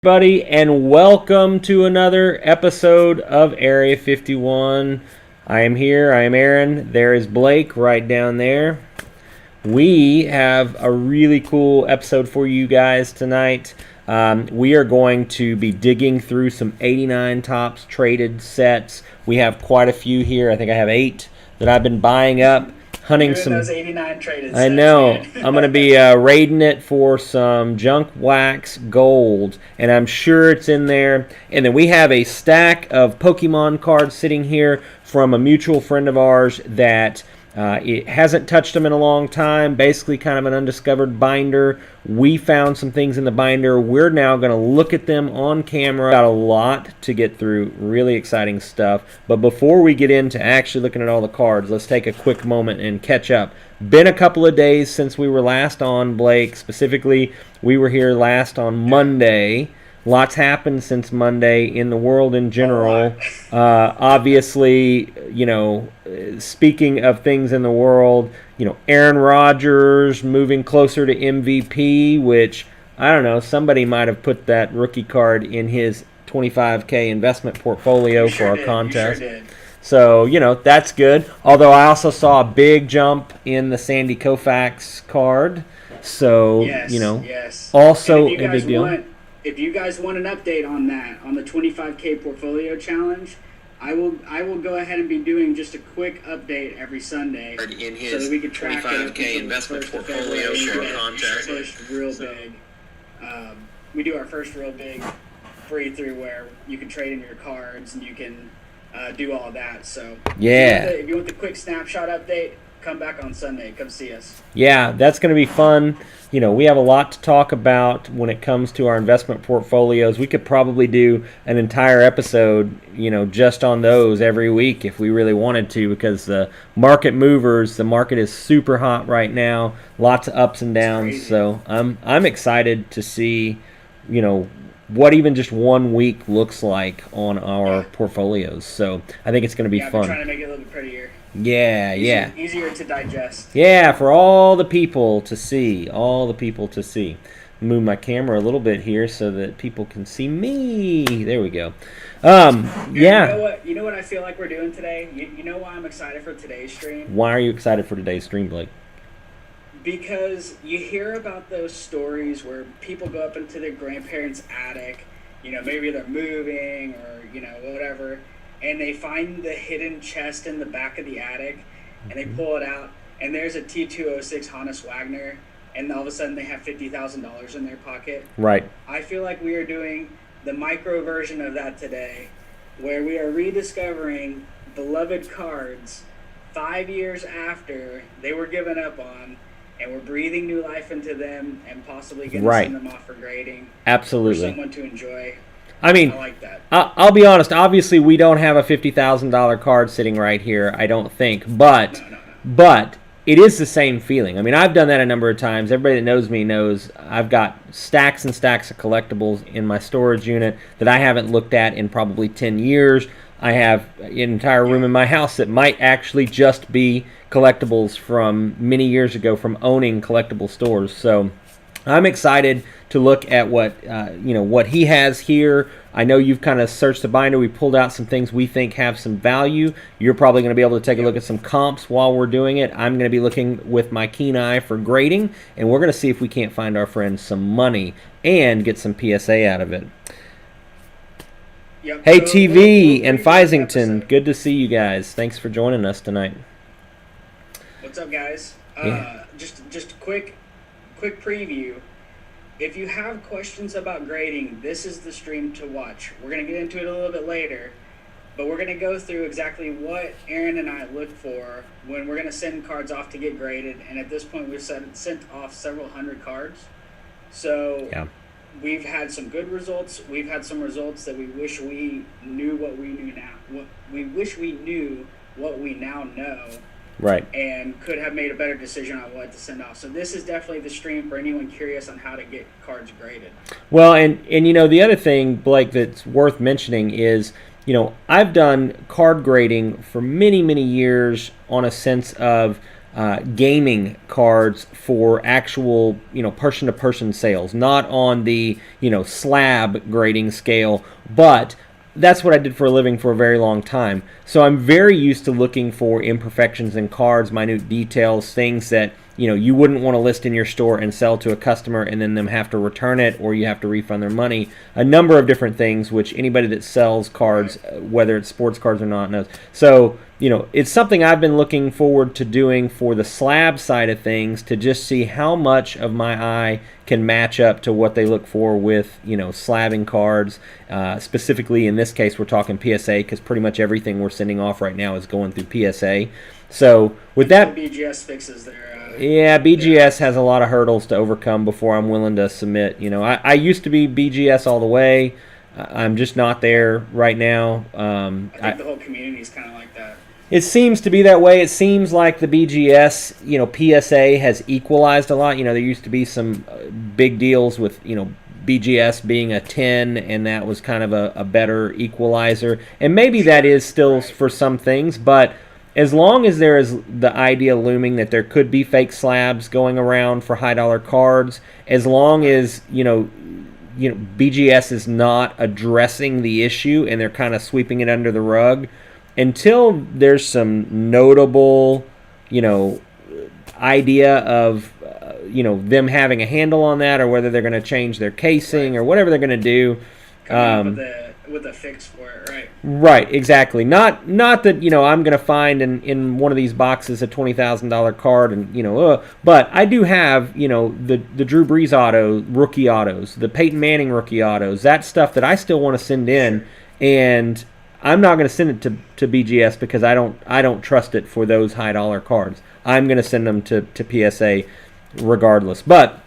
Everybody, and welcome to another episode of Area 51. I am here. I am Aaron. There is Blake right down there. We have a really cool episode for you guys tonight. We are going to be digging through some 89 Topps traded sets. We have quite a few here. I think I have 8 that I've been buying up. Hunting some those 89 traded I sets, know. man. I'm going to be raiding it for some junk wax gold, and I'm sure it's in there. And then we have a stack of Pokemon cards sitting here from a mutual friend of ours that it hasn't touched them in a long time. Basically, kind of an undiscovered binder. We found some things in the binder. We're now going to look at them on camera. Got a lot to get through. Really exciting stuff. But before we get into actually looking at all the cards, let's take a quick moment and catch up. Been a couple of days since we were last on, Blake. Specifically, we were here last on Monday. Lots happened since Monday in the world in general. Obviously, speaking of things in the world, Aaron Rodgers moving closer to MVP, which, I don't know, somebody might have put that rookie card in his 25K investment portfolio for our contest. So, that's good. Although I also saw a big jump in the Sandy Koufax card. So, yes. also a big deal. If you guys want an update on that, on the 25K portfolio challenge, I will go ahead and be doing just a quick update every Sunday in his so that we can track 25K investment portfolio for a contest. First real big. We do our first real big free through where you can trade in your cards and you can do all that. So yeah, if you want the quick snapshot update, come back on Sunday. Come see us. Yeah, that's going to be fun. We have a lot to talk about when it comes to our investment portfolios. We could probably do an entire episode, just on those every week if we really wanted to, because the market movers, the market is super hot right now. Lots of ups and downs. So I'm excited to see, what even just 1 week looks like on our portfolios. So I think it's going to be fun. I'm trying to make it a little bit prettier. Yeah. Easier to digest. Yeah, for all the people to see. Move my camera a little bit here so that people can see me. There we go. Yeah. You know what I feel like we're doing today? You know why I'm excited for today's stream? Why are you excited for today's stream, Blake? Because you hear about those stories where people go up into their grandparents' attic, maybe they're moving or, whatever, and they find the hidden chest in the back of the attic, and they pull it out, and there's a T206 Honus Wagner, and all of a sudden they have $50,000 in their pocket. Right. I feel like we are doing the micro version of that today, where we are rediscovering beloved cards 5 years after they were given up on, and we're breathing new life into them and possibly going to send them off for grading. Absolutely. For someone to enjoy. I like that. I'll be honest. Obviously, we don't have a $50,000 card sitting right here, I don't think. But it is the same feeling. I mean, I've done that a number of times. Everybody that knows me knows I've got stacks and stacks of collectibles in my storage unit that I haven't looked at in probably 10 years. I have an entire room in my house that might actually just be collectibles from many years ago from owning collectible stores. So I'm excited to look at what he has here. I know you've kind of searched the binder. We pulled out some things we think have some value. You're probably going to be able to take a look at some comps while we're doing it. I'm going to be looking with my keen eye for grading, and we're going to see if we can't find our friends some money and get some PSA out of it. Yep. Hey, TV and Fisington, good to see you guys. Thanks for joining us tonight. What's up, guys? Just a quick preview. If you have questions about grading, this is the stream to watch. We're going to get into it a little bit later, but we're going to go through exactly what Aaron and I look for when we're going to send cards off to get graded. And at this point, we've sent off several hundred cards. So we've had some good results. We've had some results that we wish we knew what we knew now. We wish we knew what we now know. Right. And could have made a better decision on what to send off. So this is definitely the stream for anyone curious on how to get cards graded. Well, and the other thing, Blake, that's worth mentioning is, I've done card grading for many, many years on a sense of gaming cards for actual, person-to-person sales, not on the, slab grading scale, but that's what I did for a living for a very long time. So I'm very used to looking for imperfections in cards, minute details, things that you wouldn't want to list in your store and sell to a customer and then them have to return it or you have to refund their money. A number of different things, which anybody that sells cards, whether it's sports cards or not, knows. So, it's something I've been looking forward to doing for the slab side of things, to just see how much of my eye can match up to what they look for with, slabbing cards. Specifically, in this case, we're talking PSA, because pretty much everything we're sending off right now is going through PSA. So with that, BGS fixes their. Yeah, BGS has a lot of hurdles to overcome before I'm willing to submit. I used to be BGS all the way. I'm just not there right now. I think the whole community is kind of like that. It seems to be that way. It seems like the BGS, PSA has equalized a lot. There used to be some big deals with, BGS being a 10, and that was kind of a better equalizer. And maybe that is still for some things, but as long as there is the idea looming that there could be fake slabs going around for high dollar cards, as long as BGS is not addressing the issue and they're kind of sweeping it under the rug, until there's some notable, idea of them having a handle on that, or whether they're going to change their casing or whatever they're going to do. With a fix for it, right? Right, exactly. Not that I'm going to find in one of these boxes a $20,000 card, and but I do have the Drew Brees rookie autos, the Peyton Manning rookie autos, that stuff that I still want to send in, and I'm not going to send it to BGS because I don't trust it for those high dollar cards. I'm going to send them to PSA regardless. But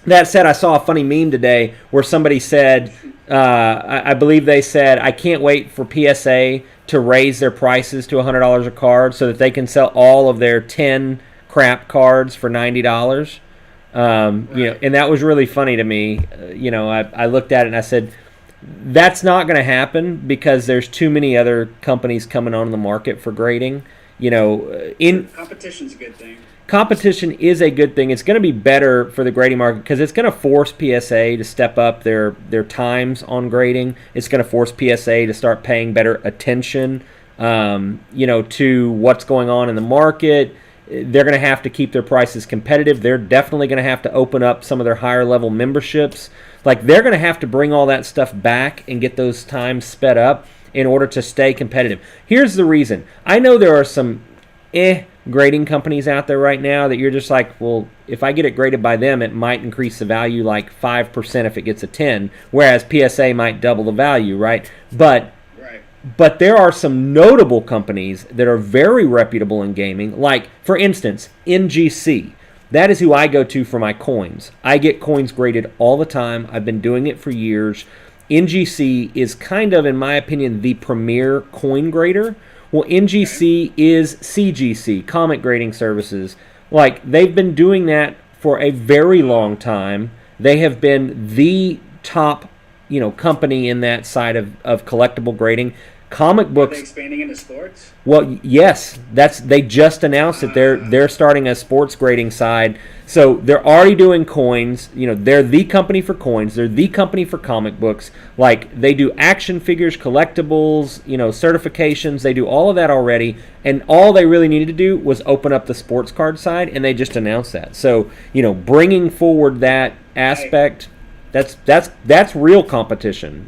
that said, I saw a funny meme today where somebody said, I believe they said, I can't wait for PSA to raise their prices to $100 a card so that they can sell all of their 10 crap cards for $90. And that was really funny to me. I looked at it and I said, that's not going to happen because there's too many other companies coming on the market for grading. Competition's a good thing. Competition is a good thing. It's going to be better for the grading market because it's going to force PSA to step up their times on grading. It's going to force PSA to start paying better attention, to what's going on in the market. They're going to have to keep their prices competitive. They're definitely going to have to open up some of their higher level memberships. Like, they're going to have to bring all that stuff back and get those times sped up in order to stay competitive. Here's the reason. I know there are some grading companies out there right now that you're just like, well, if I get it graded by them, it might increase the value like 5% if it gets a 10, whereas PSA might double the value, right? But there are some notable companies that are very reputable in gaming, like, for instance, NGC. That is who I go to for my coins. I get coins graded all the time. I've been doing it for years. NGC is kind of, in my opinion, the premier coin grader. Well, NGC is CGC, Comic Grading Services. Like, they've been doing that for a very long time. They have been the top, company in that side of collectible grading. Comic books. Are they expanding into sports? Well, yes, they just announced that they're starting a sports grading side. So they're already doing coins. They're the company for coins. They're the company for comic books. Like, they do action figures, collectibles, certifications. They do all of that already. And all they really needed to do was open up the sports card side, and they just announced that. So, bringing forward that aspect, that's real competition.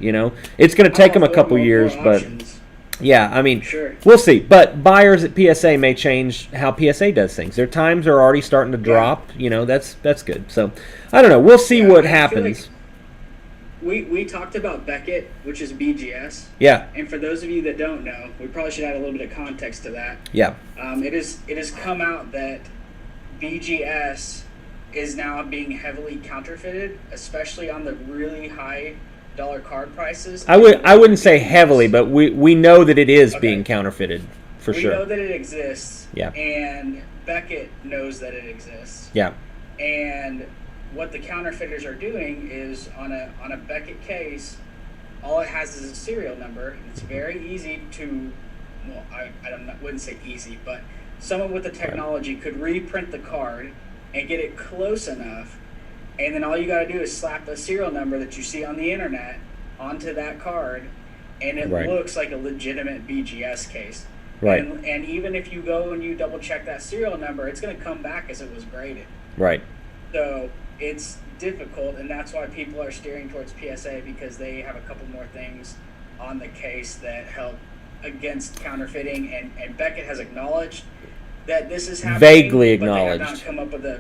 It's going to take them a couple years, but yeah, I mean, sure. We'll see. But buyers at PSA may change how PSA does things. Their times are already starting to drop. That's good. So I don't know. We'll see what happens. Like we talked about Beckett, which is BGS. Yeah. And for those of you that don't know, we probably should add a little bit of context to that. Yeah. It has come out that BGS is now being heavily counterfeited, especially on the really high dollar card prices. I wouldn't say heavily, but we know that it is being counterfeited for sure. We know that it exists. Yeah. And Beckett knows that it exists. Yeah. And what the counterfeiters are doing is on a Beckett case, all it has is a serial number. It's very easy to, well, I wouldn't say easy, but someone with the technology could reprint the card and get it close enough, and then all you got to do is slap the serial number that you see on the internet onto that card, and it Right. looks like a legitimate BGS case. Right. And even if you go and you double check that serial number, it's going to come back as it was graded. Right. So it's difficult, and that's why people are steering towards PSA, because they have a couple more things on the case that help against counterfeiting. And Beckett has acknowledged that this is happening. Vaguely but they have acknowledged. not come up with a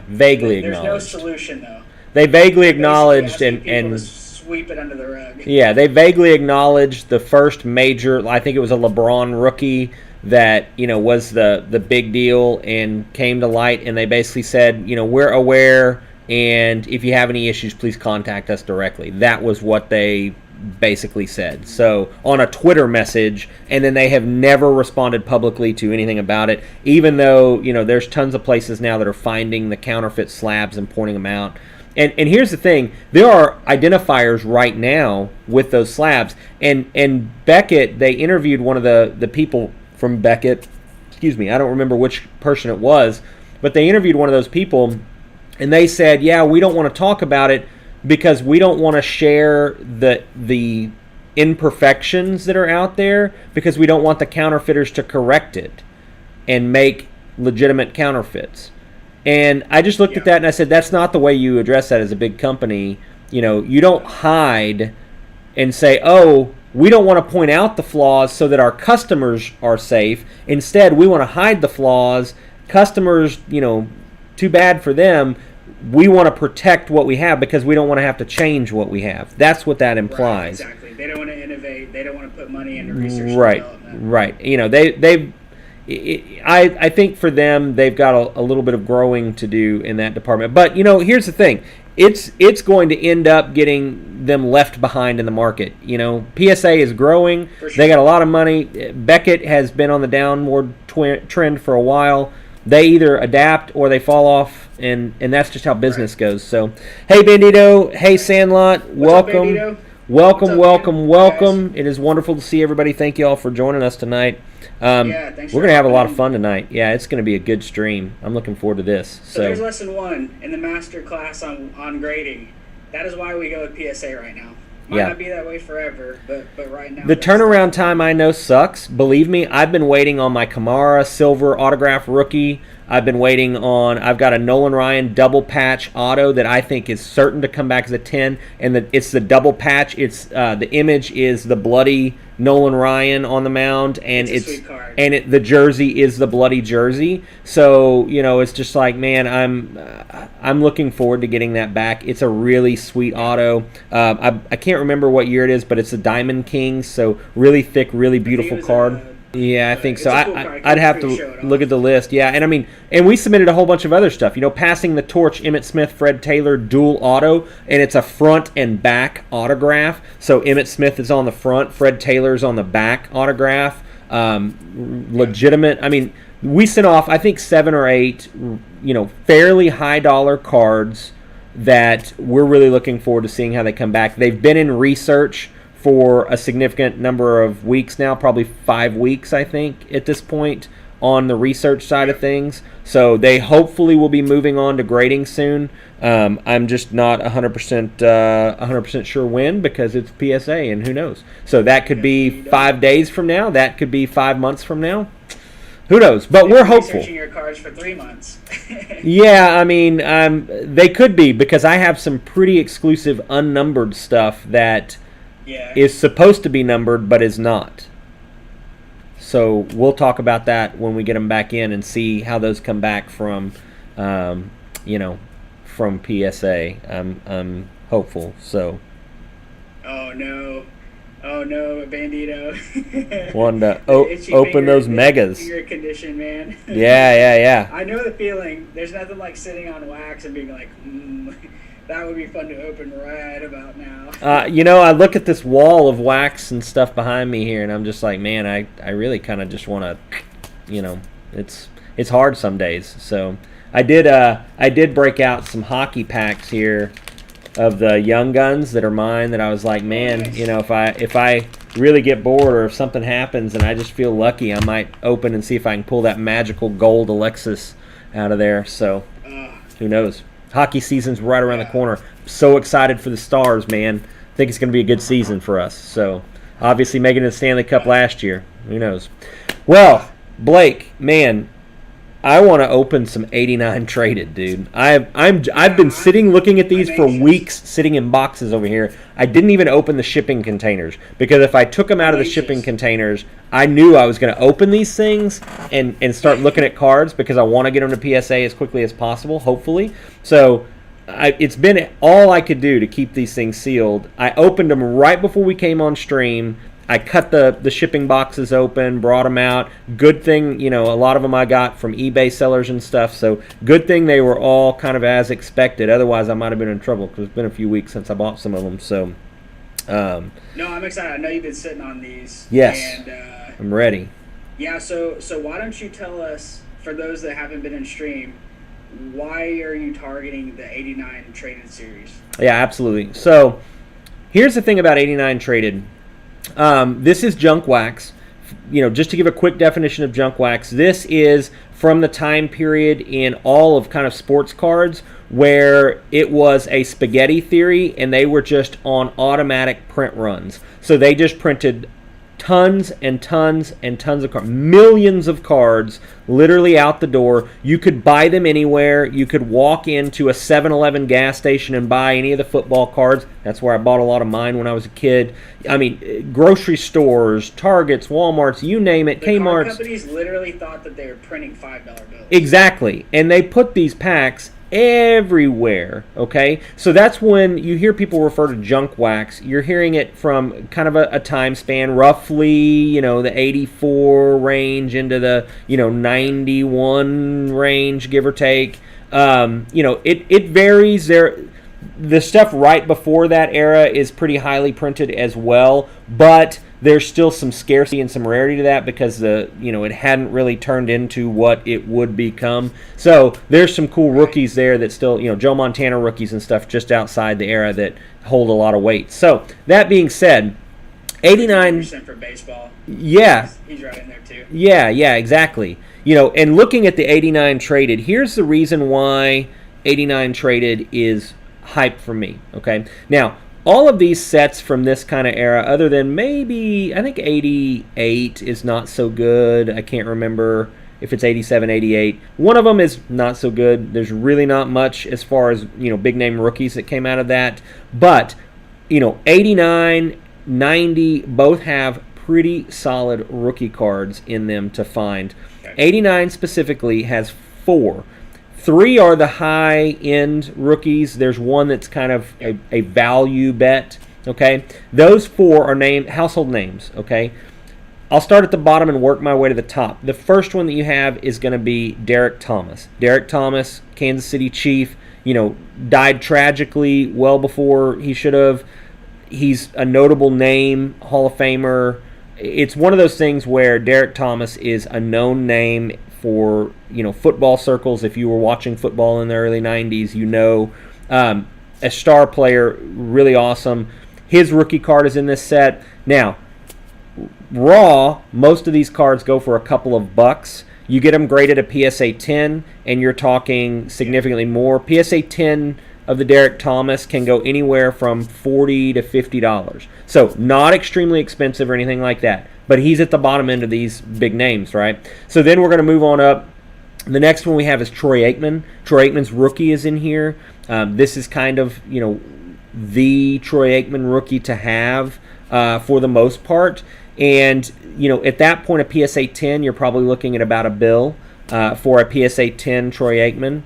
Vaguely There's acknowledged. no solution though. They vaguely Basically acknowledged asking people and to sweep it under the rug. yeah, they vaguely acknowledged the first major. I think it was a LeBron rookie that was the big deal and came to light, and they basically said we're aware, and if you have any issues, please contact us directly. That was what they basically said. So on a Twitter message, and then they have never responded publicly to anything about it, even though there's tons of places now that are finding the counterfeit slabs and pointing them out. And here's the thing, there are identifiers right now with those slabs. And Beckett, they interviewed one of the people from Beckett, excuse me, I don't remember which person it was, but they interviewed one of those people, and they said, yeah, we don't want to talk about it because we don't want to share the imperfections that are out there, because we don't want the counterfeiters to correct it and make legitimate counterfeits. And I just looked at that and I said, that's not the way you address that as a big company. You don't hide and say, oh, we don't want to point out the flaws so that our customers are safe. Instead, we want to hide the flaws. Customers, too bad for them. We want to protect what we have because we don't want to have to change what we have. That's what that implies. Right, exactly. They don't want to innovate. They don't want to put money into research and development. Right. I think for them, they've got a little bit of growing to do in that department. But here's the thing: it's going to end up getting them left behind in the market. PSA is growing; For sure. they got a lot of money. Beckett has been on the downward trend for a while. They either adapt or they fall off, and that's just how business goes. So, hey Bandito, hey Sandlot, welcome. What's up, Bandito? Welcome, What's up, man? welcome. It is wonderful to see everybody. Thank you all for joining us tonight. Thanks We're for going to have a lot having of fun tonight. Yeah, it's going to be a good stream. I'm looking forward to this. So there's lesson 1 in the master class on grading. That is why we go with PSA right now. Might Yeah. not be that way forever, but right now. The turnaround time I know sucks. Believe me, I've been waiting on my Kamara Silver autograph rookie. I've got a Nolan Ryan double patch auto that I think is certain to come back as a 10, and it's the double patch. It's the image is the bloody Nolan Ryan on the mound, and It's a sweet card. and the jersey is the bloody jersey. So it's just like, man, I'm looking forward to getting that back. It's a really sweet auto. I can't remember what year it is, but it's a Diamond King, so really thick, really beautiful card. Yeah, I think so. It's a cool card. I'd have Pretty show it to look off. at the list. Yeah, and we submitted a whole bunch of other stuff. Passing the torch, Emmitt Smith, Fred Taylor, dual auto, and it's a front and back autograph. So Emmitt Smith is on the front, Fred Taylor's on the back autograph. Legitimate. We sent off, I think, 7 or 8, fairly high dollar cards that we're really looking forward to seeing how they come back. They've been in research for a significant number of weeks now, probably 5 weeks, I think, at this point, on the research side of things. So they hopefully will be moving on to grading soon. I'm just not 100% sure when, because it's PSA and who knows. So that could be 5 days from now. That could be 5 months from now. Who knows? But we're hopeful. Researching your cards for 3 months. Yeah, they could be, because I have some pretty exclusive unnumbered stuff that is supposed to be numbered but is not. So we'll talk about that when we get them back in and see how those come back from PSA. I'm hopeful. So. Oh no, Bandito. Wanted to Itchy open finger- those itchy megas. finger condition, man. Yeah. I know the feeling. There's nothing like sitting on wax and being like, that would be fun to open right about now. I look at this wall of wax and stuff behind me here, and I'm just like, man, I really kind of just want to, it's hard some days. So I did break out some hockey packs here of the Young Guns that are mine. That I was like, man, Nice. if I really get bored or if something happens and I just feel lucky, I might open and see if I can pull that magical gold Alexis out of there. So who knows? Hockey season's right around the corner. So excited for the Stars, man. I think it's going to be a good season for us. So obviously making the Stanley Cup last year. Who knows? Well, Blake, man, I want to open some 89 traded, dude. I've been sitting looking at these for weeks, sitting in boxes over here. I didn't even open the shipping containers because if I took them out of the shipping containers, I knew I was going to open these things and start looking at cards because I want to get them to PSA as quickly as possible, hopefully. So it's been all I could do to keep these things sealed. I opened them right before we came on stream. I cut the shipping boxes open, brought them out. Good thing, a lot of them I got from eBay sellers and stuff. So good thing they were all kind of as expected. Otherwise, I might have been in trouble because it's been a few weeks since I bought some of them. So, no, I'm excited. I know you've been sitting on these. Yes, and, I'm ready. Yeah. So why don't you tell us, for those that haven't been in stream, why are you targeting the 89 traded series? Yeah, absolutely. So here's the thing about 89 traded. This is junk wax. Just to give a quick definition of junk wax, this is from the time period in all of kind of sports cards where it was a spaghetti theory and they were just on automatic print runs. So they just printed tons and tons and tons of cards, millions of cards literally out the door. You could buy them anywhere. You could walk into a 7-Eleven gas station and buy any of the football cards. That's where I bought a lot of mine when I was a kid. I mean, grocery stores, Targets, Walmarts, you name it, the Kmart's. card companies literally thought that they were printing $5 bills. Exactly. And they put these packs everywhere, okay? So that's when you hear people refer to junk wax. You're hearing it from kind of a time span, roughly, the 84 range into the, 91 range, give or take. It varies. The stuff right before that era is pretty highly printed as well, but there's still some scarcity and some rarity to that because it hadn't really turned into what it would become. So there's some cool rookies there that still, Joe Montana rookies and stuff just outside the era that hold a lot of weight. So that being said, 89 percent for baseball. Yeah, he's right in there too. Yeah, exactly. And looking at the 89 traded, here's the reason why 89 traded is hype for me. Okay, now. All of these sets from this kind of era, other than maybe, I think 88 is not so good. I can't remember if it's 87, 88. One of them is not so good. There's really not much as far as, big name rookies that came out of that. But, 89, 90 both have pretty solid rookie cards in them to find. 89 specifically has 4. 3 are the high-end rookies. There's one that's kind of a value bet, okay? Those 4 are household names, okay? I'll start at the bottom and work my way to the top. The first one that you have is going to be Derek Thomas. Derek Thomas, Kansas City Chief, died tragically well before he should have. He's a notable name, Hall of Famer. It's one of those things where Derek Thomas is a known name for football circles. If you were watching football in the early 90s, a star player, really awesome. His rookie card is in this set. Now, raw, most of these cards go for a couple of bucks. You get them graded a PSA 10, and you're talking significantly more. PSA 10 of the Derek Thomas can go anywhere from $40 to $50. So not extremely expensive or anything like that. But he's at the bottom end of these big names, right? So then we're going to move on up. The next one we have is Troy Aikman. Troy Aikman's rookie is in here. This is kind of, the Troy Aikman rookie to have for the most part. And, at that point, a PSA 10, you're probably looking at about $1 bill for a PSA 10 Troy Aikman.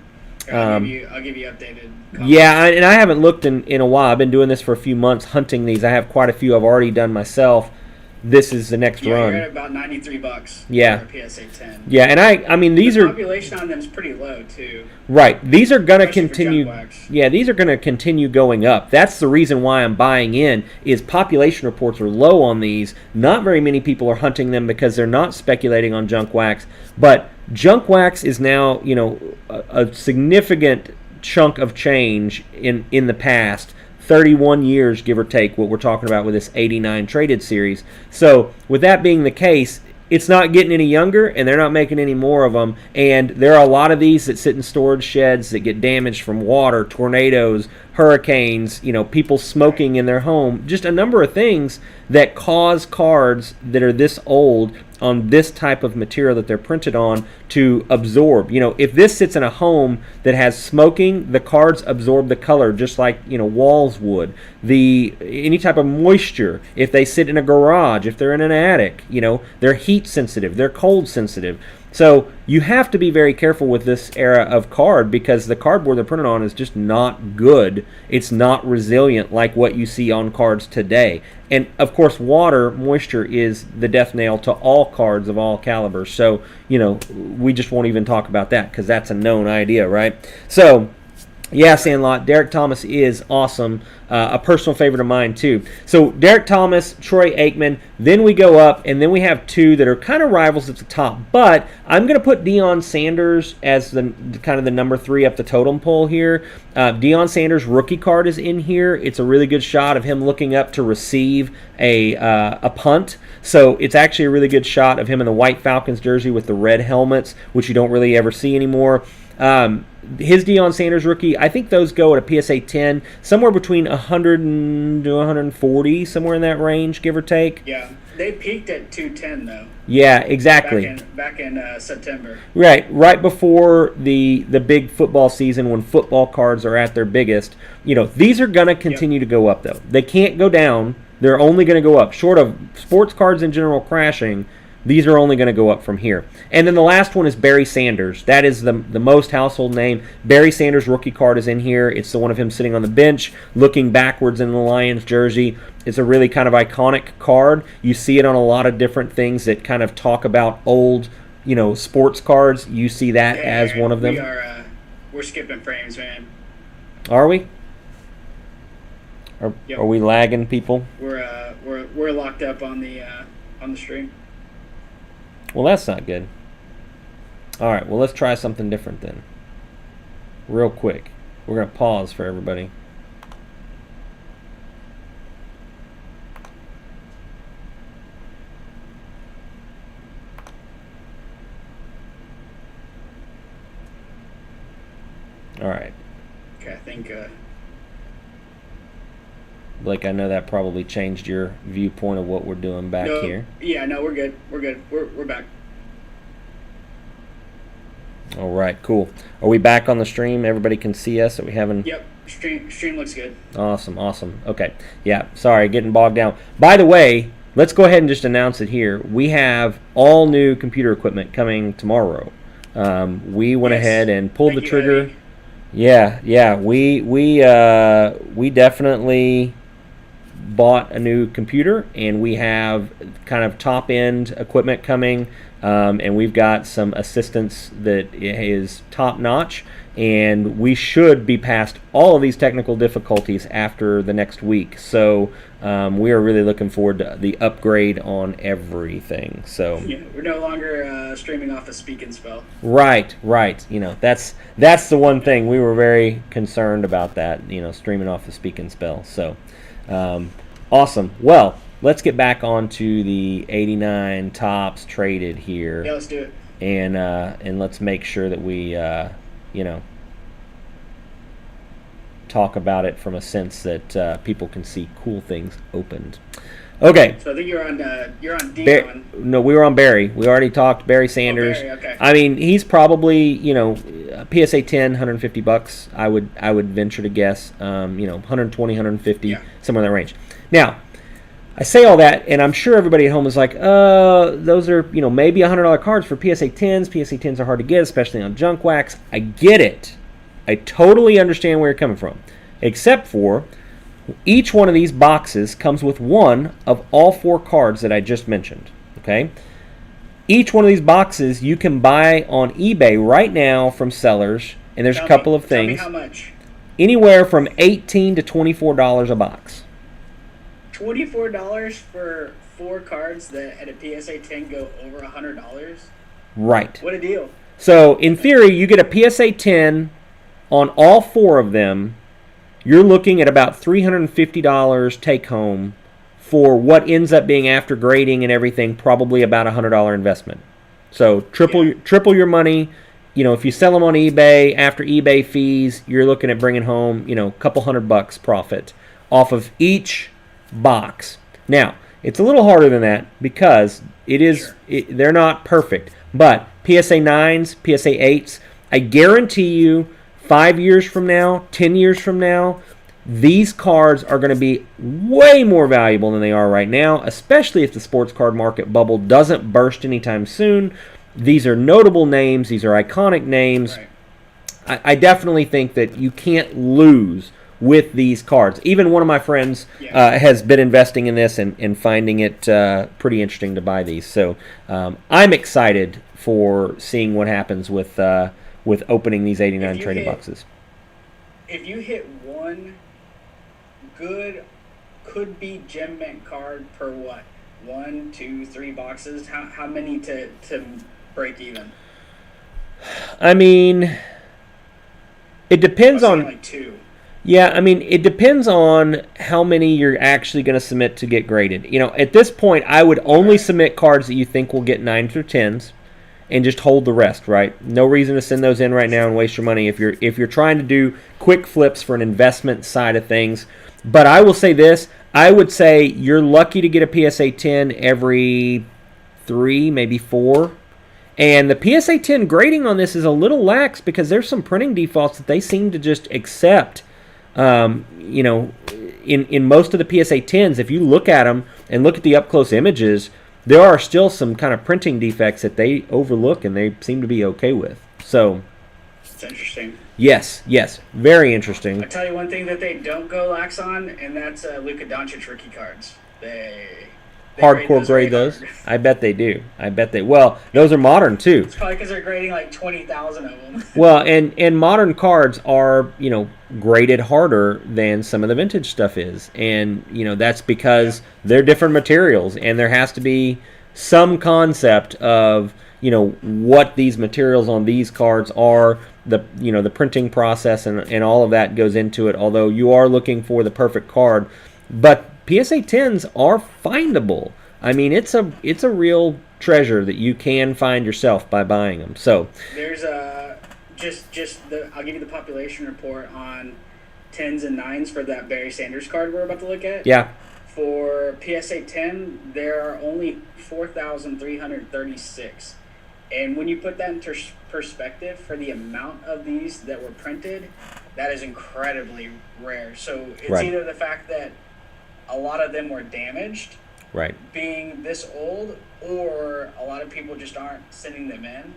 I'll give you updated comments. Yeah, and I haven't looked in a while. I've been doing this for a few months, hunting these. I have quite a few I've already done myself. This is the next run. You're at about $93 yeah. for a PSA 10. Yeah, and I mean these the are population on them is pretty low too. Right. These are going to Especially continue. for junk wax. Yeah, these are going to continue going up. That's the reason why I'm buying in. Is population reports are low on these. Not very many people are hunting them because they're not speculating on junk wax. But junk wax is now a significant chunk of change in the past 31 years, give or take, what we're talking about with this 89 traded series. So with that being the case, it's not getting any younger, and they're not making any more of them. And there are a lot of these that sit in storage sheds that get damaged from water, tornadoes, hurricanes, people smoking in their home. Just a number of things that cause cards that are this old on this type of material that they're printed on to absorb. If this sits in a home that has smoking, the cards absorb the color just like, walls would. Any type of moisture, if they sit in a garage, if they're in an attic, they're heat sensitive, they're cold sensitive. So you have to be very careful with this era of card because the cardboard they're printed on is just not good. It's not resilient like what you see on cards today. And of course, water, moisture is the death nail to all cards of all calibers. So, we just won't even talk about that because that's a known idea, right? So, yeah, Sandlot, Derek Thomas is awesome. A personal favorite of mine, too. So, Derek Thomas, Troy Aikman, then we go up, and then we have two that are kind of rivals at the top. But I'm going to put Deion Sanders as the kind of the number 3 up the totem pole here. Deion Sanders' rookie card is in here. It's a really good shot of him looking up to receive a punt. So, it's actually a really good shot of him in the white Falcons jersey with the red helmets, which you don't really ever see anymore. His Deion Sanders rookie, I think those go at a PSA 10, somewhere between 100 to 140, somewhere in that range, give or take. Yeah, they peaked at 210 though. Yeah, exactly. Back in September. Right before the big football season when football cards are at their biggest. These are going to continue to go up though. They can't go down. They're only going to go up. Short of sports cards in general crashing, these are only going to go up from here. And then the last one is Barry Sanders. That is the most household name. Barry Sanders' rookie card is in here. It's the one of him sitting on the bench, looking backwards in the Lions jersey. It's a really kind of iconic card. You see it on a lot of different things that kind of talk about old, sports cards. You see that as one of them. We're skipping frames, man. Are we? Are we lagging, people? We're locked up on the stream. Well, that's not good. All right, well, let's try something different then. Real quick. We're going to pause for everybody. All right. Okay, I think... Blake, I know that probably changed your viewpoint of what we're doing back here. Yeah, no, we're good. We're good. We're back. All right, cool. Are we back on the stream? Everybody can see us? Are we having... Yep, stream looks good. Awesome. Okay. Yeah, sorry, getting bogged down. By the way, let's go ahead and just announce it here. We have all new computer equipment coming tomorrow. We went ahead and pulled the trigger. Eddie. Yeah. We definitely bought a new computer, and we have kind of top-end equipment coming, and we've got some assistance that is top-notch, and we should be past all of these technical difficulties after the next week. So we are really looking forward to the upgrade on everything. So yeah, we're no longer streaming off a Speak and Spell. Right. That's the one thing we were very concerned about, that streaming off the Speak and Spell. So awesome. Well, let's get back onto the 89 tops traded here. Yeah, let's do it. And let's make sure that we talk about it from a sense that people can see cool things opened. Okay. So I think you're on Deion. No, we were on Barry. We already talked Barry Sanders. Oh, Barry, okay. I mean, he's probably, PSA 10, $150. I would venture to guess, 120, 150, somewhere in that range. Now, I say all that, and I'm sure everybody at home is like, those are, maybe $100 cards for PSA 10s. PSA 10s are hard to get, especially on junk wax. I get it. I totally understand where you're coming from, except for each one of these boxes comes with one of all 4 cards that I just mentioned, okay? Each one of these boxes you can buy on eBay right now from sellers, and there's a couple of things. Tell me how much? Anywhere from $18 to $24 a box. $24 for 4 cards that at a PSA 10 go over $100? Right. What a deal. So, in theory, you get a PSA 10 on all 4 of them you're looking at about $350 take home for what ends up being, after grading and everything, probably about a $100 investment. So triple your money. If you sell them on eBay after eBay fees, you're looking at bringing home, a couple $100 profit off of each box. Now, it's a little harder than that because they're not perfect. But PSA 9s, PSA 8s, I guarantee you 5 years from now, 10 years from now, these cards are going to be way more valuable than they are right now, especially if the sports card market bubble doesn't burst anytime soon. These are notable names. These are iconic names. Right. I definitely think that you can't lose with these cards. Even one of my friends has been investing in this and finding it pretty interesting to buy these. So I'm excited for seeing what happens with opening these 89 trading boxes. If you hit one good could-be gem mint card per what? 1, 2, 3 boxes? How many to break even? I mean, it depends on... like 2. Yeah, I mean, it depends on how many you're actually going to submit to get graded. At this point, I would only submit cards that you think will get 9s or 10s, and just hold the rest. Right? No reason to send those in right now and waste your money if you're trying to do quick flips for an investment side of things. But I will say this: I would say you're lucky to get a PSA 10 every 3, maybe 4. And the PSA 10 grading on this is a little lax because there's some printing defaults that they seem to just accept. In most of the PSA 10s, if you look at them and look at the up-close images, there are still some kind of printing defects that they overlook and they seem to be okay with. So, it's interesting. Yes, very interesting. I'll tell you one thing that they don't go lax on, and that's Luka Doncic rookie cards. They hardcore grade those? I bet they do. Well, those are modern too. It's probably because they're grading like 20,000 of them. Well, and modern cards are, graded harder than some of the vintage stuff is. And, that's because they're different materials, and there has to be some concept of, what these materials on these cards are, the printing process and all of that goes into it, although you are looking for the perfect card. But PSA 10s are findable. I mean, it's a real treasure that you can find yourself by buying them. So there's I'll give you the population report on 10s and 9s for that Barry Sanders card we're about to look at. Yeah. For PSA 10, there are only 4,336. And when you put that into perspective for the amount of these that were printed, that is incredibly rare. So it's either the fact that a lot of them were damaged, being this old, or a lot of people just aren't sending them in.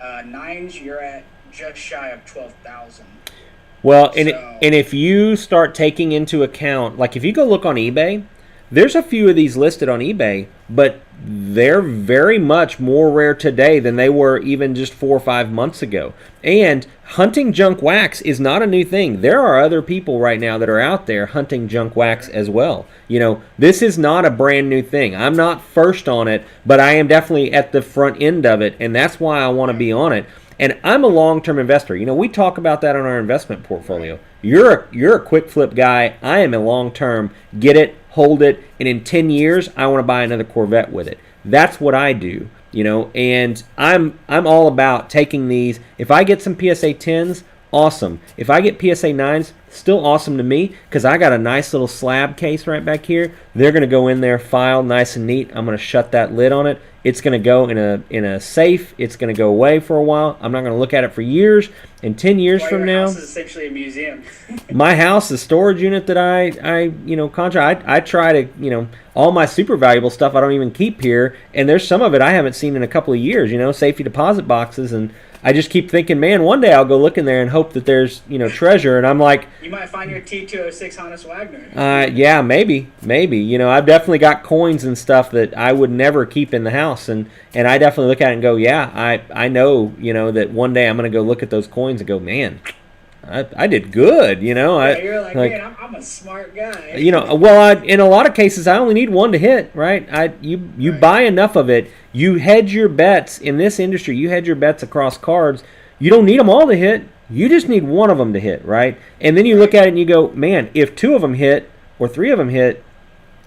9s, you're at just shy of 12,000. Well, and if you start taking into account, like if you go look on eBay, there's a few of these listed on eBay, but they're very much more rare today than they were even just 4 or 5 months ago. And hunting junk wax is not a new thing. There are other people right now that are out there hunting junk wax as well. This is not a brand new thing. I'm not first on it, but I am definitely at the front end of it, and that's why I want to be on it. And I'm a long-term investor. We talk about that on our investment portfolio. You're a quick flip guy. I am a long-term. Get it, hold it, and in 10 years, I want to buy another Corvette with it. That's what I do, and I'm all about taking these. If I get some PSA 10s, awesome. If I get PSA 9s, still awesome to me because I got a nice little slab case right back here. They're going to go in there, filed nice and neat. I'm going to shut that lid on it. It's going to go in a safe. It's going to go away for a while. I'm not going to look at it for years. And 10 years from now, house is essentially a museum. My house, the storage unit that I contract, I try to, all my super valuable stuff I don't even keep here. And there's some of it I haven't seen in a couple of years, safety deposit boxes. And I just keep thinking, man, one day I'll go look in there and hope that there's, treasure. And I'm like, you might find your T206 Honus Wagner. Yeah, maybe. I've definitely got coins and stuff that I would never keep in the house. And I definitely look at it and go, yeah, I know, that one day I'm going to go look at those coins and go, man, I did good, Yeah, you're like, man, I'm a smart guy. Well, in a lot of cases, I only need one to hit, right? You buy enough of it, you hedge your bets in this industry. You hedge your bets across cards. You don't need them all to hit. You just need one of them to hit, right? And then you look at it and you go, man, if 2 of them hit or 3 of them hit,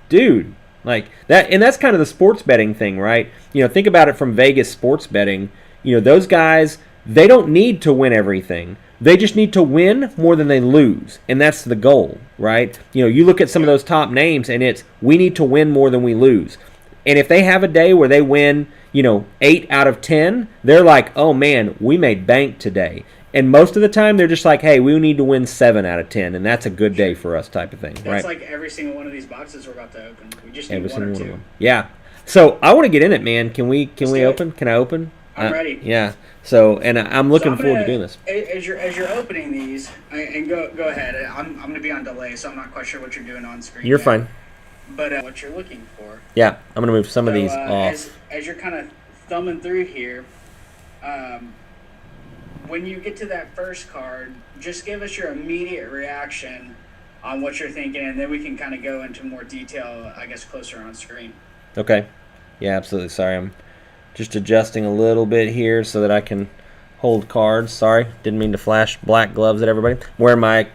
dude, like that. And that's kind of the sports betting thing, right? Think about it from Vegas sports betting. Those guys, they don't need to win everything. They just need to win more than they lose, and that's the goal, right? You look at some of those top names, and it's we need to win more than we lose. And if they have a day where they win, 8 out of 10, they're like, oh man, we made bank today. And most of the time, they're just like, hey, we need to win 7 out of 10, and that's a good day for us, type of thing, right? That's like every single one of these boxes we're about to open. We just need one or two. Yeah. So I want to get in it, man. Can we open? Can I open? I'm ready. Yeah. So, and I'm looking forward to doing this. As you're opening these, and go ahead. I'm going to be on delay, so I'm not quite sure what you're doing on screen. You're fine. But what you're looking for. Yeah, I'm going to move some of these off. As you're kind of thumbing through here, when you get to that first card, just give us your immediate reaction on what you're thinking, and then we can kind of go into more detail, I guess, closer on screen. Okay. Yeah, absolutely. Sorry, I'm just adjusting a little bit here so that I can hold cards. Sorry, didn't mean to flash black gloves at everybody. I'm wearing my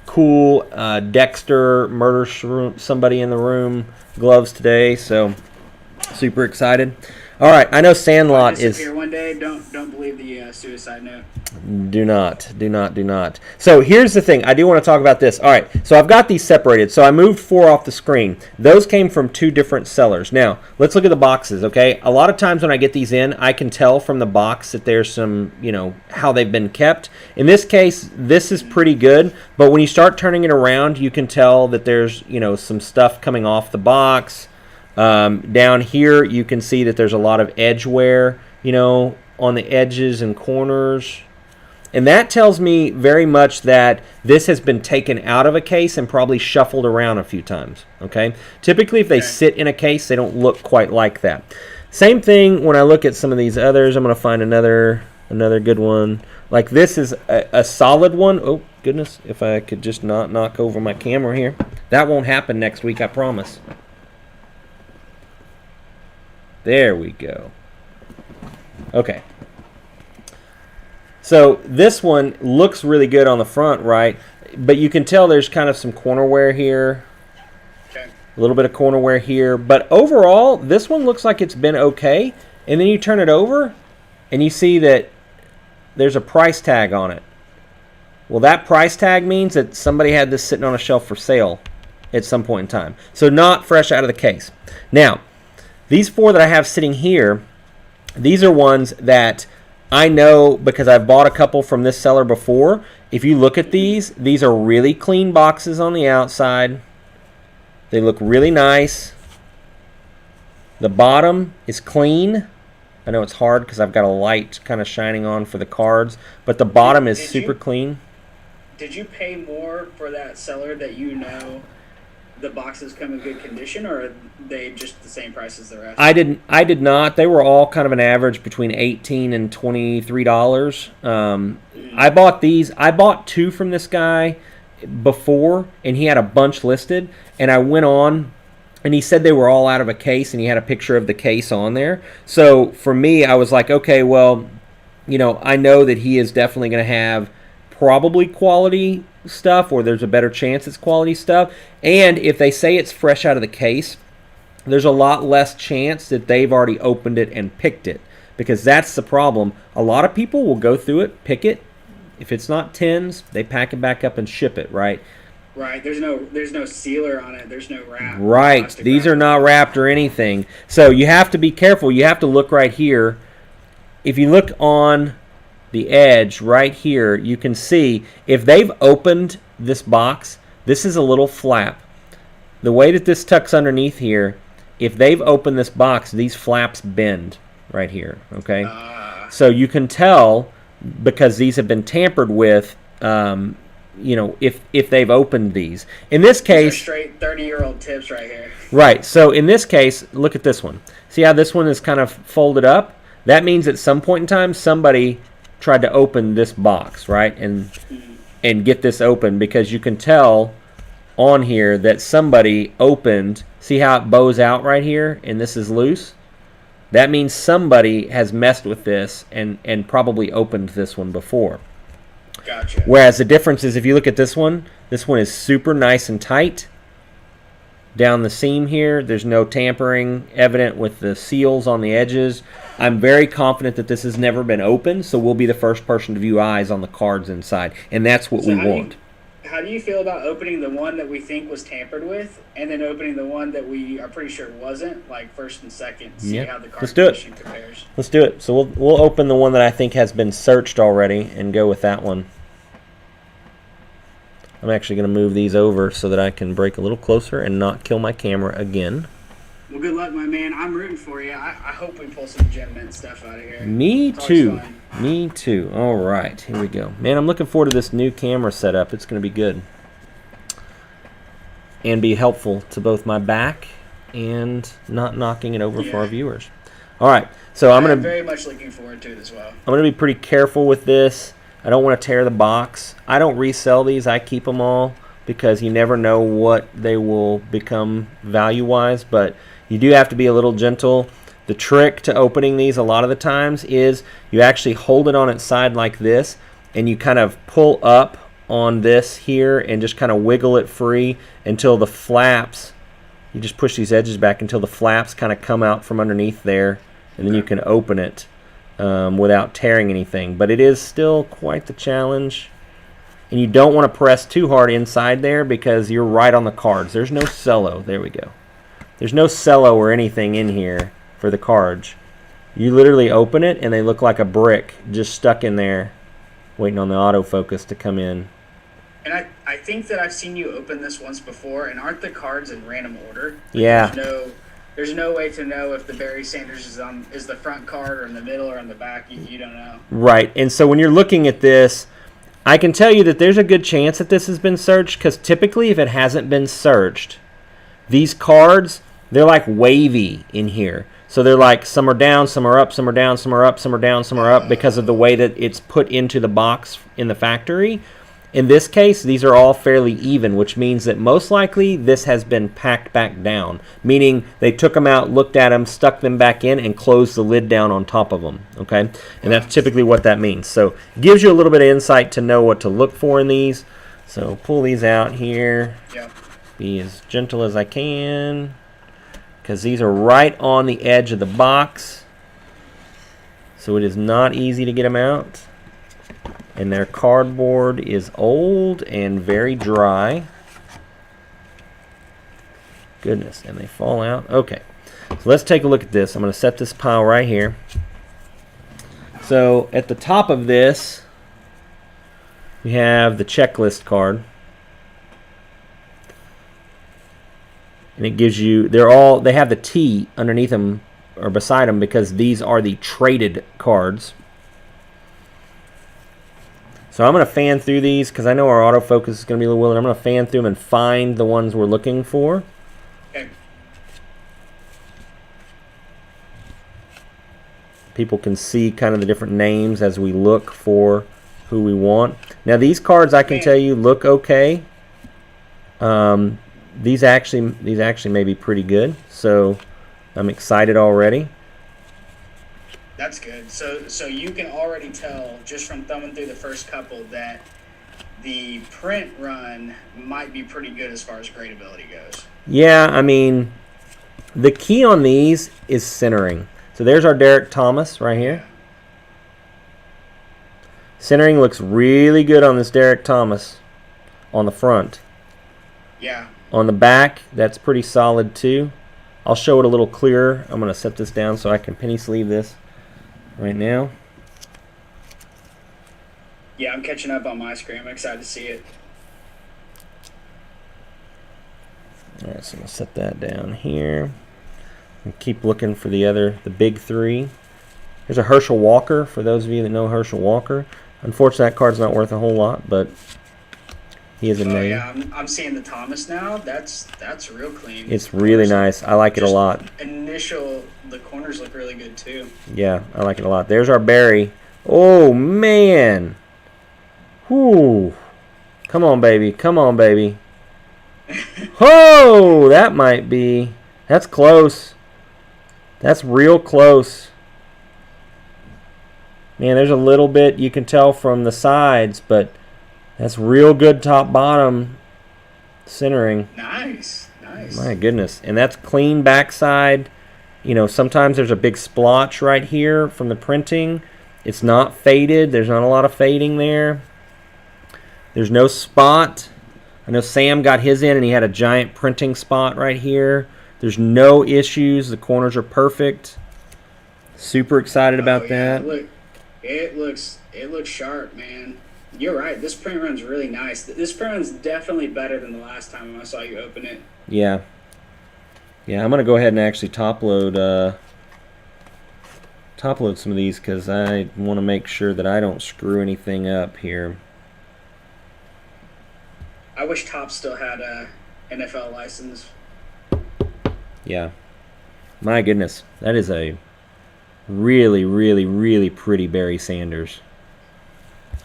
cool Dexter murder somebody in the room gloves today, so super excited. All right, I know Sandlot is here one day. Don't believe the suicide note. Do not. So here's the thing. I do want to talk about this. All right, so I've got these separated. So I moved 4 off the screen. Those came from 2 different sellers. Now, let's look at the boxes, okay? A lot of times when I get these in, I can tell from the box that there's some, how they've been kept. In this case, this is pretty good, but when you start turning it around, you can tell that there's, some stuff coming off the box. Down here, you can see that there's a lot of edge wear, on the edges and corners. And that tells me very much that this has been taken out of a case and probably shuffled around a few times, okay? Typically, if they sit in a case, they don't look quite like that. Same thing when I look at some of these others. I'm going to find another good one. Like this is a solid one. Oh, goodness, if I could just not knock over my camera here. That won't happen next week, I promise. There we go. Okay. So this one looks really good on the front, right? But you can tell there's kind of some corner wear here. Okay. A little bit of corner wear here. But overall, this one looks like it's been okay. And then you turn it over, and you see that there's a price tag on it. Well, that price tag means that somebody had this sitting on a shelf for sale at some point in time. So not fresh out of the case. Now, these 4 that I have sitting here, these are ones that I know because I've bought a couple from this seller before. If you look at these are really clean boxes on the outside. They look really nice. The bottom is clean. I know it's hard because I've got a light kind of shining on for the cards, but the bottom is super clean. Did you pay more for that seller that the boxes come in good condition, or are they just the same price as the rest? I did not. They were all kind of an average between $18 and $23. I bought these. I bought 2 from this guy before, and he had a bunch listed. And I went on, and he said they were all out of a case, and he had a picture of the case on there. So for me, I was like, okay, well, I know that he is definitely going to have probably quality stuff, or there's a better chance it's quality stuff. And if they say it's fresh out of the case, there's a lot less chance that they've already opened it and picked it, because that's the problem. A lot of people will go through it, pick it. If it's not tins, they pack it back up and ship it, right? Right. There's no sealer on it. There's no wrap. Right. These are not wrapped or anything. So you have to be careful. You have to look right here. If you look on the edge right here, you can see if they've opened this box, this is a little flap. The way that this tucks underneath here, if they've opened this box, these flaps bend right here, okay? So you can tell, because these have been tampered with, if they've opened these. In this case, these are straight 30-year-old tips right here. Right. So in this case, look at this one. See how this one is kind of folded up? That means at some point in time, somebody tried to open this box, right, and get this open, because you can tell on here that somebody opened. See how it bows out right here, and this is loose? That means somebody has messed with this and probably opened this one before. Gotcha. Whereas the difference is if you look at this one is super nice and tight. Down the seam here, there's no tampering evident with the seals on the edges. I'm very confident that this has never been opened, so we'll be the first person to view eyes on the cards inside, and that's what we want. How do you feel about opening the one that we think was tampered with, and then opening the one that we are pretty sure wasn't, like first and second, see how the card condition compares? Let's do it. So we'll open the one that I think has been searched already and go with that one. I'm actually going to move these over so that I can break a little closer and not kill my camera again. Well, good luck, my man. I'm rooting for you. I hope we pull some gem mint stuff out of here. Me too. Me too. All right, here we go. Man, I'm looking forward to this new camera setup. It's going to be good. And be helpful to both my back and not knocking it over for our viewers. All right, so I'm very much looking forward to it as well. I'm going to be pretty careful with this. I don't want to tear the box. I don't resell these. I keep them all because you never know what they will become value-wise, but you do have to be a little gentle. The trick to opening these a lot of the times is you actually hold it on its side like this, and you kind of pull up on this here and just kind of wiggle it free until the flaps, you just push these edges back until the flaps kind of come out from underneath there, and then you can open it without tearing anything. But it is still quite the challenge. And you don't want to press too hard inside there because you're right on the cards. There's no cello. There we go. There's no cello or anything in here for the cards. You literally open it and they look like a brick just stuck in there waiting on the autofocus to come in. And I think that I've seen you open this once before, and aren't the cards in random order? Yeah. There's no way to know if the Barry Sanders is the front card or in the middle or in the back. You don't know. Right. And so when you're looking at this, I can tell you that there's a good chance that this has been searched, because typically if it hasn't been searched, these cards, they're like wavy in here. So they're like, some are down, some are up, some are down, some are up, some are down, some are up, because of the way that it's put into the box in the factory. In this case, these are all fairly even, which means that most likely this has been packed back down, meaning they took them out, looked at them, stuck them back in, and closed the lid down on top of them, okay? And that's typically what that means. So it gives you a little bit of insight to know what to look for in these. So pull these out here. Yeah. Be as gentle as I can, because these are right on the edge of the box. So it is not easy to get them out. And their cardboard is old and very dry. Goodness, and they fall out. Okay, so let's take a look at this. I'm going to set this pile right here. So at the top of this, we have the checklist card. And it gives you, they have the T underneath them or beside them because these are the traded cards. So I'm going to fan through these because I know our autofocus is going to be a little willing. I'm going to fan through them and find the ones we're looking for. Okay. People can see kind of the different names as we look for who we want. Now these cards, I can tell you, look okay. These actually may be pretty good. So I'm excited already. That's good. So you can already tell just from thumbing through the first couple that the print run might be pretty good as far as gradability goes. Yeah, I mean, the key on these is centering. So there's our Derek Thomas right here. Centering looks really good on this Derek Thomas on the front. Yeah. On the back, that's pretty solid too. I'll show it a little clearer. I'm going to set this down so I can penny sleeve this right now. Yeah, I'm catching up on my screen. I'm excited to see it. All right, so I'm going to set that down here. And keep looking for the big three. There's a Herschel Walker, for those of you that know Herschel Walker. Unfortunately, that card's not worth a whole lot, but he is a name. Yeah, I'm seeing the Thomas now. That's real clean. It's really nice. I like it a lot. The corners look really good too. Yeah, I like it a lot. There's our Barry. Oh, man. Whoo. Come on, baby. Come on, baby. Oh, that might be. That's close. That's real close. Man, there's a little bit you can tell from the sides, but that's real good top-bottom centering. Nice, nice. My goodness. And that's clean backside. You know, sometimes there's a big splotch right here from the printing. It's not faded. There's not a lot of fading there. There's no spot. I know Sam got his in and he had a giant printing spot right here. There's no issues. The corners are perfect. Super excited about that. Look, it looks sharp, man. You're right. This print run's really nice. This print run's definitely better than the last time I saw you open it. Yeah. Yeah, I'm going to go ahead and actually top load some of these because I want to make sure that I don't screw anything up here. I wish Topps still had a NFL license. Yeah. My goodness. That is a really, really, really pretty Barry Sanders.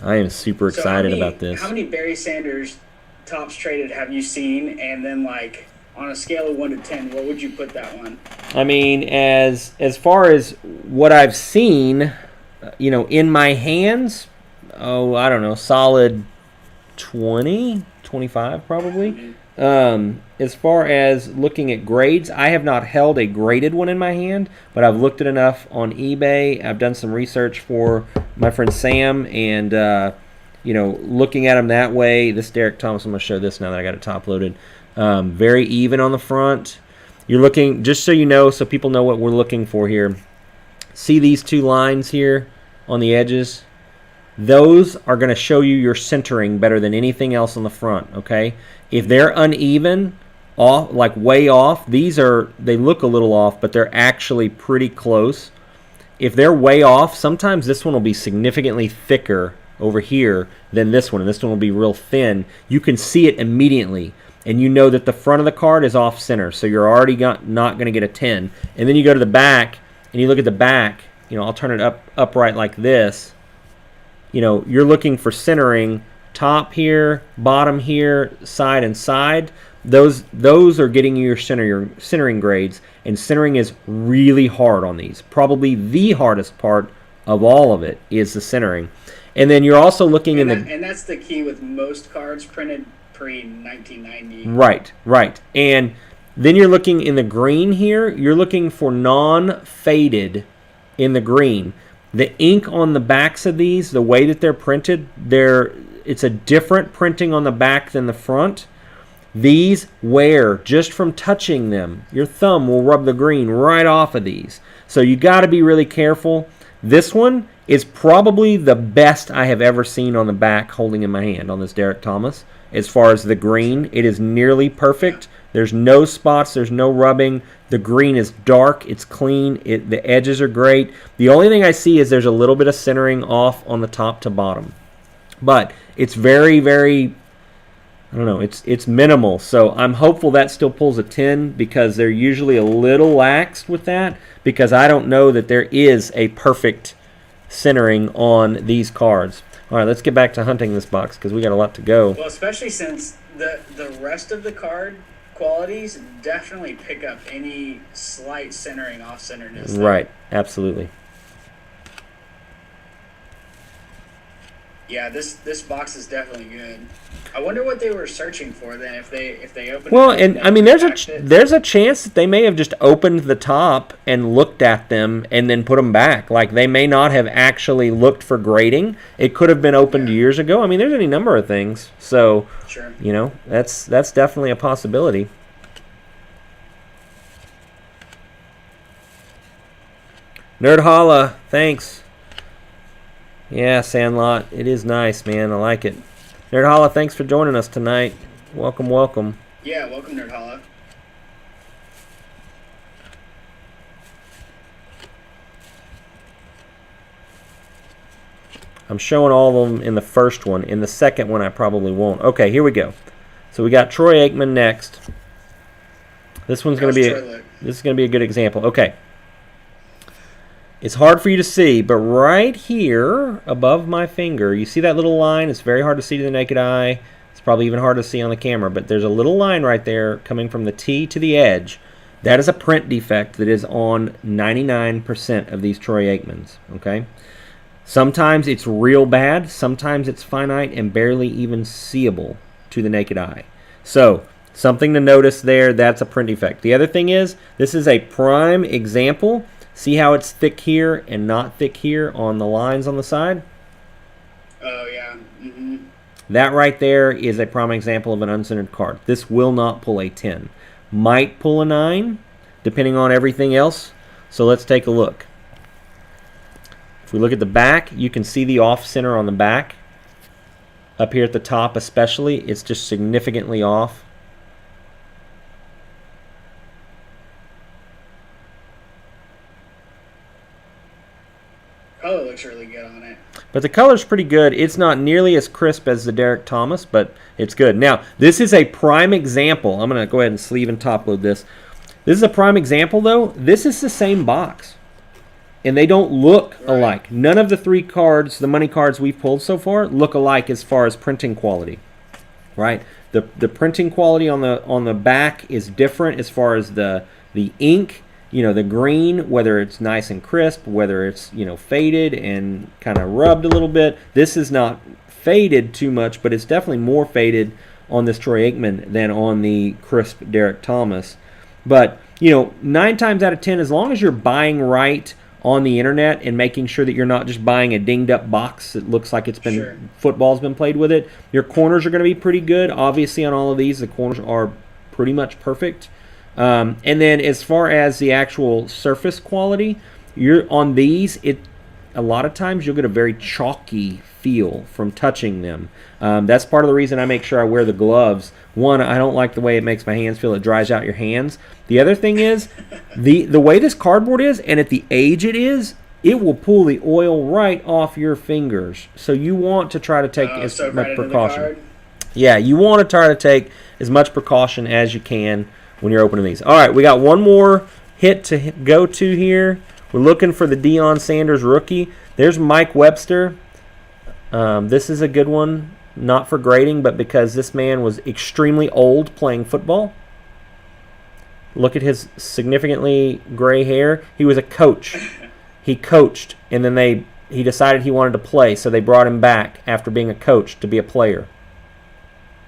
I am super excited about this. How many Barry Sanders Topps traded have you seen? And then, like, on a scale of 1 to 10, what would you put that one? I mean, as far as what I've seen, you know, in my hands, I don't know, solid 20, 25 probably. As far as looking at grades, I have not held a graded one in my hand, but I've looked at enough on eBay. I've done some research for my friend Sam, and you know, looking at them that way. This Derek Thomas, I'm going to show this now that I got it top loaded. Very even on the front. You're looking, just so you know, so people know what we're looking for here. See these two lines here on the edges? Those are going to show you your centering better than anything else on the front, okay? If they're uneven, off, like way off, they look a little off, but they're actually pretty close. If they're way off, sometimes this one will be significantly thicker over here than this one, and this one will be real thin. You can see it immediately, and you know that the front of the card is off center, so you're already not going to get a 10. And then you go to the back, and you look at the back. You know, I'll turn it upright like this. You know, you're looking for centering, top here, bottom here, side and side. Those are getting you your centering grades, and centering is really hard on these. Probably the hardest part of all of it is the centering. And then you're also looking and that's the key with most cards printed pre-1990. Right. And then you're looking in the green here. You're looking for non-faded in the green. The ink on the backs of these, the way that they're printed, it's a different printing on the back than the front. These wear just from touching them. Your thumb will rub the green right off of these. So you got to be really careful. This one is probably the best I have ever seen on the back holding in my hand on this Derek Thomas. As far as the green, it is nearly perfect. There's no spots. There's no rubbing. The green is dark. It's clean. The edges are great. The only thing I see is there's a little bit of centering off on the top to bottom. But it's very, very, I don't know, it's minimal. So I'm hopeful that still pulls a 10 because they're usually a little lax with that because I don't know that there is a perfect centering on these cards. All right, let's get back to hunting this box because we got a lot to go. Well, especially since the rest of the card qualities definitely pick up any slight centering off-centeredness. Right, absolutely. Yeah, this box is definitely good. I wonder what they were searching for then if they opened. Well, and I mean, there's a chance that they may have just opened the top and looked at them and then put them back. Like they may not have actually looked for grading. It could have been opened years ago. I mean, there's any number of things. So, sure. You know, that's definitely a possibility. Nerd Holla, thanks. Yeah, Sandlot, it is nice, man. I like it. Nerd Holla, thanks for joining us tonight. Welcome, welcome. Yeah, welcome, Nerd Holla. I'm showing all of them in the first one. In the second one, I probably won't. Okay, here we go. So we got Troy Aikman next. This one's going to be a good example. Okay. It's hard for you to see, but right here above my finger, you see that little line? It's very hard to see to the naked eye. It's probably even hard to see on the camera, but there's a little line right there coming from the T to the edge. That is a print defect that is on 99% of these Troy Aikmans, okay? Sometimes it's real bad. Sometimes it's finite and barely even seeable to the naked eye. So something to notice there, that's a print defect. The other thing is, this is a prime example. See how it's thick here and not thick here on the lines on the side? Oh, yeah. Mm-hmm. That right there is a prime example of an uncentered card. This will not pull a 10. Might pull a 9, depending on everything else. So let's take a look. If we look at the back, you can see the off-center on the back. Up here at the top especially, it's just significantly off. Color looks really good on it. But the color's pretty good. It's not nearly as crisp as the Derek Thomas, but it's good. Now, this is a prime example. I'm going to go ahead and sleeve and top load this. This is a prime example, though. This is the same box. And they don't look alike. None of the 3 cards, the money cards we've pulled so far, look alike as far as printing quality. Right? The printing quality on the back is different as far as the ink. You know, the green, whether it's nice and crisp, whether it's, you know, faded and kind of rubbed a little bit. This is not faded too much, but it's definitely more faded on this Troy Aikman than on the crisp Derek Thomas. But, you know, 9 times out of 10, as long as you're buying right on the internet and making sure that you're not just buying a dinged up box that looks like it's been football's been played with it, your corners are going to be pretty good. Obviously, on all of these, the corners are pretty much perfect. And then as far as the actual surface quality, you're on these, a lot of times you'll get a very chalky feel from touching them. That's part of the reason I make sure I wear the gloves. One, I don't like the way it makes my hands feel. It dries out your hands. The other thing is, the way this cardboard is, and at the age it is, it will pull the oil right off your fingers. So you want to try to take as much precaution. Yeah, you want to try to take as much precaution as you can when you're opening these. All right, we got one more hit to go to here. We're looking for the Deion Sanders rookie. There's Mike Webster. This is a good one, not for grading, but because this man was extremely old playing football. Look at his significantly gray hair. He was a coach. He coached, and then he decided he wanted to play, so they brought him back after being a coach to be a player.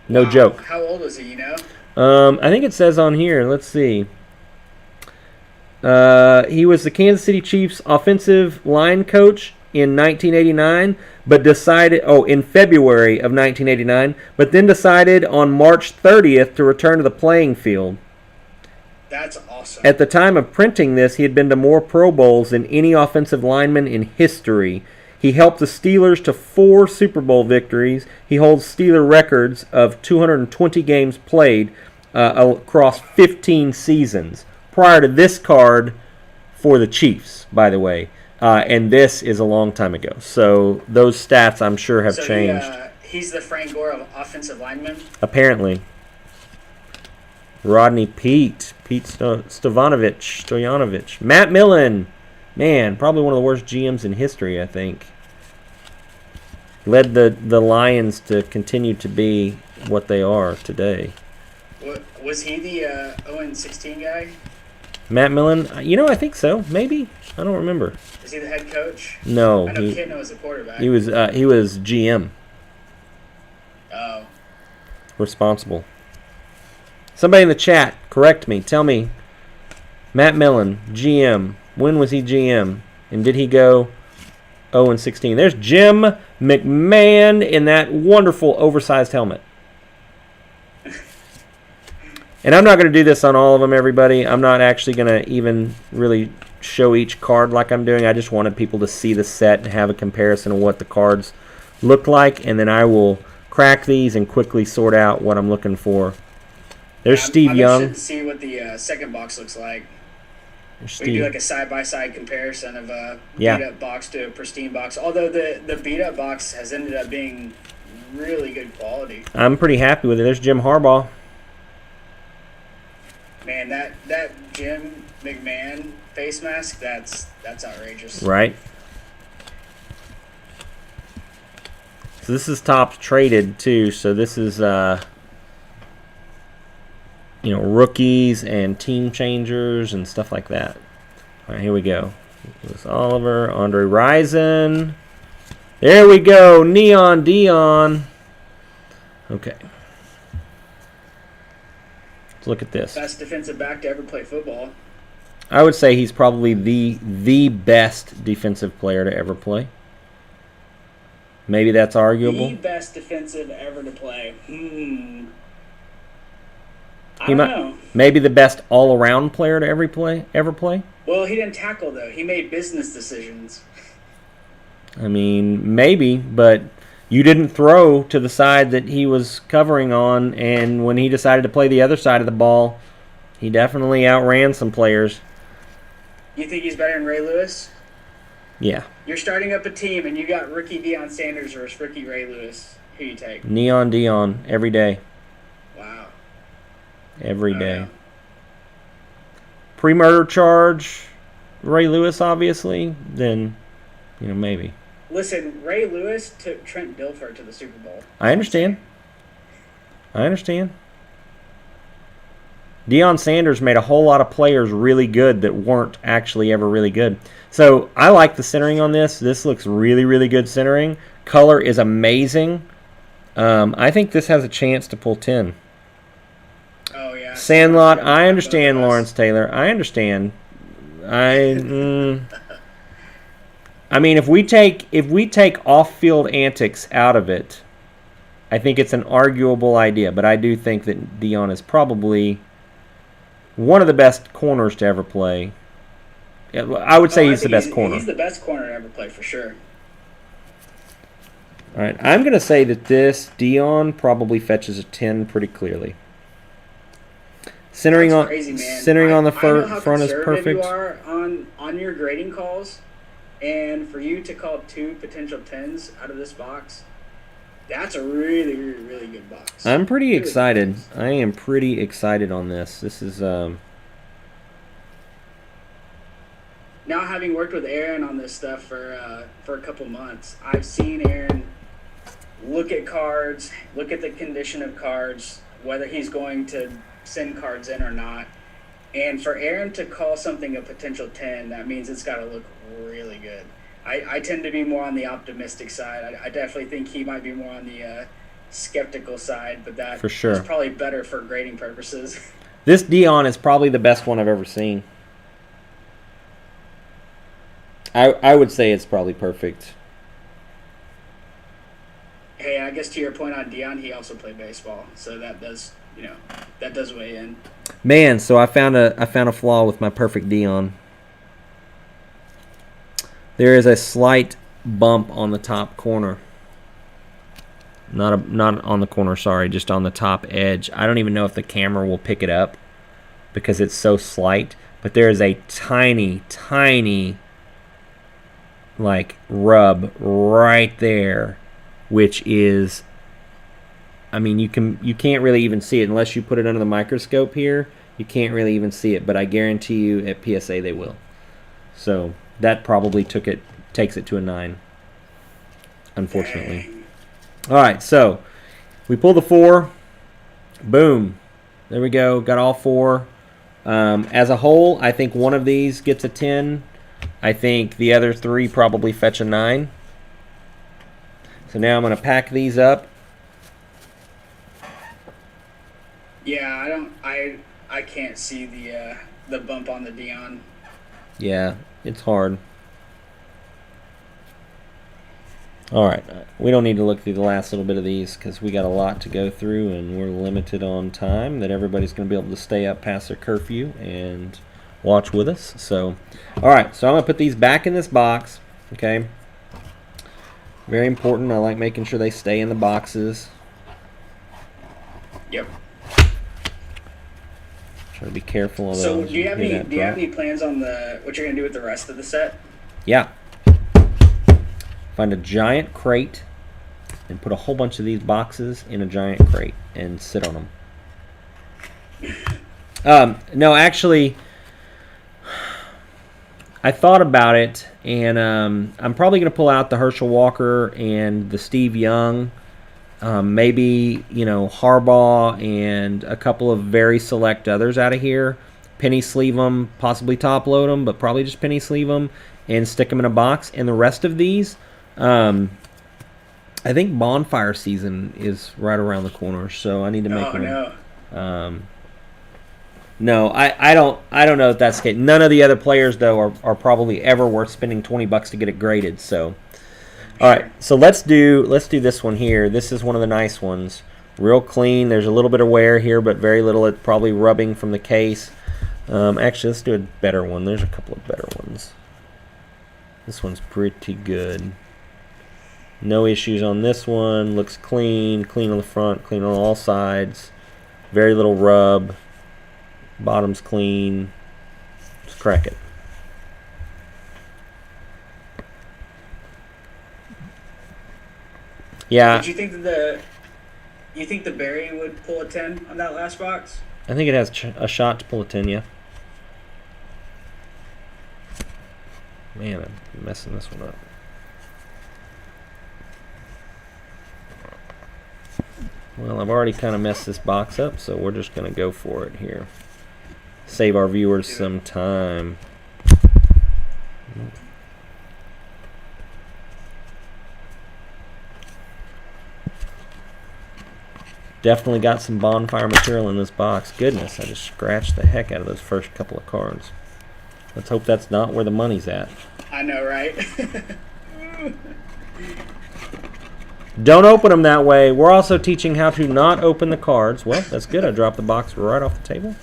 No joke. How old was he, you know? I think it says on here. Let's see. He was the Kansas City Chiefs offensive line coach in 1989, but decided, in February of 1989, but then decided on March 30th to return to the playing field. That's awesome. At the time of printing this, he had been to more Pro Bowls than any offensive lineman in history. He helped the Steelers to 4 Super Bowl victories. He holds Steeler records of 220 games played across 15 seasons. Prior to this card for the Chiefs, by the way. And this is a long time ago. So those stats, I'm sure, have changed. He's the Frank Gore of offensive linemen? Apparently. Rodney Pete Stoyanovich. Matt Millen. Man, probably one of the worst GMs in history, I think. Led the Lions to continue to be what they are today. Was he the 0-16 guy? Matt Millen? I think so. Maybe. I don't remember. Is he the head coach? No. I know Kidno was the quarterback. He was GM. Oh. Responsible. Somebody in the chat, correct me. Tell me. Matt Millen, GM. When was he GM? And did he go 0-16? There's Jim McMahon in that wonderful oversized helmet. And I'm not going to do this on all of them, everybody. I'm not actually going to even really show each card like I'm doing. I just wanted people to see the set and have a comparison of what the cards look like. And then I will crack these and quickly sort out what I'm looking for. There's Steve Young. I'm interested to see what the second box looks like. We do like a side-by-side comparison of a beat-up box to a pristine box. Although the beat-up box has ended up being really good quality. I'm pretty happy with it. There's Jim Harbaugh. Man, that Jim McMahon face mask, that's outrageous. Right. So this is Topps traded too. So this is rookies and team changers and stuff like that. All right, here we go. Lewis Oliver, Andre Rison, There we go. Neon Dion. Okay. Let's look at this. Best defensive back to ever play football. I would say he's probably the best defensive player to ever play. Maybe that's arguable. The best defensive ever to play. I He don't might, know. maybe the best all-around player to ever play. Well, he didn't tackle, though. He made business decisions. I mean, maybe, but you didn't throw to the side that he was covering on, and when he decided to play the other side of the ball, he definitely outran some players. You think he's better than Ray Lewis? Yeah. You're starting up a team, and you got rookie Deion Sanders versus rookie Ray Lewis. Who you take? Neon Dion every day. Wow. Every I day. don't know. Pre-murder charge, Ray Lewis, obviously, then, maybe. Listen, Ray Lewis took Trent Dilfer to the Super Bowl. I understand. Deion Sanders made a whole lot of players really good that weren't actually ever really good. So I like the centering on this. This looks really, really good centering. Color is amazing. I think this has a chance to pull 10. Oh, yeah. Sandlot, I understand, Lawrence Taylor. I understand. I mean, if we take off-field antics out of it, I think it's an arguable idea. But I do think that Deion is probably one of the best corners to ever play. I would say he's the best corner. He's the best corner to ever play, for sure. All right, I'm going to say that this Deion probably fetches a 10 pretty clearly. Centering That's on crazy, man. centering on the I know how front is conservative perfect. You are on your grading calls, and for you to call 2 potential 10s out of this box, that's a really, really, really good box. I'm pretty Really excited. good box. I am pretty excited on this. This is Now, having worked with Aaron on this stuff for a couple months, I've seen Aaron look at cards, look at the condition of cards, whether he's going to send cards in or not. And for Aaron to call something a potential 10, that means it's got to look really good. I tend to be more on the optimistic side. I definitely think he might be more on the skeptical side, but that For sure. is probably better for grading purposes. this Deion is probably the best one I've ever seen. I would say it's probably perfect. Hey, I guess to your point on Deion, he also played baseball, so that does weigh in. Man, so I found a flaw with my perfect Deion. There is a slight bump on the top corner. Not on the corner, sorry, just on the top edge. I don't even know if the camera will pick it up because it's so slight, but there is a tiny rub right there, which is, I mean, you can't really even see it unless you put it under the microscope here. You can't really even see it, but I guarantee you at PSA they will. So that probably takes it to a 9, unfortunately. All right, so we pull the 4. Boom. There we go. Got all 4. As a whole, I think one of these gets a 10. I think the other 3 probably fetch a 9. So now I'm going to pack these up. Yeah, I can't see the bump on the Deion. Yeah, it's hard. All right, we don't need to look through the last little bit of these because we got a lot to go through and we're limited on time that everybody's going to be able to stay up past their curfew and watch with us. So, all right, so I'm going to put these back in this box, okay? Very important. I like making sure they stay in the boxes. Yep. Try to be careful of those. So, do you have Hear any that drop? any plans on what you're gonna do with the rest of the set? Yeah. Find a giant crate and put a whole bunch of these boxes in a giant crate and sit on them. No, actually, I thought about it, and I'm probably going to pull out the Herschel Walker and the Steve Young, maybe, Harbaugh and a couple of very select others out of here. Penny sleeve them, possibly top load them, but probably just penny sleeve them and stick them in a box. And the rest of these, I think bonfire season is right around the corner, so I need to make Oh one. no. No, I don't know if that's the case. None of the other players though are probably ever worth spending $20 to get it graded. So, all right, so let's do this one here. This is one of the nice ones, real clean. There's a little bit of wear here, but very little. It's probably rubbing from the case. Actually, let's do a better one. There's a couple of better ones. This one's pretty good. No issues on this one. Looks clean. Clean on the front. Clean on all sides. Very little rub. Bottom's clean. Let's crack it. Yeah. Did you think the Barry would pull a 10 on that last box? I think it has a shot to pull a 10, yeah. Man, I'm messing this one up. Well, I've already kind of messed this box up, so we're just going to go for it here. Save our viewers some time. Definitely got some bonfire material in this box. Goodness, I just scratched the heck out of those first couple of cards. Let's hope that's not where the money's at. I know, right? Don't open them that way. We're also teaching how to not open the cards. Well, that's good. I dropped the box right off the table.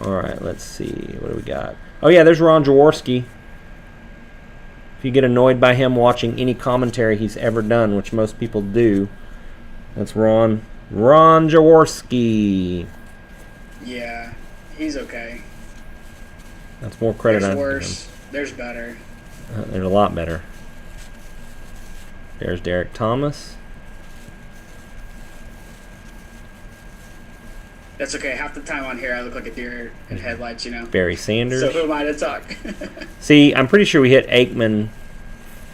All right, let's see. What do we got? Oh, yeah, there's Ron Jaworski. If you get annoyed by him watching any commentary he's ever done, which most people do, that's Ron Jaworski. Yeah, he's okay. That's more credit There's on him. worse. There's better. There's a lot better. There's Derek Thomas. That's okay. Half the time on here, I look like a deer in headlights, you know. Barry Sanders. So who am I to talk? See, I'm pretty sure we hit Aikman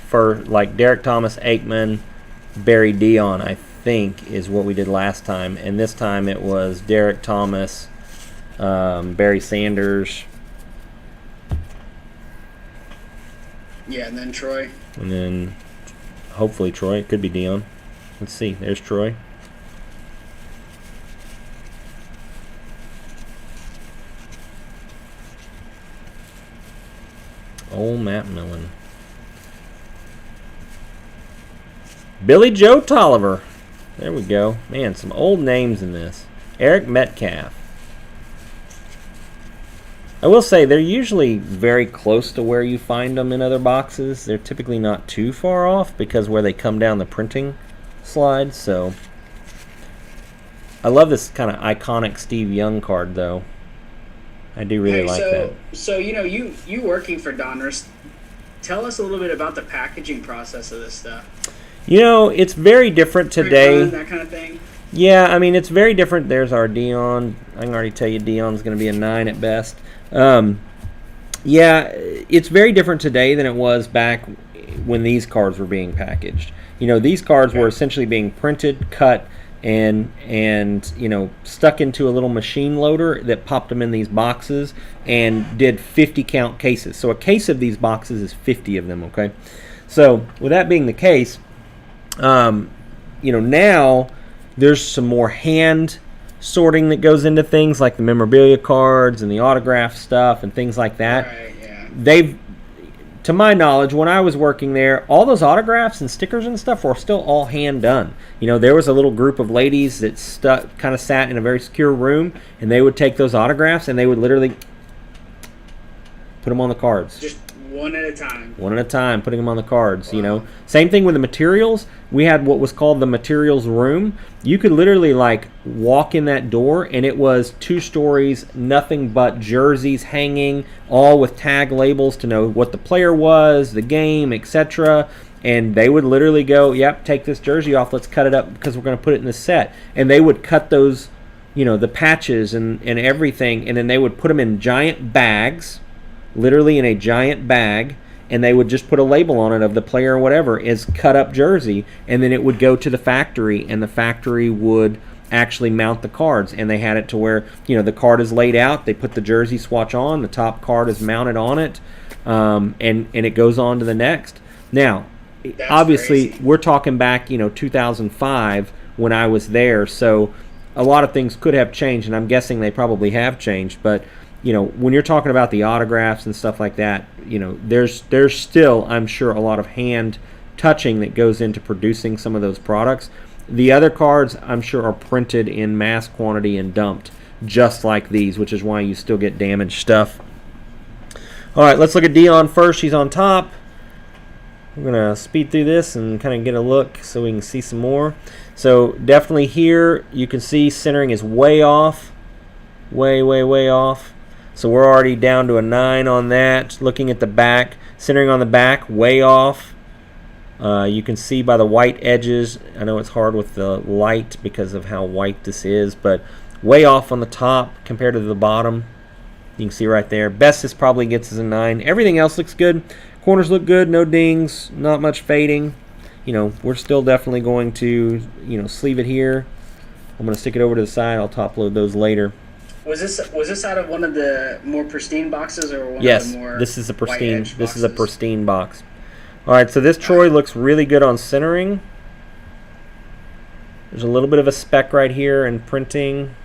for like Derek Thomas, Aikman, Barry Dion, I think, is what we did last time. And this time it was Derek Thomas, Barry Sanders. Yeah, and then Troy. And then hopefully Troy. It could be Dion. Let's see. There's Troy. Old Matt Millen. Billy Joe Tolliver. There we go. Man, some old names in this. Eric Metcalf. I will say they're usually very close to where you find them in other boxes. They're typically not too far off because where they come down the printing slide. So I love this kind of iconic Steve Young card, though. I do really like that. So you know, you working for Donruss, tell us a little bit about the packaging process of this stuff. You know, it's very different today. That kind of thing. Yeah, I mean, it's very different. There's our Dion. I can already tell you Dion's going to be a 9 at best. Yeah, it's very different today than it was back when these cards were being packaged. You know, these cards were essentially being printed, cut, and you know, stuck into a little machine loader that popped them in these boxes and did 50 count cases. So a case of these boxes is 50 of them, okay? So with that being the case, you know, now there's some more hand sorting that goes into things like the memorabilia cards and the autograph stuff and things like that. Right, yeah. They've, to my knowledge, when I was working there, all those autographs and stickers and stuff were still all hand done. You know, there was a little group of ladies that kind of sat in a very secure room, and they would take those autographs and they would literally put them on the cards. Just one at a time. One at a time, putting them on the cards, you know. Same thing with the materials. We had what was called the materials room. You could literally, like, walk in that door, and it was 2 stories, nothing but jerseys hanging, all with tag labels to know what the player was, the game, etc. And they would literally go, yep, take this jersey off, let's cut it up because we're going to put it in the set. And they would cut those, you know, the patches and everything, and then they would put them in giant bags, literally in a giant bag, and they would just put a label on it of the player or whatever is cut up jersey, and then it would go to the factory, and the factory would actually mount the cards. And they had it to where, you know, the card is laid out, they put the jersey swatch on, the top card is mounted on it, and it goes on to the next. Now, obviously crazy. we're talking back, 2005 when I was there, so a lot of things could have changed, and I'm guessing they probably have changed. But when you're talking about the autographs and stuff like that, there's still, I'm sure, a lot of hand touching that goes into producing some of those products. The other cards, I'm sure, are printed in mass quantity and dumped, just like these, which is why you still get damaged stuff. All right, let's look at Dion first. She's on top. We're going to speed through this and kind of get a look so we can see some more. So definitely here, you can see centering is way off. Way, way, way off. So we're already down to a 9 on that. Looking at the back, centering on the back, way off. You can see by the white edges. I know it's hard with the light because of how white this is, but way off on the top compared to the bottom. You can see right there. Best this probably gets is a 9. Everything else looks good. Corners look good. No dings. Not much fading. We're still definitely going to, sleeve it here. I'm going to stick it over to the side. I'll top load those later. Was this out of one of the more pristine boxes or one Yes, of the more this is a pristine. white edge This is a boxes? pristine box. All right, so this Troy looks really good on centering. There's a little bit of a speck right here in printing.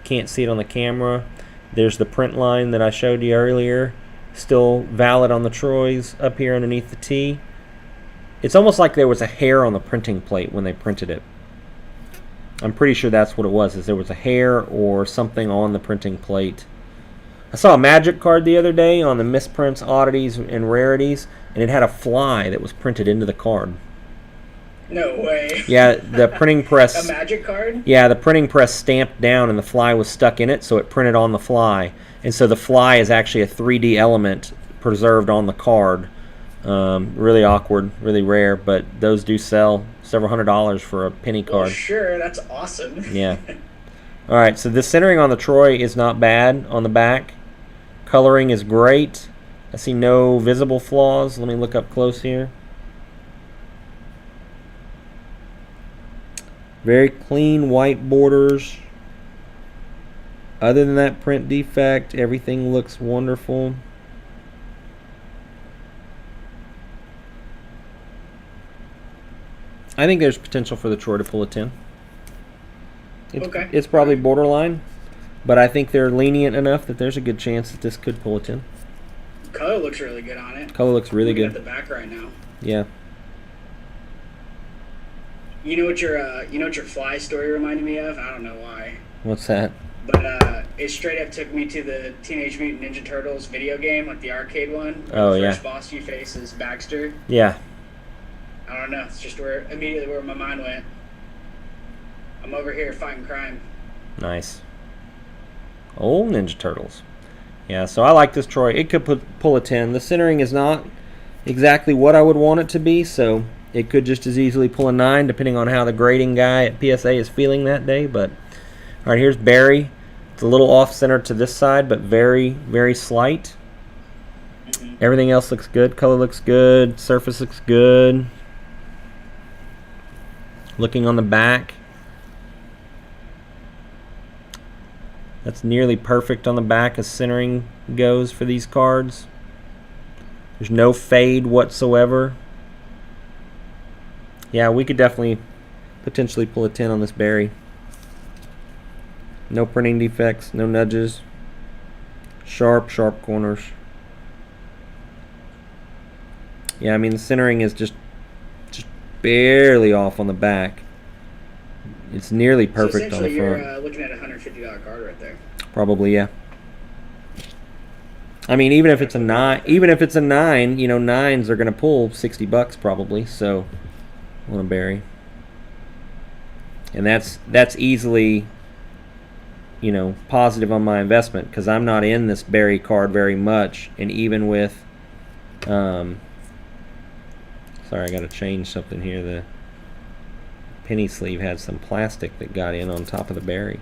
Can't see it on the camera. There's the print line that I showed you earlier. Still valid on the Troys up here underneath the T. It's almost like there was a hair on the printing plate when they printed it. I'm pretty sure that's what it was, is there was a hair or something on the printing plate. I saw a Magic card the other day on the misprints, oddities, and rarities, and it had a fly that was printed into the card. No way. Yeah, the printing press... A Magic card? Yeah, the printing press stamped down and the fly was stuck in it, so it printed on the fly. And so the fly is actually a 3D element preserved on the card. Really awkward, really rare, but those do sell several $100s for a penny card. Well, sure, that's awesome. Yeah. All right, so the centering on the Troy is not bad on the back. Coloring is great. I see no visible flaws. Let me look up close here. Very clean white borders. Other than that print defect, everything looks wonderful. I think there's potential for the Troy to pull a 10. Okay. It's probably borderline, but I think they're lenient enough that there's a good chance that this could pull a 10. Color looks really good on it. Color looks really Looking good. at the back right now. Yeah. You know what your fly story reminded me of? I don't know why, What's that? but it straight up took me to the Teenage Mutant Ninja Turtles video game, like the arcade one. Oh, the yeah. First boss you face is Baxter. Yeah. I don't know. It's just immediately where my mind went. I'm over here fighting crime. Nice. Old Ninja Turtles. Yeah, so I like this Troy. It could pull a 10. The centering is not exactly what I would want it to be, so it could just as easily pull a 9, depending on how the grading guy at PSA is feeling that day. But all right, here's Barry. It's a little off-center to this side, but very, very slight. Everything else looks good. Color looks good. Surface looks good. Looking on the back, that's nearly perfect on the back as centering goes for these cards. There's no fade whatsoever. Yeah, we could definitely potentially pull a 10 on this Barry. No printing defects, no nudges. Sharp, sharp corners. Yeah, I mean the centering is just barely off on the back. It's nearly perfect on the front. You're looking at a $150 card right there. Probably, yeah. I mean, even if it's a 9, nines are going to pull $60 probably. So, on a Barry, and that's easily, positive on my investment because I'm not in this Barry card very much, and even with, sorry, I got to change something here. The penny sleeve had some plastic that got in on top of the Barry.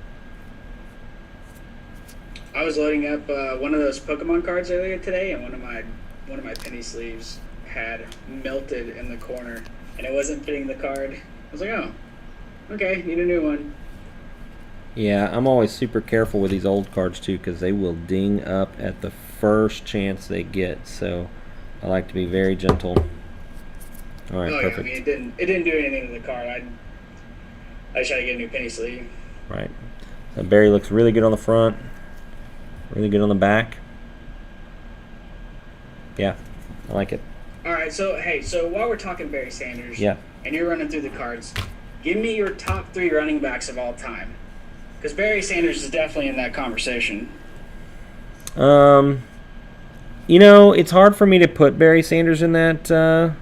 I was loading up one of those Pokemon cards earlier today, and one of my penny sleeves had melted in the corner, and it wasn't fitting the card. I was like, oh, okay, need a new one. Yeah, I'm always super careful with these old cards too because they will ding up at the first chance they get. So I like to be very gentle. All right, Oh yeah, perfect. I mean it didn't do anything to the card. I tried to get a new penny sleeve. Right. So Barry looks really good on the front, really good on the back. Yeah, I like it. All right, so hey, so while we're talking Barry Sanders, Yeah. and you're running through the cards, give me your top 3 running backs of all time, because Barry Sanders is definitely in that conversation. You know, it's hard for me to put Barry Sanders in that.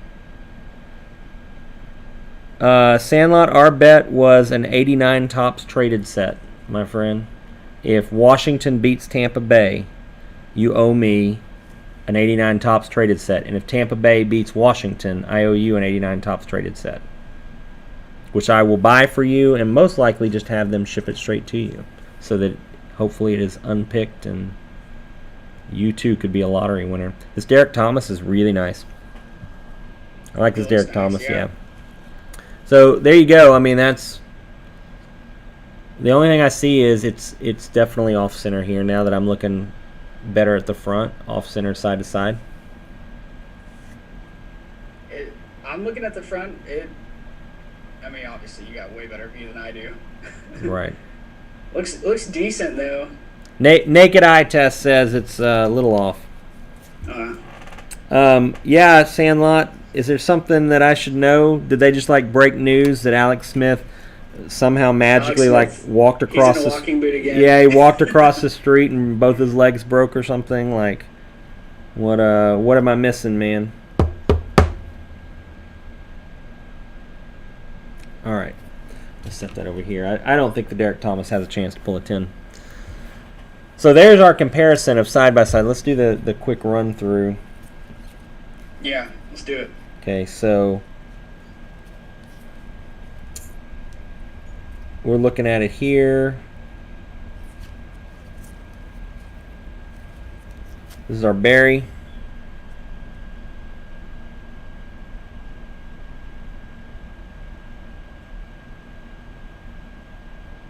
Sandlot, our bet was an 89 tops traded set, my friend. If Washington beats Tampa Bay, you owe me an 89 tops traded set. And if Tampa Bay beats Washington, I owe you an 89 tops traded set, which I will buy for you and most likely just have them ship it straight to you so that hopefully it is unpicked and you too could be a lottery winner. This Derek Thomas is really nice. I like this Derek Nice, Thomas, yeah. yeah. So there you go. I mean, that's the only thing I see is it's definitely off center here now that I'm looking better at the front, off center side to side. I'm looking at the front. I mean, obviously you got way better view than I do. Right. Looks decent though. Naked eye test says it's a little off. Yeah, Sandlot. Is there something that I should know? Did they just like break news that Alex Smith somehow magically Smith, walked across he's in a the walking boot again. Yeah, he walked across the street and both his legs broke or something? Like, what am I missing, man? All right, let's set that over here. I don't think the Derek Thomas has a chance to pull a 10. So there's our comparison of side by side. Let's do the quick run through. Yeah, let's do it. Okay, so we're looking at it here. This is our Barry.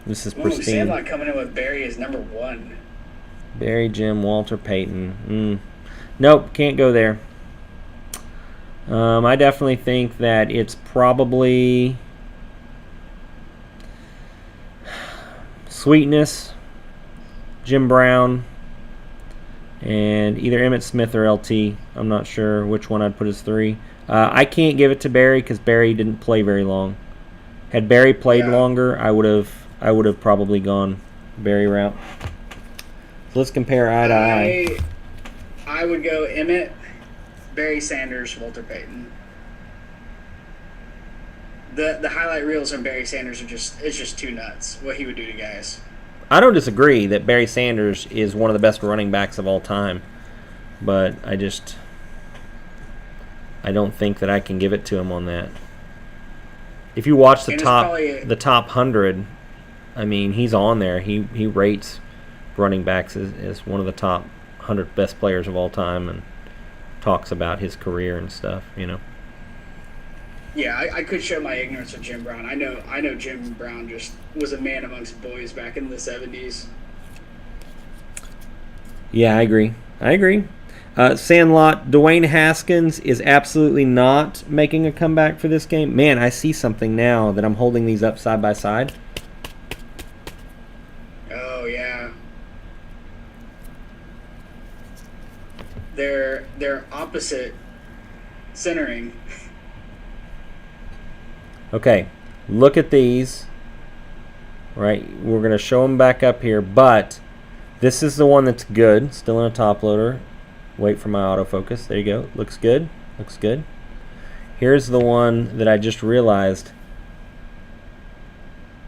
This is Ooh, pristine. Sandlot coming in with Barry as number 1. Barry, Jim, Walter Payton. Nope, can't go there. I definitely think that it's probably Sweetness, Jim Brown, and either Emmitt Smith or LT. I'm not sure which one I'd put as 3. I can't give it to Barry because Barry didn't play very long. Had Barry played longer, I would have probably gone Barry route. So let's compare eye to eye. I would go Emmett, Barry Sanders, Walter Payton. The highlight reels on Barry Sanders it's just too nuts what he would do to guys. I don't disagree that Barry Sanders is one of the best running backs of all time, but I don't think that I can give it to him on that. If you watch the top 100, I mean, he's on there. He rates running backs as one of the top 100 best players of all time and talks about his career and stuff, you know. Yeah, I could show my ignorance of Jim Brown. I know Jim Brown just was a man amongst boys back in the 70s. Yeah, I agree. Sandlot, Dwayne Haskins is absolutely not making a comeback for this game. Man, I see something now that I'm holding these up side by side. Oh, yeah. They're opposite centering. Okay, look at these. Right, we're going to show them back up here, but this is the one that's good. Still in a top loader. Wait for my autofocus. There you go. Looks good. Here's the one that I just realized.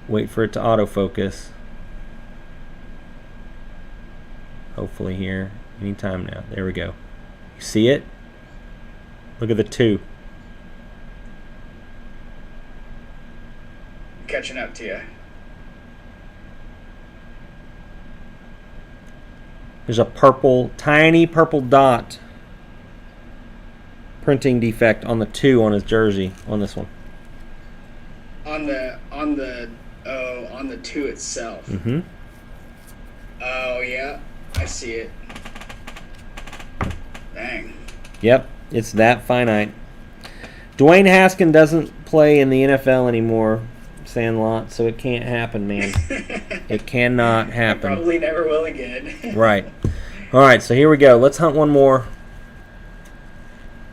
Wait for it to autofocus. Hopefully here. Anytime now. There we go. You see it? Look at the 2. Catching up to you. There's a tiny purple dot printing defect on the 2 on his jersey on this one. On the 2 itself. Mm-hmm. Oh yeah, I see it. Dang. Yep, it's that finite. Dwayne Haskin doesn't play in the NFL anymore, Sandlot, so it can't happen, man. It cannot happen. Probably never will again. Right. All right, so here we go. Let's hunt one more.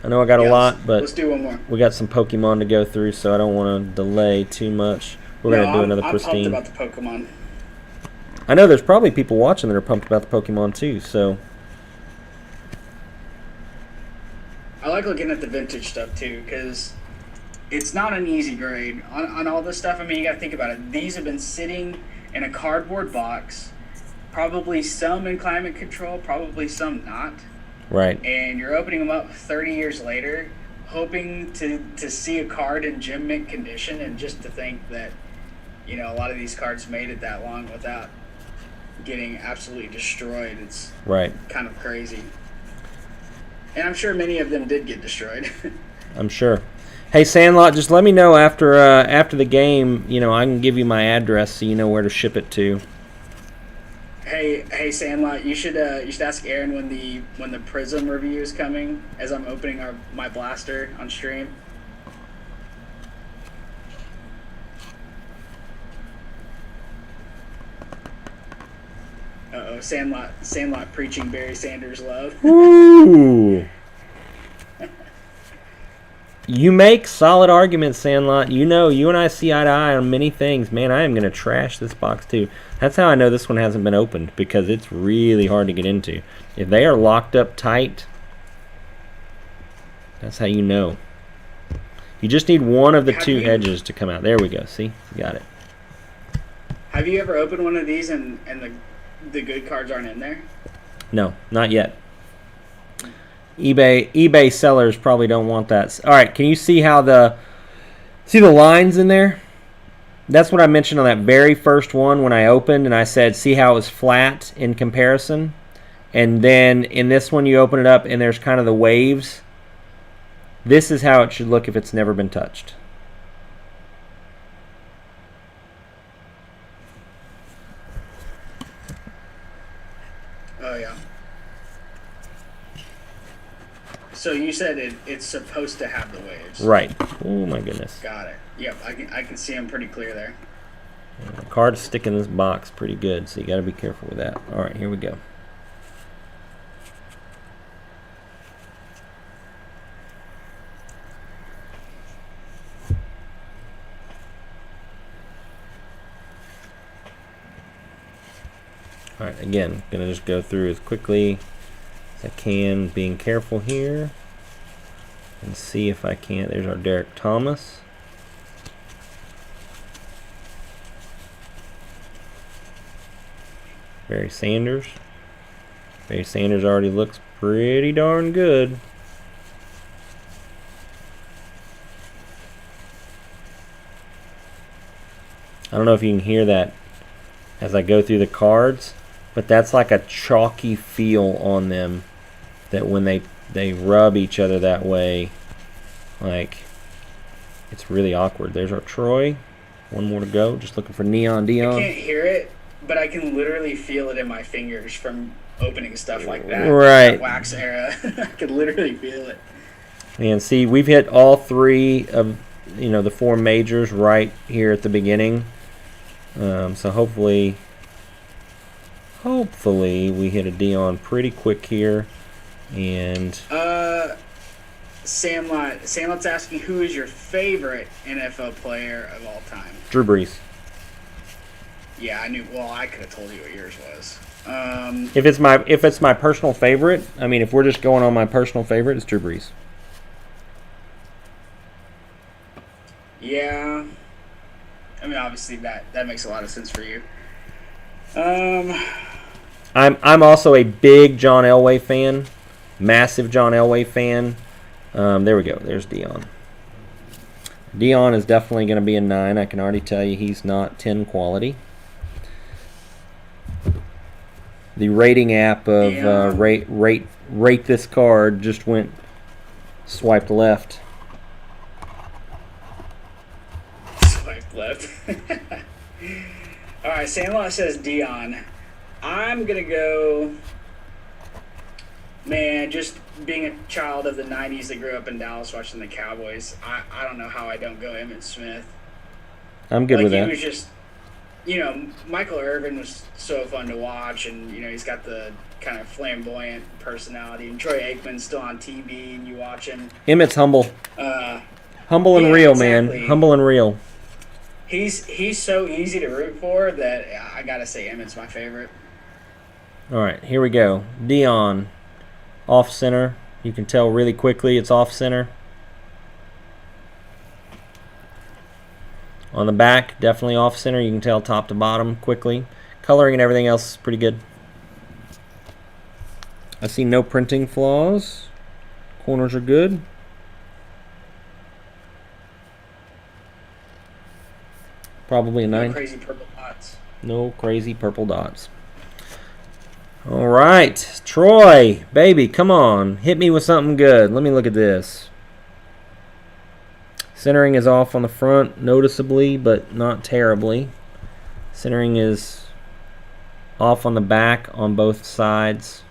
I know I got a lot, but let's do one more. We got some Pokemon to go through, so I don't want to delay too much. We're going to do another Pristine. I'm pumped about the Pokemon. I know there's probably people watching that are pumped about the Pokemon too, so. I like looking at the vintage stuff too, because it's not an easy grade on all this stuff. I mean, you got to think about it. These have been sitting in a cardboard box, probably some in climate control, probably some not. Right. And you're opening them up 30 years later, hoping to see a card in gem mint condition, and just to think that, you know, a lot of these cards made it that long without getting absolutely destroyed. It's right. Kind of crazy. And I'm sure many of them did get destroyed. I'm sure. Hey, Sandlot, just let me know after the game. You know, I can give you my address so you know where to ship it to. Hey, Sandlot, you should ask Aaron when the Prism review is coming, as I'm opening my blaster on stream. Uh-oh, Sandlot preaching Barry Sanders love. Ooh. You make solid arguments, Sandlot. You know, you and I see eye to eye on many things. Man, I am going to trash this box too. That's how I know this one hasn't been opened, because it's really hard to get into. If they are locked up tight, that's how you know. You just need one of the two edges to come out. There we go. See? Got it. Have you ever opened one of these and the good cards aren't in there? No, not yet. eBay sellers probably don't want that. All right, can you see how the lines in there? That's what I mentioned on that very first one when I opened, and I said, see how it was flat in comparison? And then in this one, you open it up, and there's kind of the waves. This is how it should look if it's never been touched. Oh, yeah. So you said it's supposed to have the waves. Right. Oh, my goodness. Got it. Yep, I can see them pretty clear there. The cards stick in this box pretty good, so you got to be careful with that. All right, here we go. All right, again, going to just go through as quickly as I can, being careful here, and see if I can't. There's our Derek Thomas. Barry Sanders. Barry Sanders already looks pretty darn good. I don't know if you can hear that as I go through the cards, but that's like a chalky feel on them, that when they rub each other that way, like, it's really awkward. There's our Troy. One more to go. Just looking for Neon Dion. I can't hear it, but I can literally feel it in my fingers from opening stuff like that. Right. That wax era. I can literally feel it. And see, we've hit all three of, the four majors right here at the beginning. So hopefully we hit a Dion pretty quick here. And Sandlot's asking, who is your favorite NFL player of all time? Drew Brees. Yeah, I knew. Well, I could have told you what yours was. If it's my personal favorite, I mean, if we're just going on my personal favorite, it's Drew Brees. Yeah. I mean, obviously that makes a lot of sense for you. I'm also a big John Elway fan, massive John Elway fan. There we go. There's Dion. Dion is definitely going to be a 9. I can already tell you he's not 10 quality. The rating app of rate this card just went swiped left. Swipe left. All right, Sandlot says Dion. I'm gonna go. Man, just being a child of the '90s that grew up in Dallas watching the Cowboys, I don't know how I don't go Emmitt Smith. I'm good Like with he that. was just, Michael Irvin was so fun to watch, and he's got the kind of flamboyant personality. And Troy Aikman's still on TV, and you watch him. Emmitt's humble. Humble and Yeah, real, exactly. man. Humble and real. He's so easy to root for that I gotta say Emmitt's my favorite. All right, here we go. Dion, off center. You can tell really quickly it's off center. On the back, definitely off center. You can tell top to bottom quickly. Coloring and everything else is pretty good. I see no printing flaws. Corners are good. Probably a No 9. crazy purple dots. No crazy purple dots. All right, Troy, baby, come on. Hit me with something good. Let me look at this. Centering is off on the front noticeably, but not terribly. Centering is off on the back on both sides.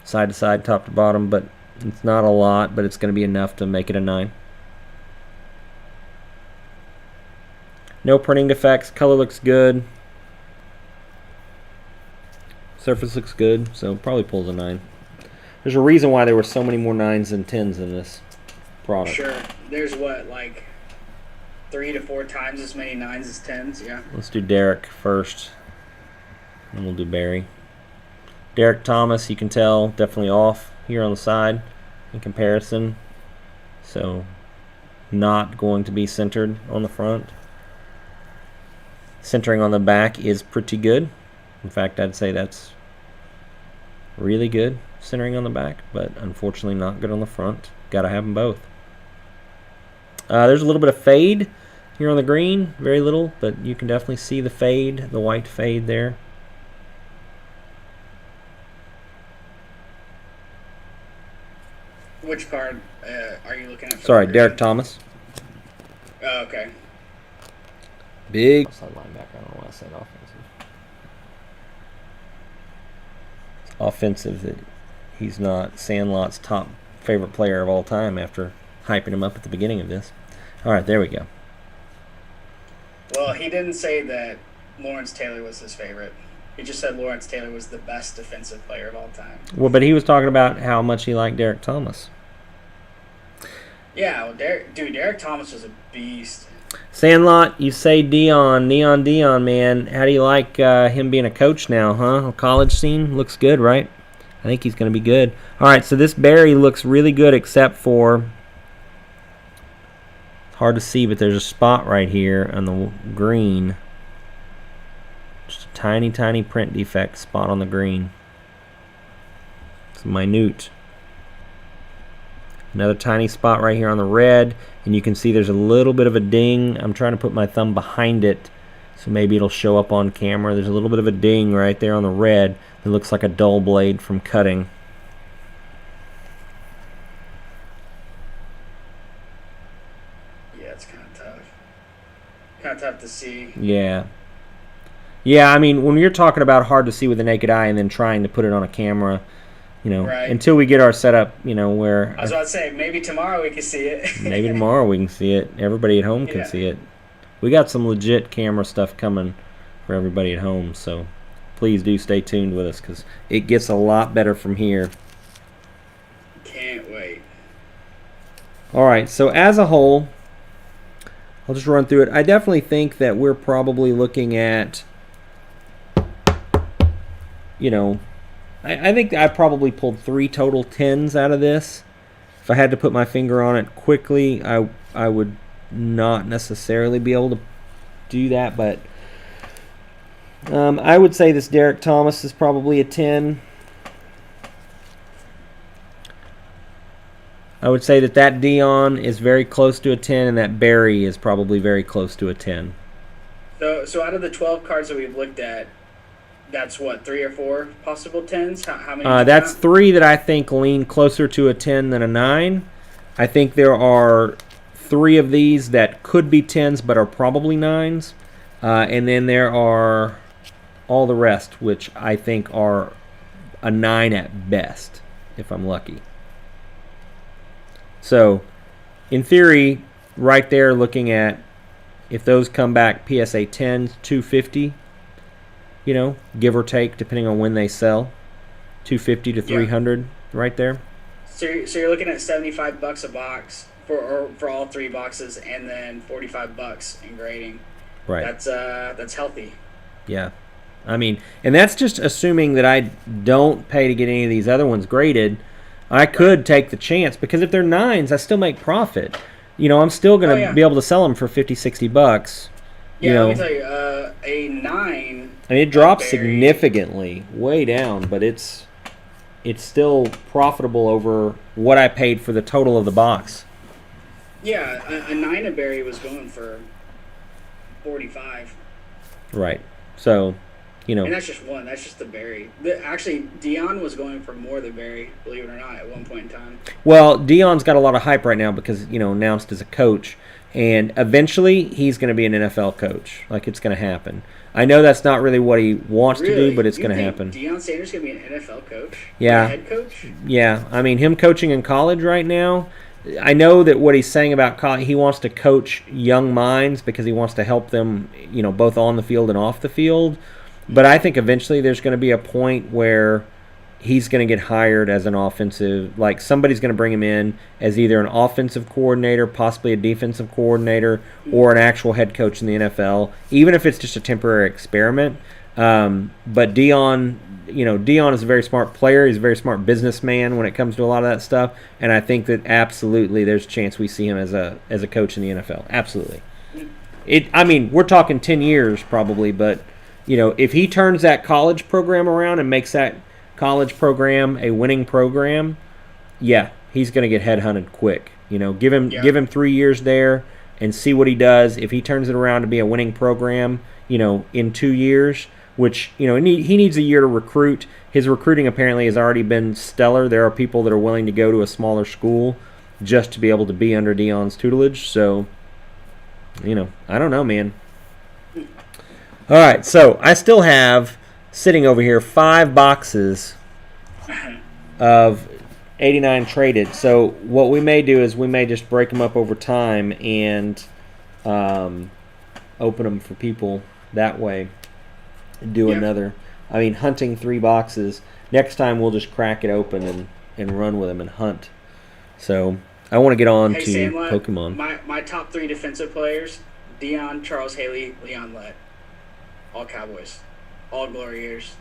Side to side, top to bottom, but it's not a lot, but it's going to be enough to make it a 9. No printing defects. Color looks good. Surface looks good, so probably pulls a 9. There's a reason why there were so many more 9s than 10s in this product. Sure. There's like 3 to 4 times as many 9s as 10s. Yeah. Let's do Derek first, and we'll do Barry. Derek Thomas, you can tell, definitely off here on the side in comparison. So not going to be centered on the front. Centering on the back is pretty good. In fact, I'd say that's really good centering on the back, but unfortunately not good on the front. Got to have them both. There's a little bit of fade here on the green, very little, but you can definitely see the fade, the white fade there. Which card are you looking at? Sorry, Derek Thomas. Oh, okay. Big outside linebacker. I don't know why I said offensive. It's offensive that he's not Sandlot's top favorite player of all time after hyping him up at the beginning of this. All right, there we go. Well, he didn't say that Lawrence Taylor was his favorite. He just said Lawrence Taylor was the best defensive player of all time. Well, but he was talking about how much he liked Derek Thomas. Yeah, well, Derek Thomas was a beast. Sandlot, you say Dion, man. How do you like him being a coach now, huh? College scene looks good, right? I think he's going to be good. All right, so this Barry looks really good except for, it's hard to see, but there's a spot right here on the green. Just a tiny, tiny print defect spot on the green. It's minute. Another tiny spot right here on the red, and you can see there's a little bit of a ding. I'm trying to put my thumb behind it, so maybe it'll show up on camera. There's a little bit of a ding right there on the red. It looks like a dull blade from cutting. Yeah, it's kind of tough. Kind of tough to see. Yeah. Yeah, I mean, when you're talking about hard to see with the naked eye and then trying to put it on a camera, Right. until we get our setup, where I was about to say, maybe tomorrow we can see it. maybe tomorrow we can see it. Everybody at home can Yeah. see it. We got some legit camera stuff coming for everybody at home, so please do stay tuned with us because it gets a lot better from here. Can't wait. All right, so as a whole, I'll just run through it. I definitely think that we're probably looking at, I think I probably pulled 3 total 10s out of this. If I had to put my finger on it quickly, I would not necessarily be able to do that, but I would say this Derek Thomas is probably a 10. I would say that Dion is very close to a 10, and that Barry is probably very close to a 10. So out of the 12 cards that we've looked at, that's what, 3 or 4 possible 10s? How many? That's 3 that I think lean closer to a 10 than a 9. I think there are 3 of these that could be 10s but are probably 9s. And then there are all the rest, which I think are a 9 at best. if I'm lucky. So, in theory, right there, looking at if those come back PSA 10s, 250, give or take, depending on when they sell, 250 to 300, right there. So you're looking at $75 a box for all 3 boxes, and then $45 in grading. Right. That's healthy. Yeah. I mean, and that's just assuming that I don't pay to get any of these other ones graded. I could take the chance, because if they're 9s, I still make profit. I'm still going to be able to sell them for $50-$60. Yeah, let me tell you, a 9. And it drops significantly, way down, but it's still profitable over what I paid for the total of the box. Yeah, a 9 of Berry was going for 45. Right. So, and that's just one. That's just the Berry. Actually, Dion was going for more than Berry, believe it or not, at one point in time. Well, Dion's got a lot of hype right now because, announced as a coach. And eventually, he's going to be an NFL coach. Like, it's going to happen. I know that's not really what he wants to do, but it's going to happen. Deion Sanders going to be an NFL coach? Yeah. Head coach? Yeah. I mean, him coaching in college right now, I know that what he's saying about college, he wants to coach young minds because he wants to help them, both on the field and off the field. But I think eventually there's going to be a point where he's going to get hired as an offensive, like somebody's going to bring him in as either an offensive coordinator, possibly a defensive coordinator, or an actual head coach in the NFL, even if it's just a temporary experiment. But Dion is a very smart player. He's a very smart businessman when it comes to a lot of that stuff. And I think that absolutely there's a chance we see him as a coach in the NFL. Absolutely. We're talking 10 years probably, but if he turns that college program around and makes that college program a winning program, yeah, he's going to get headhunted quick. Give him 3 years there and see what he does. If he turns it around to be a winning program, in 2 years, which he needs a year to recruit. His recruiting apparently has already been stellar. There are people that are willing to go to a smaller school just to be able to be under Dion's tutelage. So, I don't know, man. All right, so I still have sitting over here 5 boxes of 89 traded. So what we may do is we may just break them up over time and open them for people that way. Do another. Hunting 3 boxes. Next time we'll just crack it open and run with them and hunt. So I want to get on to Sandlot, Pokemon. My top 3 defensive players: Dion, Charles Haley, Leon Lett. All Cowboys. All glory years.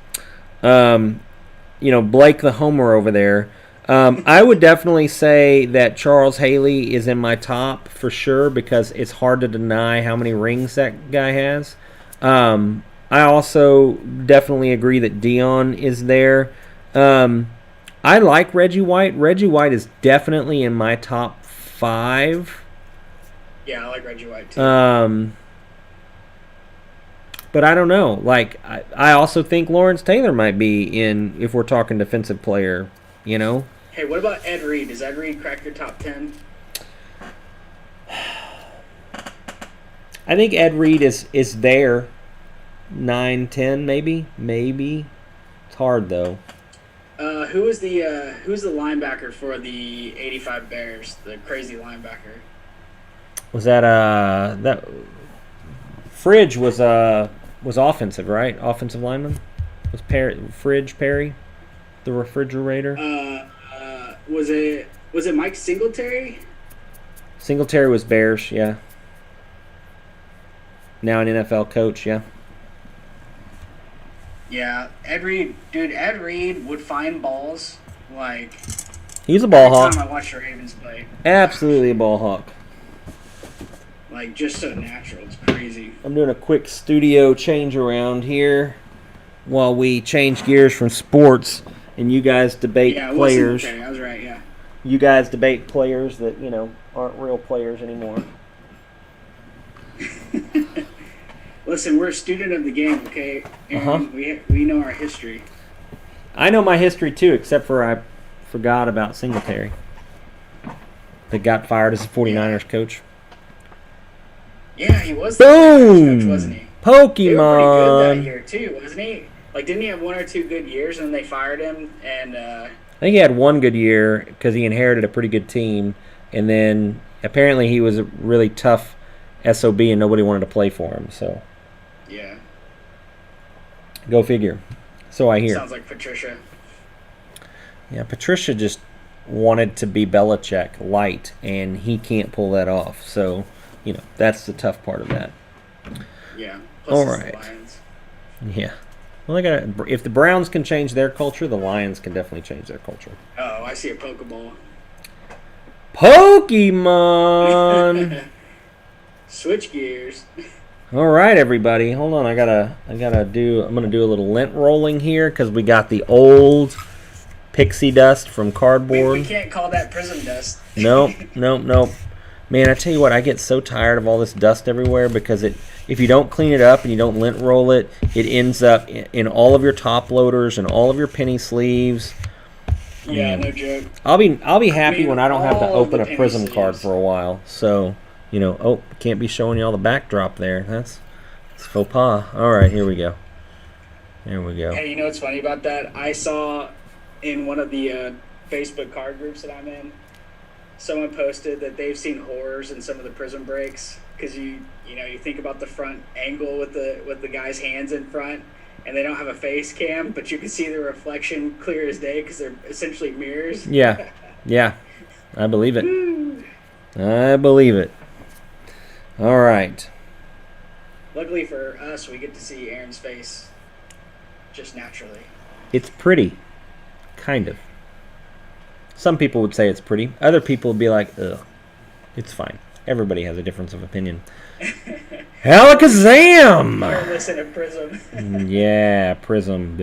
Blake the Homer over there. I would definitely say that Charles Haley is in my top for sure because it's hard to deny how many rings that guy has. I also definitely agree that Dion is there. I like Reggie White. Reggie White is definitely in my top 5. Yeah, I like Reggie White too. But I don't know. Like, I also think Lawrence Taylor might be in if we're talking defensive player, Hey, what about Ed Reed? Does Ed Reed crack your top 10? I think Ed Reed is there. 9, 10 maybe. Maybe. It's hard, though. Who's the linebacker for the 85 Bears? The crazy linebacker. Was that Fridge was offensive, right? Offensive lineman? Was Fridge Perry the refrigerator? Was it Mike Singletary? Singletary was Bears, yeah. Now an NFL coach, yeah. Yeah, Ed Reed would find balls like. He's a ball hawk. Every time I watch the Ravens play. Absolutely a ball hawk. Like, just so natural. It's crazy. I'm doing a quick studio change around here while we change gears from sports and you guys debate players. I was right, yeah. You guys debate players that, aren't real players anymore. Listen, we're a student of the game, okay? And we know our history. I know my history, too, except for I forgot about Singletary. That got fired as a 49ers coach. Yeah, he was Boom! The coach, wasn't he? Pokemon! He was pretty good that year, too, wasn't he? Like, didn't he have 1 or 2 good years, and they fired him, and think he had one good year because he inherited a pretty good team, and then apparently he was a really tough SOB and nobody wanted to play for him. So Yeah. go figure. So I hear. Sounds like Patricia. Yeah, Patricia just wanted to be Belichick light, and he can't pull that off. So, that's the tough part of that. Yeah. Plus All it's right. the Lions. Yeah. Well, if the Browns can change their culture, the Lions can definitely change their culture. Oh, I see a Pokeball. Pokemon. Switch gears. All right, everybody. Hold on. I'm gonna do a little lint rolling here because we got the old pixie dust from cardboard. We can't call that prism dust. Nope. Man, I tell you what, I get so tired of all this dust everywhere because if you don't clean it up and you don't lint roll it, it ends up in all of your top loaders and all of your penny sleeves. Yeah, no joke. I'll be happy when I don't have to all of open the a penny prism card sleeves. for a while. So, can't be showing you all the backdrop there. That's faux pas. All right, here we go. There we go. Hey, you know what's funny about that? I saw in one of the Facebook card groups that I'm in, someone posted that they've seen horrors in some of the prism breaks because you think about the front angle with the guy's hands in front, and they don't have a face cam, but you can see the reflection clear as day because they're essentially mirrors. Yeah, I believe it. I believe it. All right. Luckily for us, we get to see Aaron's face just naturally. It's pretty, kind of. Some people would say it's pretty. Other people would be like, ugh, it's fine. Everybody has a difference of opinion. Alakazam! Or listen to Prism. Yeah, Prism.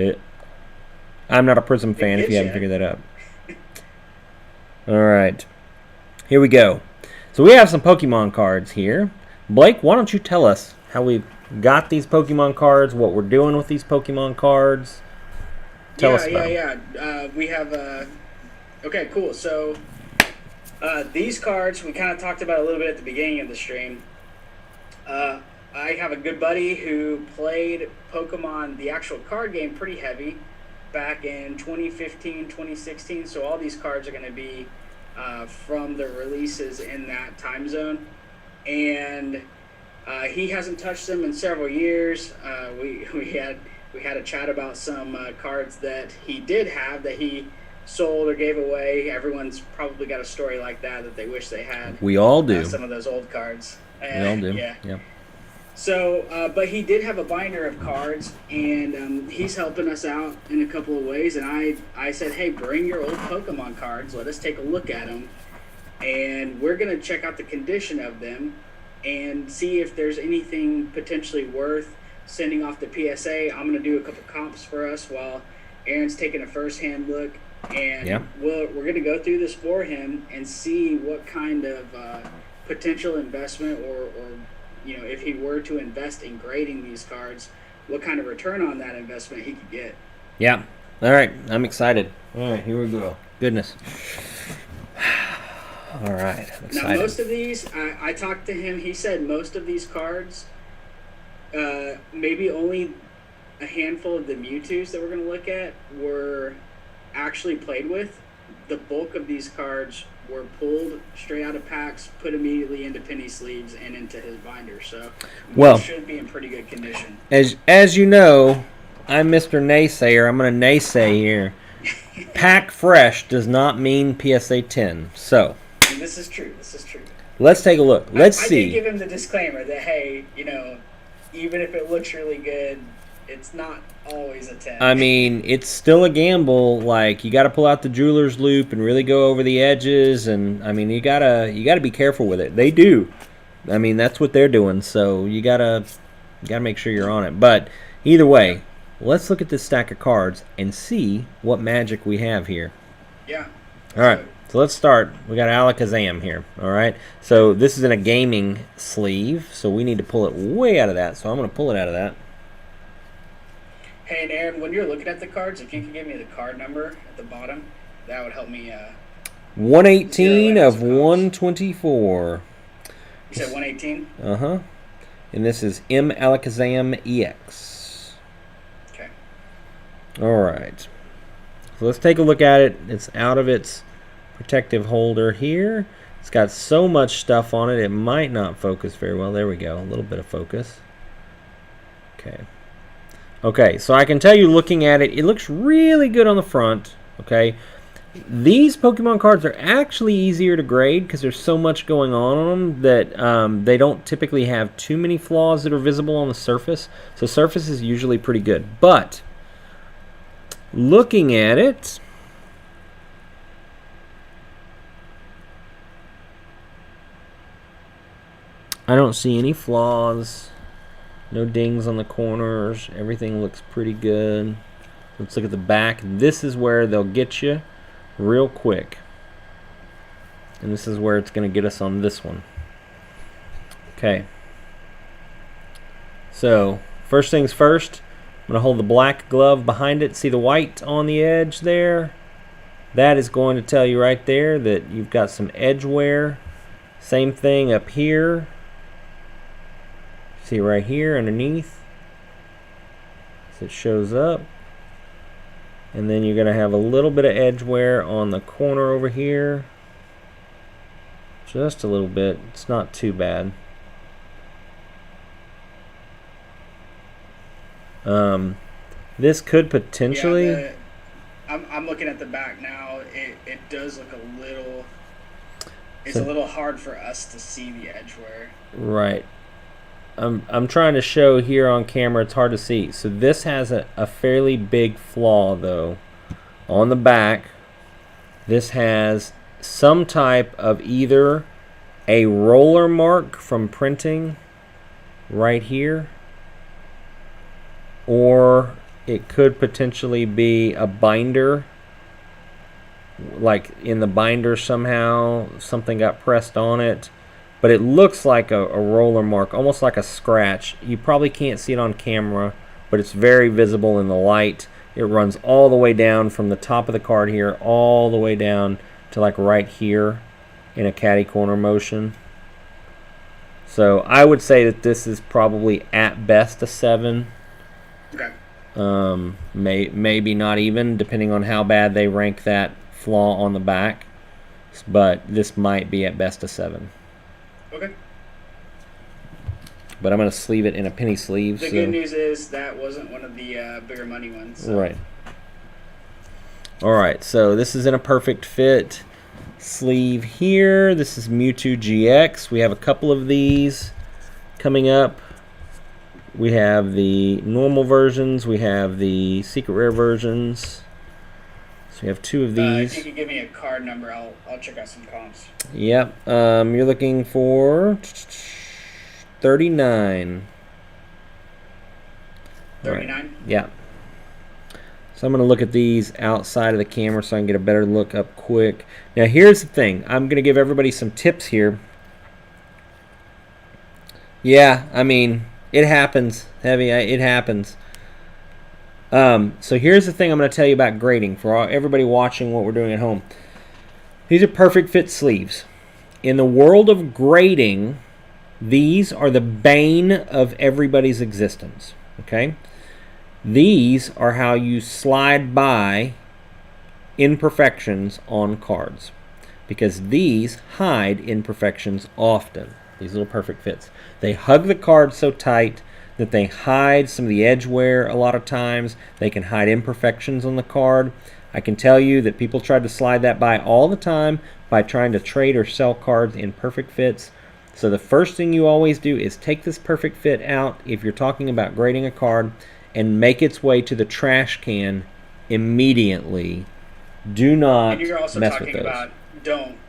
I'm not a Prism fan if you haven't gets ya. figured that out. All right. Here we go. So we have some Pokemon cards here. Blake, why don't you tell us how we got these Pokemon cards, what we're doing with these Pokemon cards? Tell us about them. We have okay, cool. So these cards we kind of talked about a little bit at the beginning of the stream. I have a good buddy who played Pokemon, the actual card game, pretty heavy back in 2015, 2016. So all these cards are going to be from the releases in that time zone. And he hasn't touched them in several years. We had a chat about some cards that he did have that he sold or gave away. Everyone's probably got a story like that they wish they had. We all do. Some of those old cards. We all do. Yeah. Yep. So, but he did have a binder of cards, and he's helping us out in a couple of ways. And I said, hey, bring your old Pokemon cards. Let us take a look at them. And we're going to check out the condition of them and see if there's anything potentially worth sending off the PSA. I'm going to do a couple comps for us while Aaron's taking a first-hand look. And we're going to go through this for him and see what kind of potential investment or if he were to invest in grading these cards, what kind of return on that investment he could get. Yeah. All right. I'm excited. All right. Here we go. Goodness. All right. I'm excited. Now, most of these, I talked to him. He said most of these cards, maybe only a handful of the Mewtwo's that we're going to look at were actually played with. The bulk of these cards were pulled straight out of packs, put immediately into penny sleeves and into his binder. So, well, should be in pretty good condition. As you know, I'm Mr. Naysayer. I'm going to naysay here. Pack fresh does not mean PSA 10. So, And this is true. let's take a look. Let's see. I did give him the disclaimer that, hey, even if it looks really good, it's not always a 10. I mean, it's still a gamble. Like, you got to pull out the jeweler's loop and really go over the edges, and I mean, you gotta be careful with it. They do. I mean, that's what they're doing. So you gotta make sure you're on it. But either way, let's look at this stack of cards and see what magic we have here. Yeah. All right. So let's start. We got Alakazam here. All right. So this is in a gaming sleeve, so we need to pull it way out of that. So I'm going to pull it out of that. Hey, and Aaron, when you're looking at the cards, if you could give me the card number at the bottom, that would help me. 118 of 124. You said 118? Uh-huh. And this is M. Alakazam EX. Okay. All right. So let's take a look at it. It's out of its protective holder here. It's got so much stuff on it, it might not focus very well. There we go, a little bit of focus. Okay. Okay, so I can tell you looking at it, it looks really good on the front. Okay. These Pokemon cards are actually easier to grade because there's so much going on them that they don't typically have too many flaws that are visible on the surface. So surface is usually pretty good. But looking at it, I don't see any flaws. No dings on the corners. Everything looks pretty good. Let's look at the back. This is where they'll get you real quick. And this is where it's going to get us on this one. Okay. So, first things first, I'm going to hold the black glove behind it. See the white on the edge there? That is going to tell you right there that you've got some edge wear. Same thing up here. See right here underneath. So it shows up. And then you're going to have a little bit of edge wear on the corner over here. Just a little bit. It's not too bad. This could potentially... Yeah, I'm looking at the back now. It does look a little... It's a little hard for us to see the edge wear. Right. I'm trying to show here on camera, it's hard to see. So this has a fairly big flaw though. On the back, this has some type of either a roller mark from printing right here, or it could potentially be a binder, like in the binder somehow something got pressed on it. But it looks like a roller mark, almost like a scratch. You probably can't see it on camera, but it's very visible in the light. It runs all the way down from the top of the card here, all the way down to like right here in a catty corner motion. So I would say that this is probably at best a 7. Okay. Maybe not even, depending on how bad they rank that flaw on the back. But this might be at best a 7. Okay. But I'm going to sleeve it in a penny sleeve. The good news is that wasn't one of the bigger money ones. So. Right. All right, so this is in a perfect fit sleeve here. This is Mewtwo GX. We have a couple of these coming up. We have the normal versions. We have the secret rare versions. So we have 2 of these. If you could give me a card number, I'll check out some comps. Yep. You're looking for 39. 39? Right. Yeah. So I'm going to look at these outside of the camera so I can get a better look up quick. Now here's the thing. I'm going to give everybody some tips here. Yeah, I mean, it happens. Heavy, it happens. So here's the thing I'm going to tell you about grading for everybody watching what we're doing at home. These are perfect fit sleeves. In the world of grading, these are the bane of everybody's existence. Okay? These are how you slide by imperfections on cards, because these hide imperfections often. These little perfect fits. They hug the card so tight that they hide some of the edge wear a lot of times. They can hide imperfections on the card. I can tell you that people try to slide that by all the time by trying to trade or sell cards in perfect fits. So the first thing you always do is take this perfect fit out if you're talking about grading a card and make its way to the trash can immediately. Do not and you're also mess talking with those. about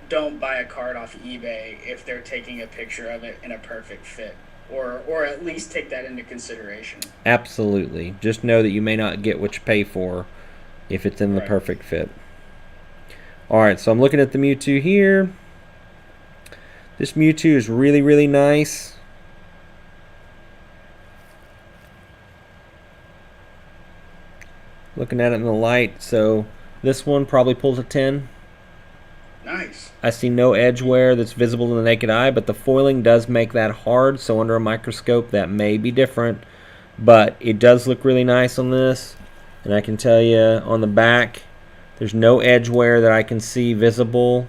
don't buy a card off eBay if they're taking a picture of it in a perfect fit. Or at least take that into consideration. Absolutely. Just know that you may not get what you pay for if it's in the perfect fit. Alright, so I'm looking at the Mewtwo here. This Mewtwo is really, really nice. Looking at it in the light, so this one probably pulls a 10. Nice. I see no edge wear that's visible to the naked eye, but the foiling does make that hard, so under a microscope that may be different. But it does look really nice on this. And I can tell you on the back, There's no edge wear that I can see visible.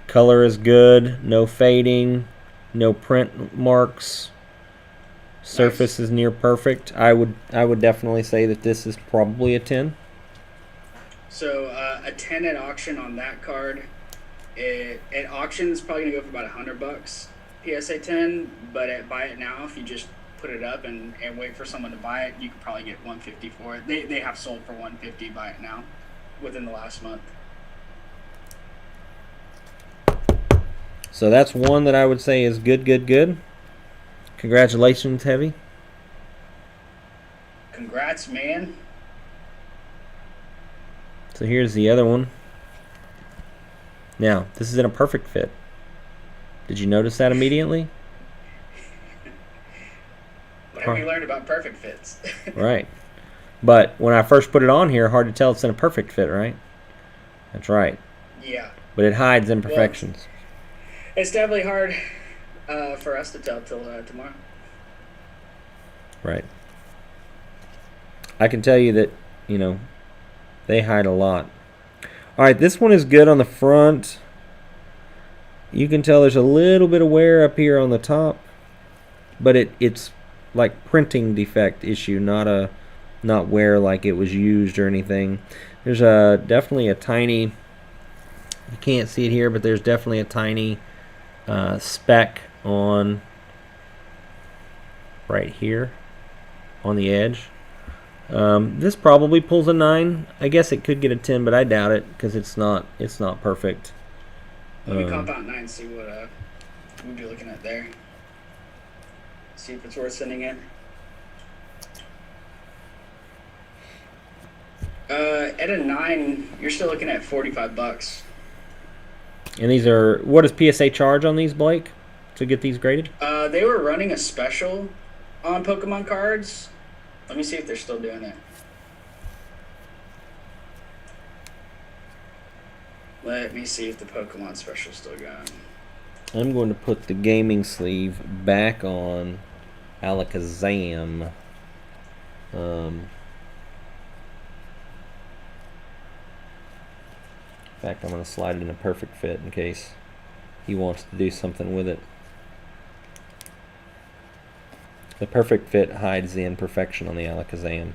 Color is good. No fading. No print marks. Surface is near perfect. I would definitely say that this is probably a 10. So a 10 at auction on that card. At auction it's probably gonna go for about $100 PSA 10. But at buy it now, if you just put it up and wait for someone to buy it, you could probably get 150 for it. They have sold for 150 buy it now within the last month. So that's one that I would say is good, good, good. Congratulations, Heavy. Congrats, man. So here's the other one. Now, this is in a perfect fit. Did you notice that immediately? What have you learned about perfect fits? Right. But when I first put it on here, hard to tell it's in a perfect fit, right? That's right. Yeah. But it hides imperfections. Well, it's definitely hard for us to tell till tomorrow. Right. I can tell you that, you know, they hide a lot. All right, this one is good on the front. You can tell there's a little bit of wear up here on the top, but it's like printing defect issue, not wear like it was used or anything. There's definitely a tiny, you can't see it here, but there's definitely a tiny speck on right here on the edge. This probably pulls a 9. I guess it could get a 10, but I doubt it because it's not perfect. Let me comp out 9, see what we'd be looking at there. See if it's worth sending in. At a 9, you're still looking at $45. And these are, what does PSA charge on these, Blake, to get these graded? They were running a special on Pokemon cards. Let me see if they're still doing it. Let me see if the Pokemon special's still going. I'm going to put the gaming sleeve back on Alakazam. In fact, I'm going to slide it in a perfect fit in case he wants to do something with it. The perfect fit hides the imperfection on the Alakazam.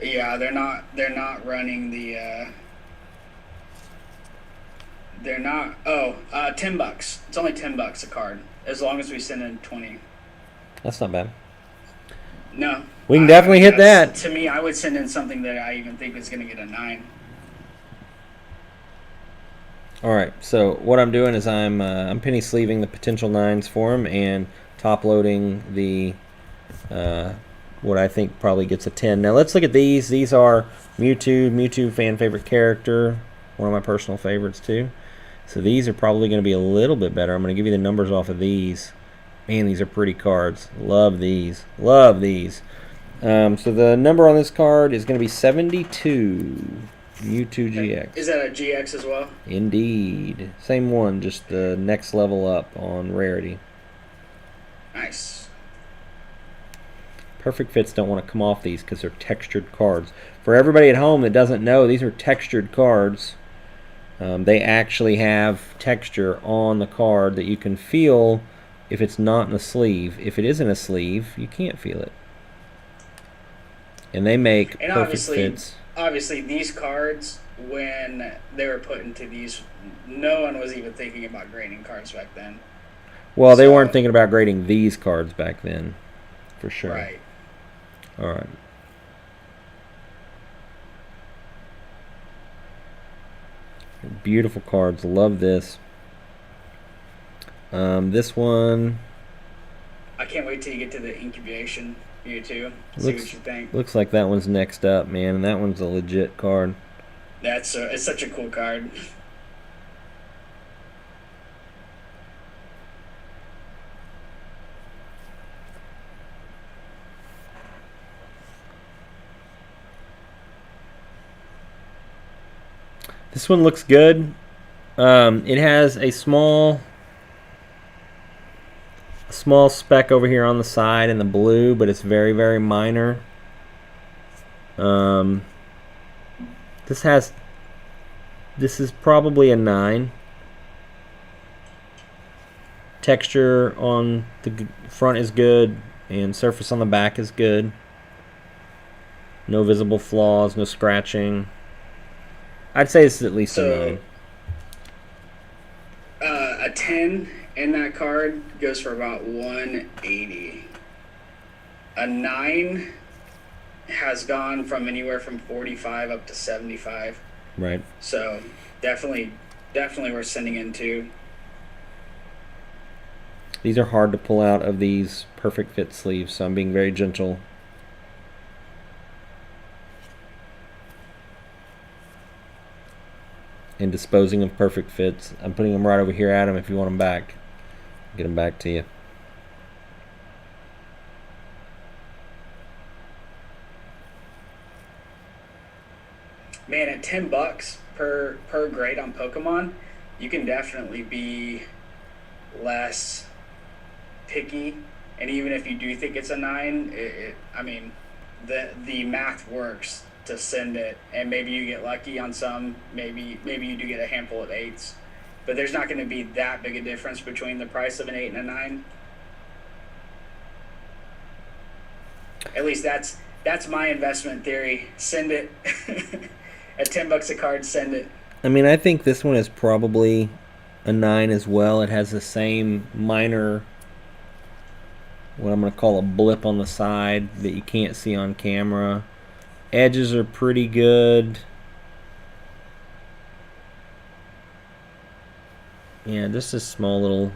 Yeah, they're not running the. They're not. Oh, $10. It's only $10 a card, as long as we send in 20. That's not bad. No. We can definitely hit that. To me, I would send in something that I even think is going to get a 9. All right. So what I'm doing is I'm penny sleeving the potential 9s for him and top loading the what I think probably gets a 10. Now let's look at these. These are Mewtwo fan favorite character, one of my personal favorites too. So these are probably going to be a little bit better. I'm going to give you the numbers off of these. Man, these are pretty cards. Love these. Love these. So the number on this card is going to be 72. Mewtwo GX. Is that a GX as well? Indeed. Same one, just the next level up on rarity. Nice. Perfect fits don't want to come off these because they're textured cards. For everybody at home that doesn't know, these are textured cards. They actually have texture on the card that you can feel if it's not in a sleeve. If it is in a sleeve, you can't feel it. And they make perfect fits. Obviously, these cards, when they were put into these, no one was even thinking about grading cards back then. Well, they weren't thinking about grading these cards back then, for sure. Right. All right. Beautiful cards. Love this. This one. I can't wait till you get to the incubation. You too. See what you think. Looks like that one's next up, man, and that one's a legit card. It's such a cool card. This one looks good. It has a small speck over here on the side in the blue, but it's very, very minor. This is probably a 9. Texture on the front is good, and surface on the back is good. No visible flaws, no scratching. I'd say this is at least a 9. A 10 in that card goes for about 180. A 9 has gone from anywhere from 45 up to 75. Right. So definitely worth sending into. These are hard to pull out of these perfect fit sleeves, so I'm being very gentle. And disposing of perfect fits. I'm putting them right over here, Adam, if you want them back. Get them back to you. Man, at $10 per grade on Pokemon, you can definitely be less picky. And even if you do think it's a 9, I mean, the math works to send it, and maybe you get lucky on some. Maybe you do get a handful of 8s, but there's not going to be that big a difference between the price of an 8 and a 9. At least that's my investment theory. Send it. At $10 a card, send it. I mean, I think this one is probably a 9 as well. It has the same minor, what I'm going to call a blip on the side that you can't see on camera. Edges are pretty good. Yeah, just a small little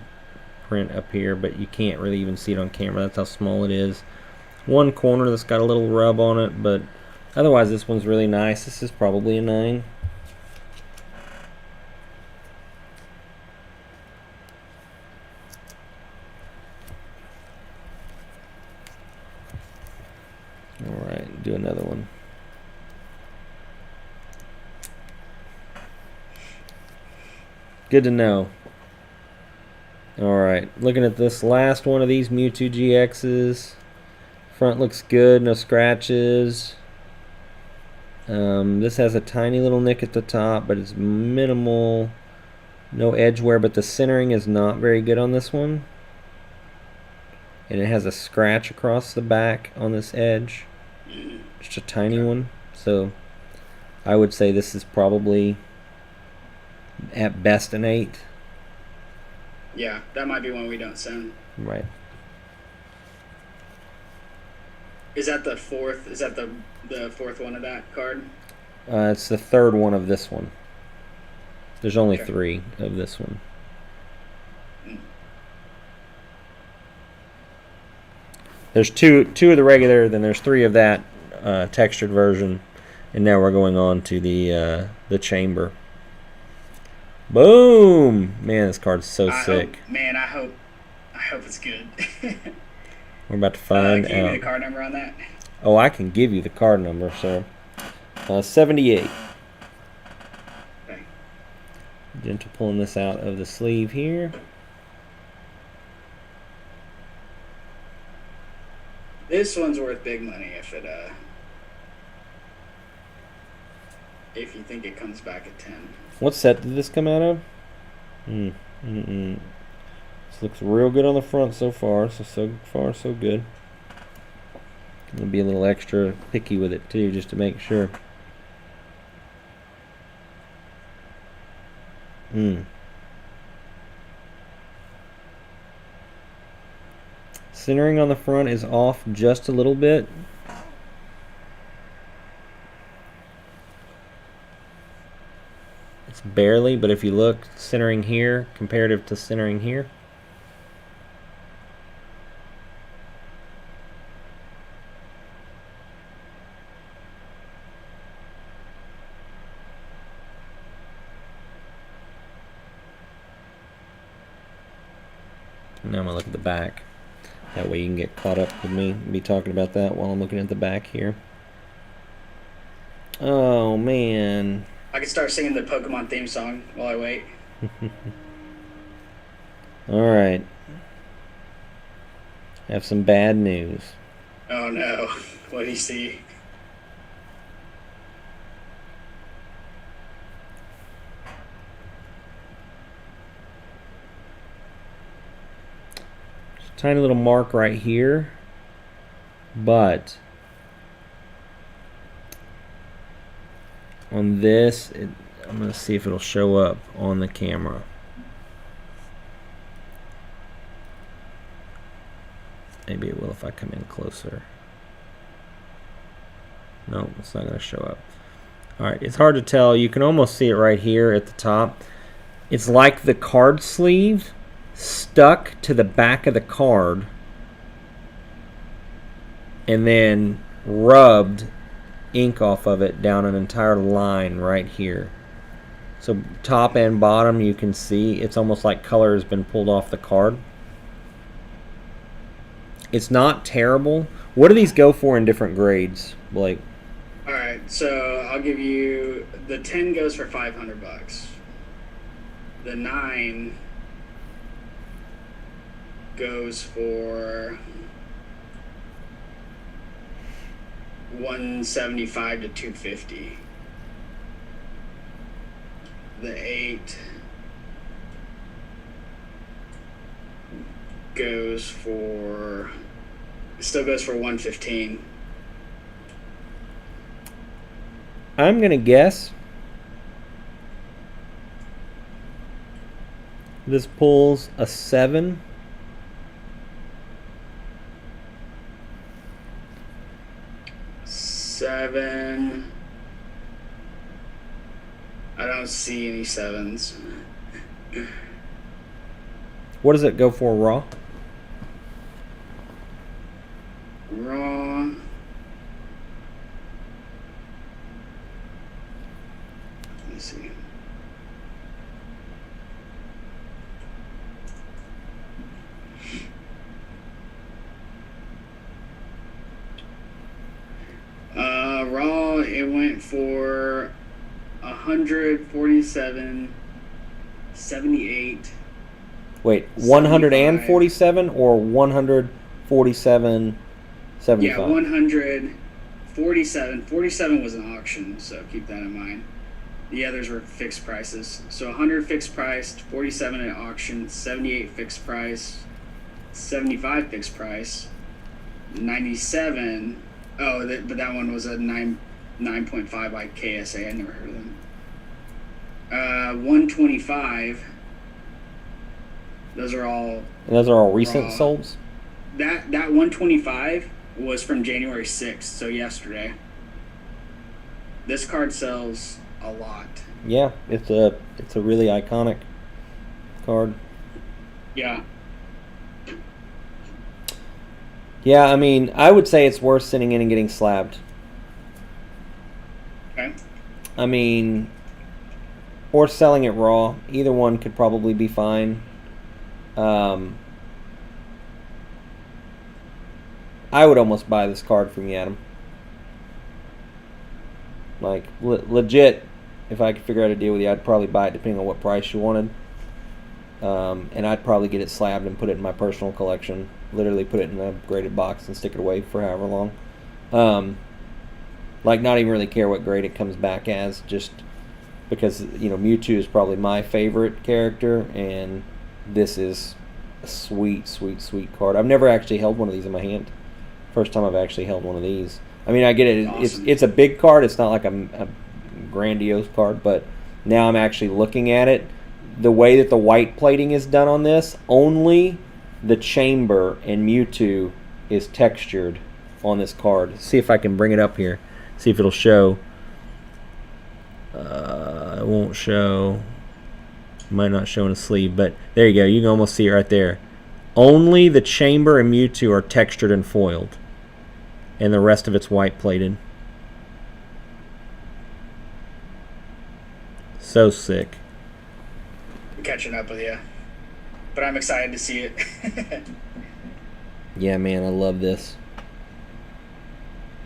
print up here, but you can't really even see it on camera. That's how small it is. One corner that's got a little rub on it, but otherwise this one's really nice. This is probably a 9. Alright, do another one. Good to know. Alright, looking at this last one of these Mewtwo GXs. Front looks good, no scratches. This has a tiny little nick at the top, but it's minimal. No edge wear, but the centering is not very good on this one. And it has a scratch across the back on this edge. Just a tiny one. So I would say this is probably at best an 8. Yeah, that might be one we don't send. Right. Is that the fourth? Is that the fourth one of that card? It's the third one of this one. There's only Okay. 3 of this one. There's two of the regular, then there's 3 of that textured version, and now we're going on to the chamber. Boom! Man, this card's so sick. I hope it's good. We're about to find Can you give me out. the card number on that? Oh, I can give you the card number, sir. 78. Okay. Gentle pulling this out of the sleeve here. This one's worth big money if you think it comes back at 10. What set did this come out of? This looks real good on the front so far. So far, so good. I'm gonna be a little extra picky with it too, just to make sure. Centering on the front is off just a little bit. It's barely, but if you look, centering here comparative to centering here. Now I'm gonna look at the back. That way you can get caught up with me and be talking about that while I'm looking at the back here. Oh man. I can start singing the Pokemon theme song while I wait. Alright. I have some bad news. Oh no. What do you see? tiny little mark right here, but on this, I'm going to see if it'll show up on the camera. Maybe it will if I come in closer. No, it's not going to show up. Alright, it's hard to tell. You can almost see it right here at the top. It's like the card sleeve stuck to the back of the card and then rubbed ink off of it down an entire line right here. So top and bottom you can see it's almost like color has been pulled off the card. It's not terrible. What do these go for in different grades, Blake? All right, so I'll give you the 10 goes for $500. The 9 goes for $175 to $250. The 8 still goes for $115. I'm gonna guess this pulls a 7. I don't see any 7s. What does it go for raw? Raw. Let me see. Raw, it went for 147.78. Wait, 147 or 147.75? Yeah, 147. 47 was an auction, so keep that in mind. The others were fixed prices. So 100 fixed priced, 47 at auction, 78 fixed price, 75 fixed price, 97. Oh, but that one was a 9.5 by KSA. I never heard of them. 125. Those are all recent raw. solds? That 125 was from January 6th, so yesterday. This card sells a lot. Yeah, it's a really iconic card. Yeah. Yeah, I mean, I would say it's worth sitting in and getting slabbed. Okay. I mean, or selling it raw. Either one could probably be fine. I would almost buy this card from you, Adam. Like, legit, if I could figure out a deal with you, I'd probably buy it depending on what price you wanted. And I'd probably get it slabbed and put it in my personal collection. Literally put it in a graded box and stick it away for however long. Like, not even really care what grade it comes back as, just because, you know, Mewtwo is probably my favorite character, and this is a sweet, sweet, sweet card. I've never actually held one of these in my hand. First time I've actually held one of these. I mean, I get it. Awesome. It's a big card. It's not like a grandiose card, but now I'm actually looking at it. The way that the white plating is done on this, only the chamber and Mewtwo is textured on this card. See if I can bring it up here. See if it'll show. It won't show. Might not show in a sleeve, but there you go. You can almost see it right there. Only the chamber and Mewtwo are textured and foiled, and the rest of it's white plated. So sick. I'm catching up with you. But I'm excited to see it. Yeah, man, I love this.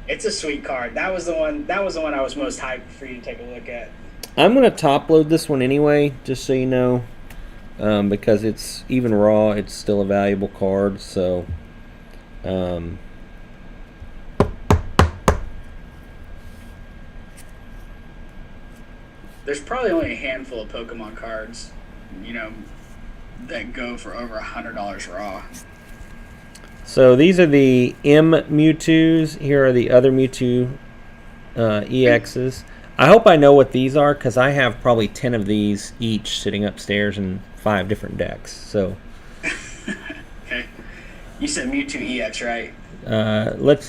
It's a sweet card. That was the one I was most hyped for you to take a look at. I'm going to top load this one anyway, just so you know, because it's even raw, it's still a valuable card, so there's probably only a handful of Pokemon cards, you know, that go for over $100 raw. So these are the M Mewtwo's. Here are the other Mewtwo EXs. I hope I know what these are because I have probably 10 of these each sitting upstairs in 5 different decks. So Okay. You said Mewtwo EX, right?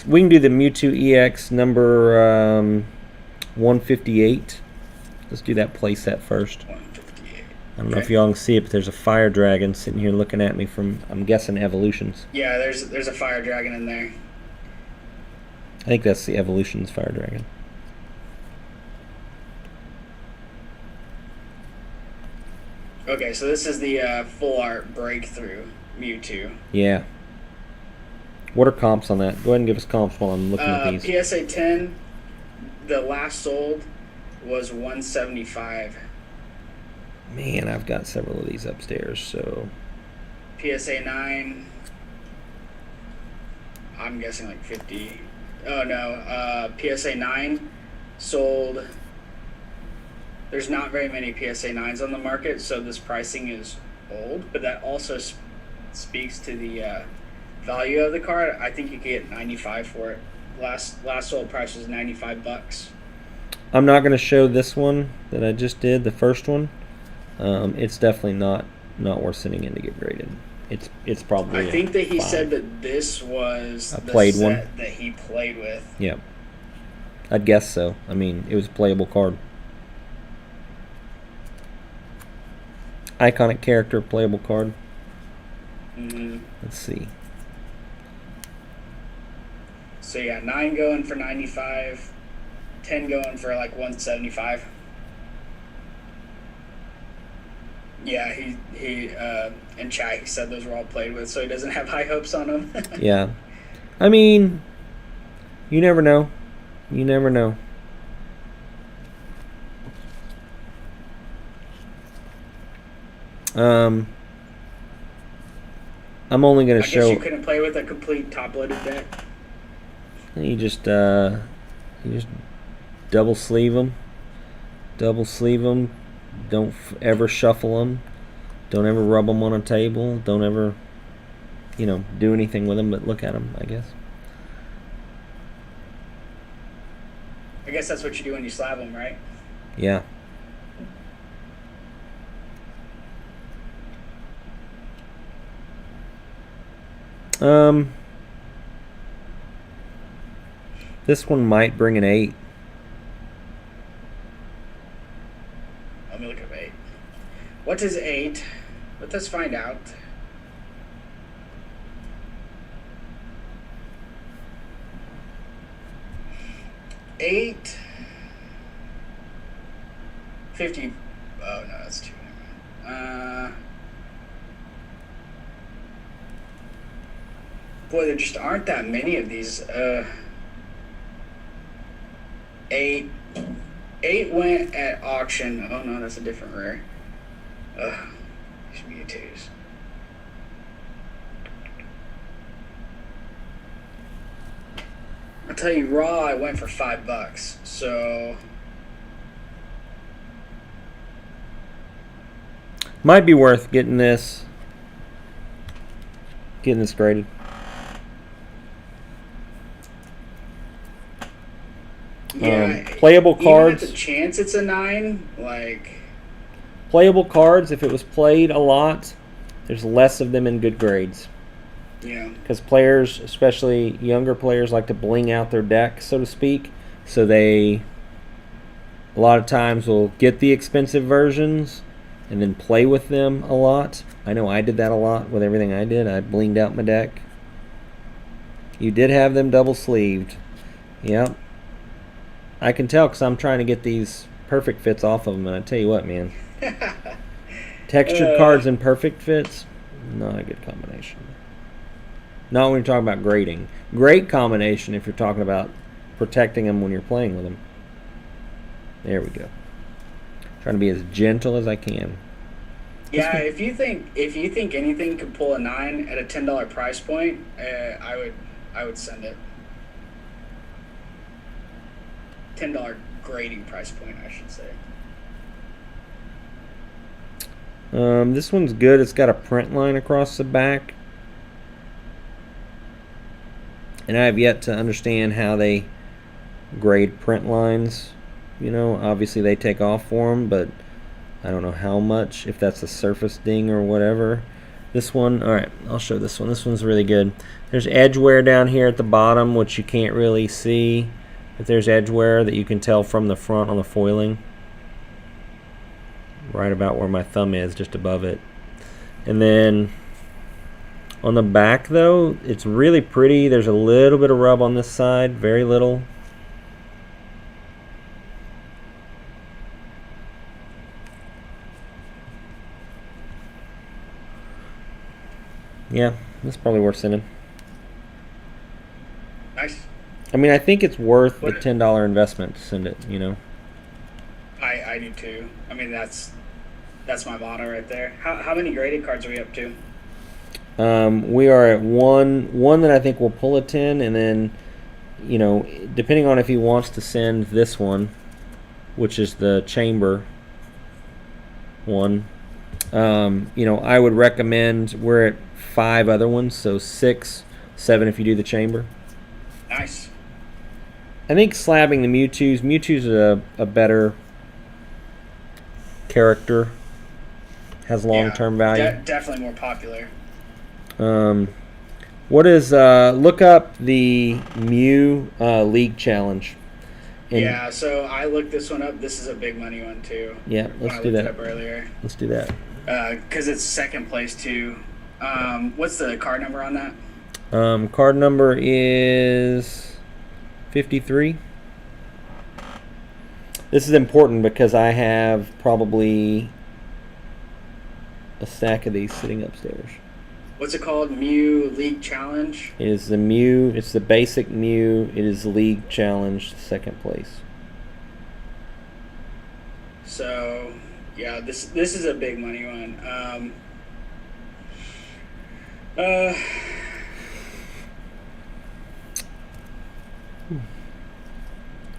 we can do the Mewtwo EX number 158. Let's do that playset first. 158. I don't know if y'all can see it, but there's a fire dragon sitting here looking at me from, I'm guessing, Evolutions. Yeah, there's a fire dragon in there. I think that's the Evolutions fire dragon. Okay, so this is the full art breakthrough Mewtwo. Yeah. What are comps on that? Go ahead and give us comps while I'm looking at these. PSA 10, the last sold was 175. Man, I've got several of these upstairs, so... PSA 9, I'm guessing like 50. Oh no, PSA 9 sold. There's not very many PSA 9s on the market, so this pricing is old, but that also speaks to the value of the card. I think you could get 95 for it. Last sold price was 95 bucks. I'm not going to show this one that I just did, the first one. It's definitely not worth sending in to get graded. It's probably. I think that he 5. said that this was A the played set one? that he played with. Yeah, I'd guess so. I mean, it was a playable card. Iconic character, playable card. Mm-hmm. Let's see. So yeah, 9 going for 95, 10 going for like 175. Yeah, he in chat he said those were all played with, so he doesn't have high hopes on them. Yeah, I mean, you never know. You never know. I'm only going I to guess show. you couldn't play with a complete top-loaded deck. You just double sleeve them. Double sleeve them. Don't ever shuffle them. Don't ever rub them on a table. Don't ever, do anything with them but look at them, I guess. I guess that's what you do when you slab them, right? Yeah. This one might bring an 8. Let me look up 8. What is 8? Let us find out. $8 50. Oh no, that's too. Boy, there just aren't that many of these. 8 went at auction. Oh no, that's a different rare. These Mewtwo's. I'll tell you, raw, I went for $5. So Might be worth getting this graded. yeah, playable cards. Even at the chance it's a 9, like. Playable cards, if it was played a lot, there's less of them in good grades. Yeah. Because players, especially younger players, like to bling out their deck, so to speak. So they, a lot of times, will get the expensive versions and then play with them a lot. I know I did that a lot with everything I did. I blinged out my deck. You did have them double sleeved. Yep. I can tell because I'm trying to get these perfect fits off of them, and I tell you what, man. Textured cards and perfect fits, not a good combination. Not when you're talking about grading. Great combination if you're talking about protecting them when you're playing with them. There we go. Trying to be as gentle as I can. Yeah, if you think anything could pull a 9 at a $10 price point, I would send it. $10 grading price point, I should say. This one's good. It's got a print line across the back. And I have yet to understand how they grade print lines. You know, obviously they take off for them, but I don't know how much, if that's a surface ding or whatever. This one, all right, I'll show this one. This one's really good. There's edge wear down here at the bottom, which you can't really see. But there's edge wear that you can tell from the front on the foiling. Right about where my thumb is, just above it. And then on the back, though, it's really pretty. There's a little bit of rub on this side, very little. Yeah, that's probably worth sending. Nice. I mean, I think it's worth the $10 investment to send it, you know. I do too. I mean, that's my motto right there. How many graded cards are we up to? We are at one that I think will pull a 10, and then, you know, depending on if he wants to send this one, which is the chamber one, you know, I would recommend, we're at 5 other ones, so 6, 7 if you do the chamber. Nice. I think slabbing the Mewtwo's a better character, has long-term value. Definitely more popular. What is look up the Mew League Challenge. And yeah, so I looked this one up. This is a big money one too. Yeah, let's do I looked that. it up earlier. Let's do that. Because it's second place too. What's the card number on that? Card number is 53. This is important because I have probably a stack of these sitting upstairs. What's it called? Mew League Challenge? It is the Mew. It's the basic Mew. It is League Challenge, second place. So, yeah, this is a big money one. Goodness.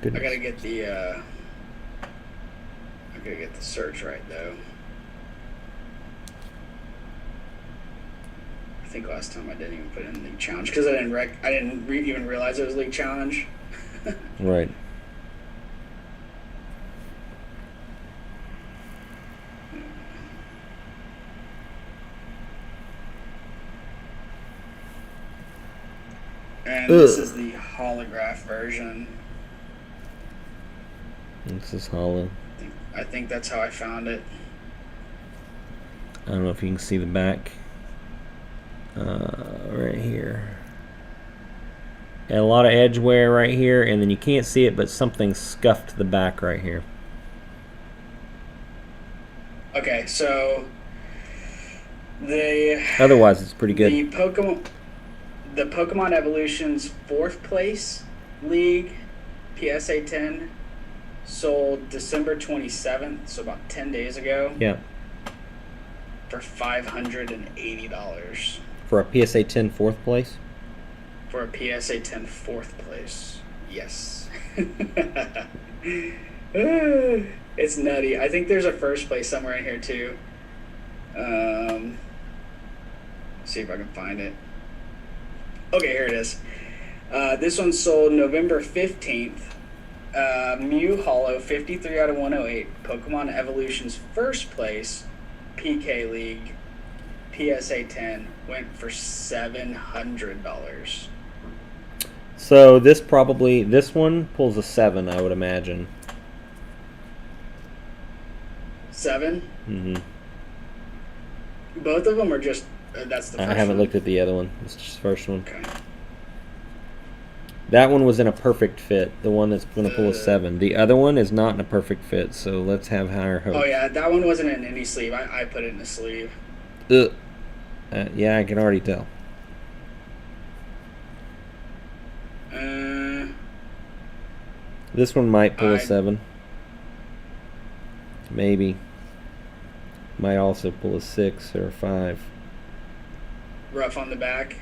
I gotta get the search right though. I think last time I didn't even put in League Challenge because I didn't even realize it was League Challenge. Right. And this is the holograph version. This is hollow. I think that's how I found it. I don't know if you can see the back. Right here. And a lot of edge wear right here, and then you can't see it, but something scuffed the back right here. Okay, so Otherwise, it's pretty good. The Pokemon Evolution's 4th place league PSA 10 sold December 27th, so about 10 days ago. Yeah. For $580. For a PSA 10 4th place? For a PSA 10 4th place. Yes. It's nutty. I think there's a 1st place somewhere in here too. See if I can find it. Okay, here it is. This one sold November 15th. Mew Hollow, 53 out of 108. Pokemon Evolution's 1st place PK League PSA 10 went for $700. So this one pulls a 7, I would imagine. 7? Mm-hmm. Both of them are just that's the first I haven't one? looked at the other one. It's just the first one. Okay. That one was in a perfect fit. The one that's going to pull a 7. The other one is not in a perfect fit, so let's have higher hopes. Oh yeah, that one wasn't in any sleeve. I put it in a sleeve. Ugh. Yeah, I can already tell. This one might pull a 7. Maybe. Might also pull a 6 or a 5. Rough on the back.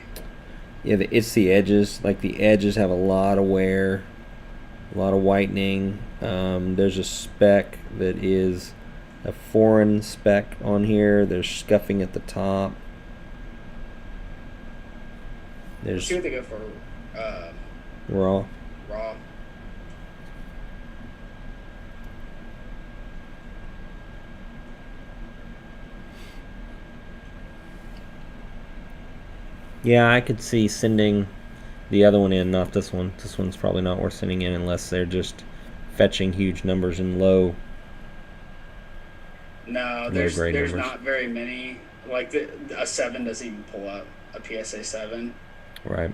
Yeah, it's the edges. Like, the edges have a lot of wear, a lot of whitening. There's a speck that is a foreign speck on here. There's scuffing at the top. Let's see what they go for. Raw. Raw. Yeah, I could see sending the other one in, not this one. This one's probably not worth sending in unless they're just fetching huge numbers in low. No, grade there's numbers. not very many. Like a 7 doesn't even pull up a PSA 7. Right.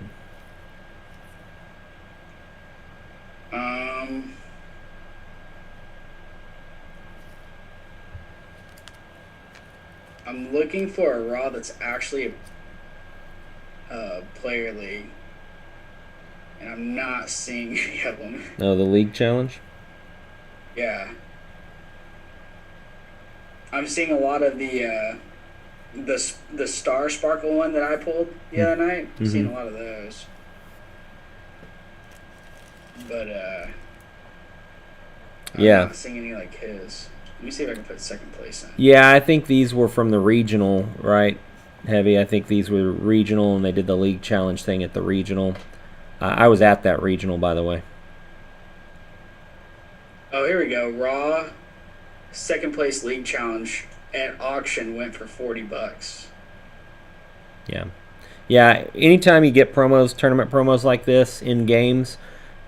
I'm looking for a raw that's actually a player league, and I'm not seeing any of them. Oh, the league challenge? Yeah. I'm seeing a lot of the Star Sparkle one that I pulled the other night. I'm seeing a lot of those. But I'm not seeing any like his. Let me see if I can put second place in. Yeah, I think these were from the regional, right? Heavy. I think these were regional, and they did the league challenge thing at the regional. I was at that regional, by the way. Oh, here we go. Raw second place league challenge at auction went for $40. Yeah. Yeah, anytime you get promos, tournament promos like this in games,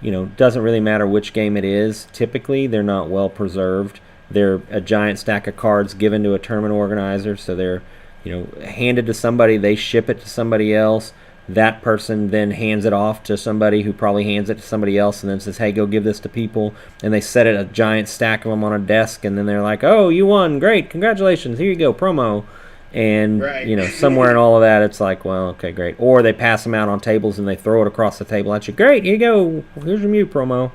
doesn't really matter which game it is. Typically, they're not well preserved. They're a giant stack of cards given to a tournament organizer, so they're, handed to somebody, they ship it to somebody else. That person then hands it off to somebody who probably hands it to somebody else and then says, hey, go give this to people. And they set it, a giant stack of them on a desk, and then they're like, oh, you won, great, congratulations, here you go, promo. And, somewhere in all of that, it's like, well, okay, great. Or they pass them out on tables and they throw it across the table at you. Great, here you go, here's your Mew promo.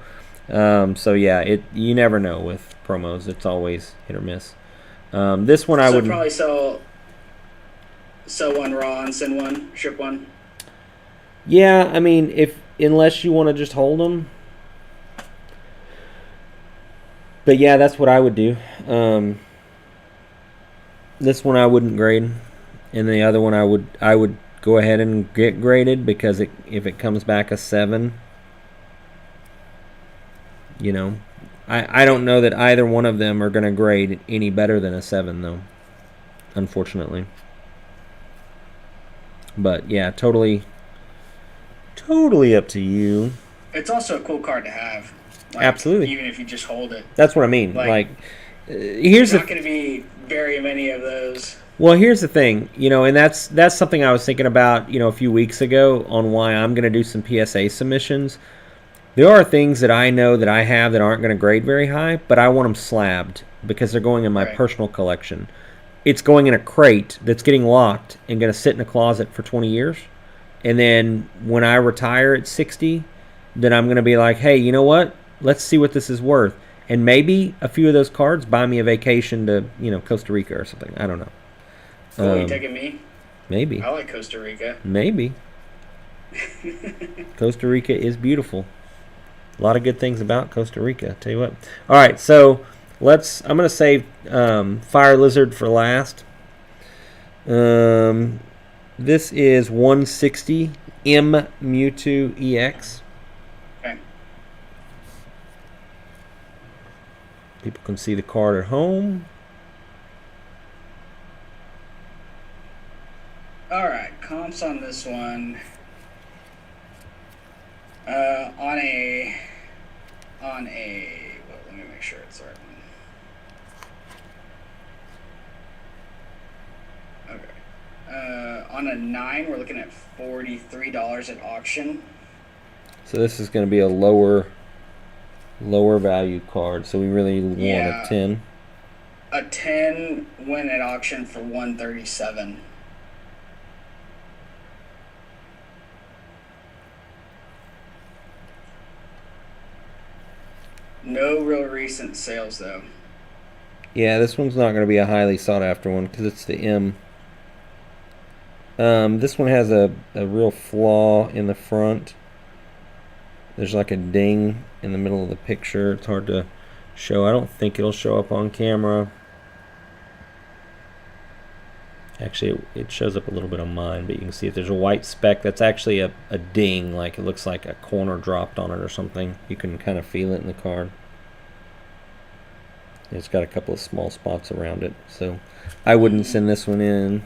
So, yeah, you never know with promos. It's always hit or miss. This one I would probably sell one raw and send one, ship one. Yeah, I mean, unless you want to just hold them. But yeah, that's what I would do. This one I wouldn't grade, and the other one I would go ahead and get graded because if it comes back a 7, I don't know that either one of them are going to grade any better than a 7 though, unfortunately. But yeah, totally up to you. It's also a cool card to have. Absolutely. Even if you just hold it. That's what I mean. There's not going to be very many of those. Well, here's the thing, and that's something I was thinking about, a few weeks ago on why I'm going to do some PSA submissions. There are things that I know that I have that aren't going to grade very high, but I want them slabbed because they're going in my personal collection. It's going in a crate that's getting locked and going to sit in a closet for 20 years. And then when I retire at 60, then I'm going to be like, hey, you know what? Let's see what this is worth. And maybe a few of those cards buy me a vacation to, Costa Rica or something. I don't know. Cool, you taking me? Maybe. I like Costa Rica. Maybe. Costa Rica is beautiful. A lot of good things about Costa Rica. Tell you what. All right, so I'm going to save Fire Lizard for last. This is 160 M Mewtwo EX. Okay. People can see the card at home. All right, comps on this one. Let me make sure it's the right one. Okay. On a 9, we're looking at $43 at auction. So this is going to be a lower value card. So we really want a 10. A 10 went at auction for $137. No real recent sales, though. Yeah, this one's not going to be a highly sought after one because it's the M. This one has a real flaw in the front. There's like a ding in the middle of the picture. It's hard to show. I don't think it'll show up on camera. Actually, it shows up a little bit on mine, but you can see if there's a white speck, that's actually a ding, like it looks like a corner dropped on it or something. You can kind of feel it in the card. It's got a couple of small spots around it, so I wouldn't send this one in.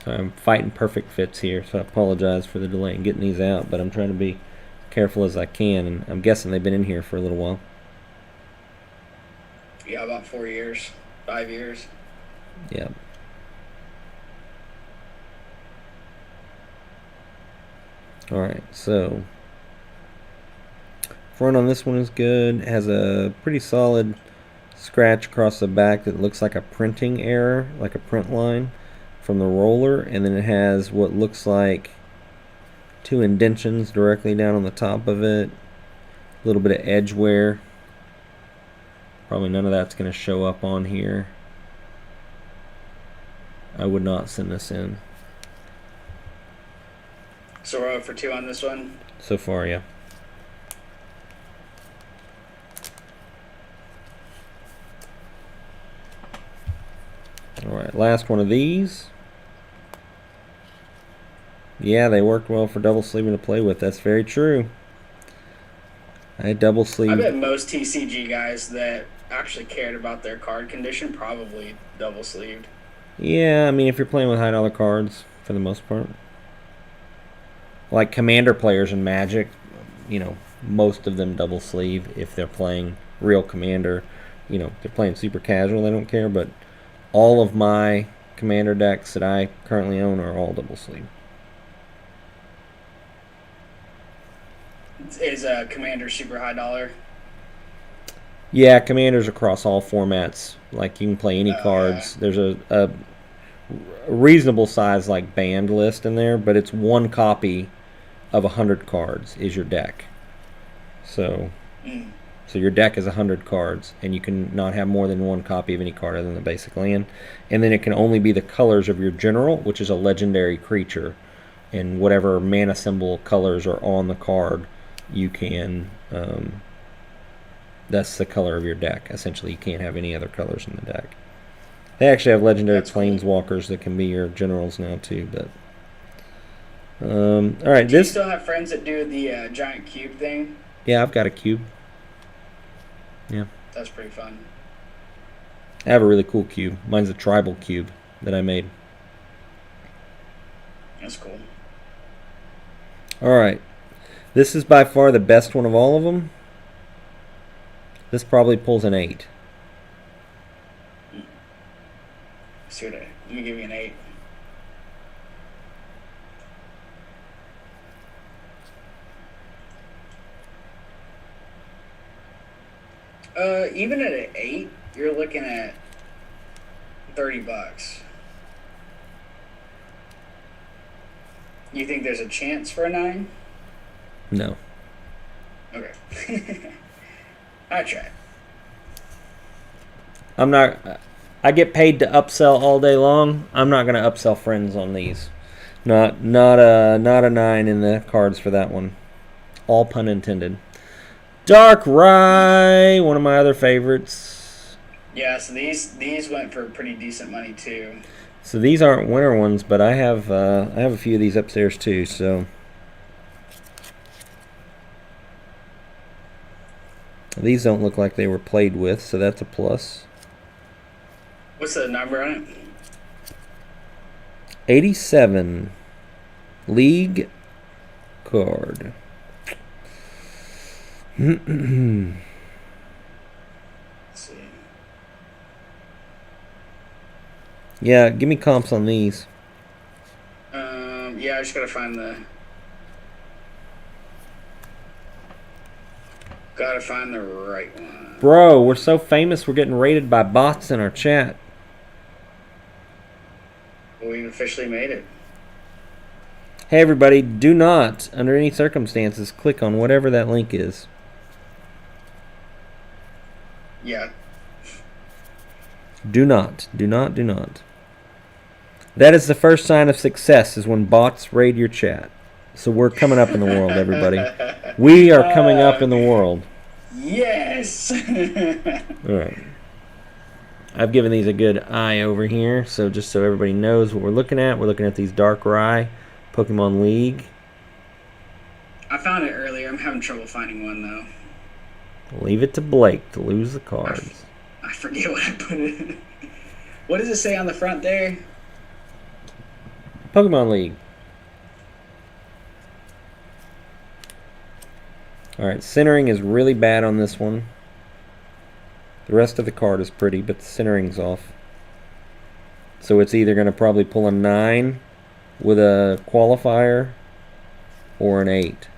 So I'm fighting perfect fits here, so I apologize for the delay in getting these out, but I'm trying to be careful as I can, and I'm guessing they've been in here for a little while. Yeah, about 4 years, 5 years. Yeah. Alright, so front on this one is good. It has a pretty solid scratch across the back that looks like a printing error, like a print line from the roller, and then it has what looks like 2 indentions directly down on the top of it. A little bit of edge wear. Probably none of that's going to show up on here. I would not send this in. So we're 0 for 2 on this one. So far, yeah. Alright, last one of these. Yeah, they worked well for double sleeving to play with. That's very true. I double sleeve. I bet most TCG guys that actually cared about their card condition probably double sleeved. Yeah, I mean, if you're playing with high dollar cards, for the most part. Like Commander players in Magic, you know, most of them double sleeve if they're playing real Commander. You know, they're playing super casual, they don't care, but all of my Commander decks that I currently own are all double sleeve. Is Commander super high dollar? Yeah, Commanders across all formats. Like, you can play any cards. Yeah. There's a reasonable size, like, banned list in there, but it's one copy of 100 cards is your deck. So your deck is 100 cards, and you can not have more than one copy of any card other than the basic land. And then it can only be the colors of your general, which is a legendary creature. And whatever mana symbol colors are on the card, you can... that's the color of your deck. Essentially, you can't have any other colors in the deck. They actually have legendary planeswalkers that can be your generals now too. But all right, do you still have friends that do the giant cube thing? Yeah, I've got a cube. Yeah, that's pretty fun. I have a really cool cube. Mine's a tribal cube that I made. That's cool. All right, this is by far the best one of all of them. This probably pulls an 8. Let me give you an 8. Even at an 8, you're looking at $30. You think there's a chance for a 9? No. Okay. I try. I'm not. I get paid to upsell all day long. I'm not going to upsell friends on these. Not a 9 in the cards for that one. All pun intended. Darkrai, one of my other favorites. Yeah, so these went for pretty decent money too. So these aren't winter ones, but I have a few of these upstairs too. So these don't look like they were played with, so that's a plus. What's the number on it? 87. League card. Let's see. Yeah, give me comps on these. Yeah, I just gotta find the right one. Bro, we're so famous we're getting rated by bots in our chat. Well, we've officially made it. Hey everybody, do not, under any circumstances, click on whatever that link is. Yeah. Do not. That is the first sign of success, is when bots raid your chat. So we're coming up in the world, everybody. We are coming up in the world. Yes. All right. I've given these a good eye over here, so just so everybody knows what we're looking at these Darkrai Pokemon League. I found it earlier. I'm having trouble finding one though. Leave it to Blake to lose the cards. I forget what I put in. What does it say on the front there? Pokemon League. Alright, centering is really bad on this one. The rest of the card is pretty, but the centering's off. So it's either going to probably pull a 9 with a qualifier or an 8.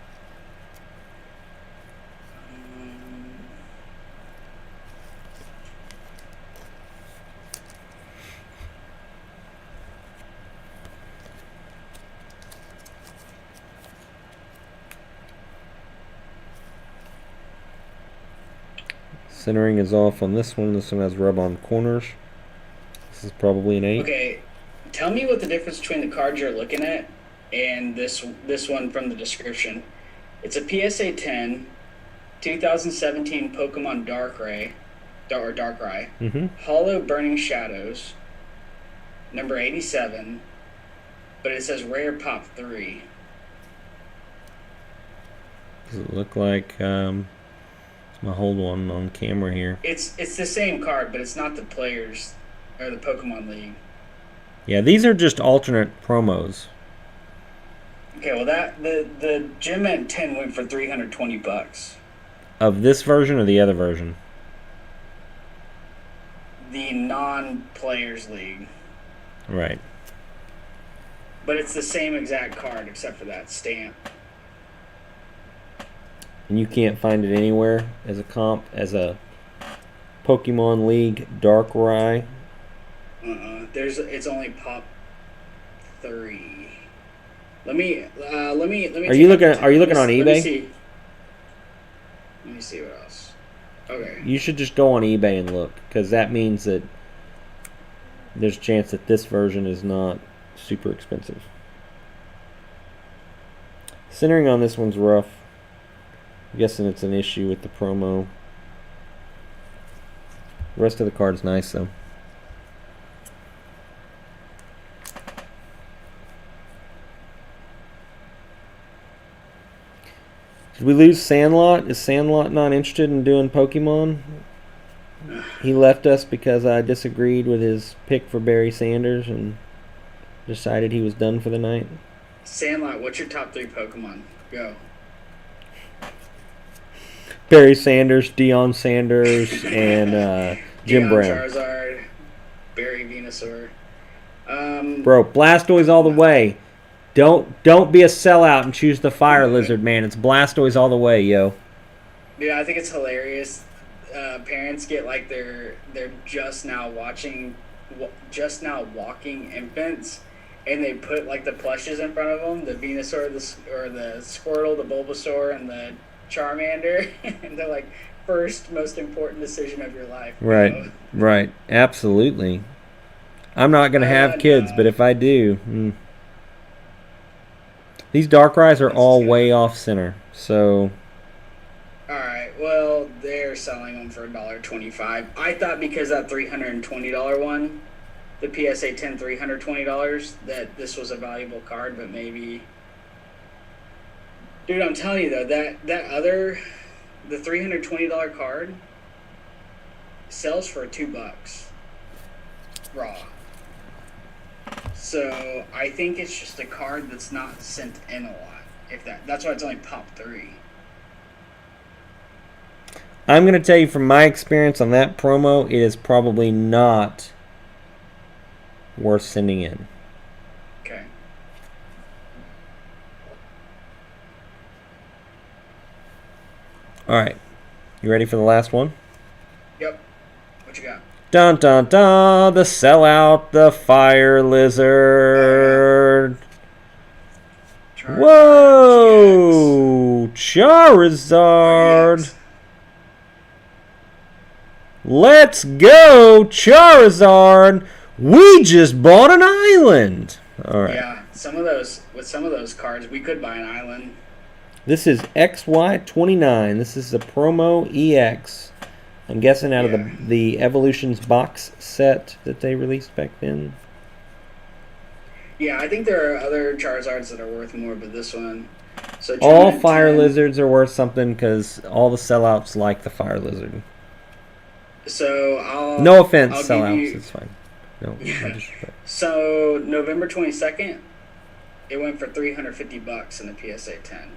Centering is off on this one. This one has rub on corners. This is probably an 8. Okay, tell me what the difference between the cards you're looking at and this one from the description. It's a PSA 10, 2017 Pokemon Darkrai, Hollow Burning Shadows, number 87, but it says Rare Pop 3. Does it look like I'm gonna hold one on camera here. It's the same card, but it's not the players or the Pokemon League. Yeah, these are just alternate promos. Okay, well the Gem Ant 10 went for $320. Of this version or the other version? The non-players league. Right. But it's the same exact card except for that stamp. And you can't find it anywhere as a comp, as a Pokemon League Darkrai. It's only Pop 3. Let me. Are you looking on eBay? Let me see what else. Okay. You should just go on eBay and look, because that means that there's a chance that this version is not super expensive. Centering on this one's rough. I'm guessing it's an issue with the promo. The rest of the card's nice though. Did we lose Sandlot? Is Sandlot not interested in doing Pokemon? He left us because I disagreed with his pick for Barry Sanders and decided he was done for the night. Sandlot, what's your top 3 Pokemon? Go. Barry Sanders, Deion Sanders, and Jim Brown. Charizard, Barry Venusaur. Bro, Blastoise all the way. Don't be a sellout and choose the Fire Lizard, man. It's Blastoise all the way, yo. Dude, I think it's hilarious. Parents get like they're just now walking infants, and they put like the plushes in front of them, the Venusaur, the Squirtle, the Bulbasaur, and the Charmander, and they're like, first most important decision of your life. Right, know? Right, absolutely. I'm not gonna have kids, but if I do, these Darkrai's are all way off center. So. All right. Well, they're selling them for $1.25. I thought because that $320 one, the PSA 10 $320, that this was a valuable card, but maybe. Dude, I'm telling you though, the $320 card sells for $2 raw. So I think it's just a card that's not sent in a lot. That's why it's only Pop 3. I'm gonna tell you from my experience on that promo, it is probably not worth sending in. Okay. All right, you ready for the last one? Yep. What you got? Dun dun dun! The sellout, the Fire Lizard. Whoa! Charizard. Yes. Let's go, Charizard! We just bought an island. All right. Yeah. some of those cards, we could buy an island. This is XY29. This is the Promo EX. I'm guessing out of the Evolutions box set that they released back then. Yeah, I think there are other Charizards that are worth more, but this one. So All tournament Fire 10. Lizards are worth something because all the sellouts like the Fire Lizard. So I'll. No offense, I'll give sellouts. you- It's fine. No, no Yeah. disrespect. So November 22nd, it went for $350 in the PSA 10.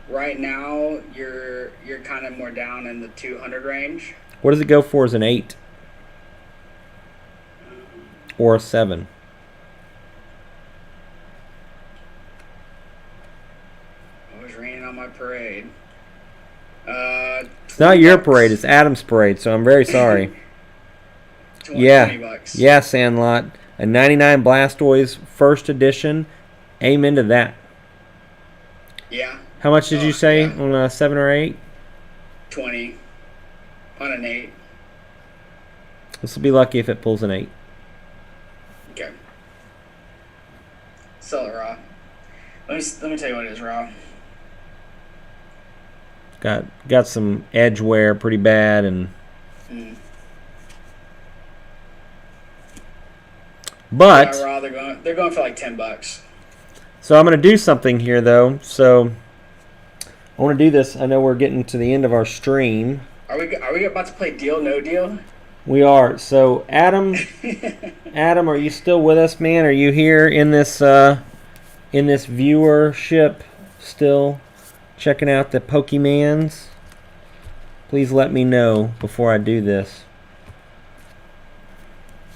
Right now, you're kind of more down in the 200 range. What does it go for as an 8? Or a 7? Oh, it's raining on my parade. It's not your parade, it's Adam's parade, so I'm very sorry. 20 Yeah. bucks. Yeah, Sandlot. A 99 Blastoise first edition. Amen to that. Yeah. How much did you say Yeah. on a 7 or 8? 20 on an 8. This will be lucky if it pulls an 8. Okay. Sell it raw. Let me tell you what it is raw. Got some edge wear pretty bad, and but Yeah, raw. They're going for like $10. so I'm gonna do something here though. So I want to do this. I know we're getting to the end of our stream. Are we about to play deal no deal? We are. So Adam, Adam, are you still with us, man? Are you here in this viewership still? Checking out the Pokemans. Please let me know before I do this.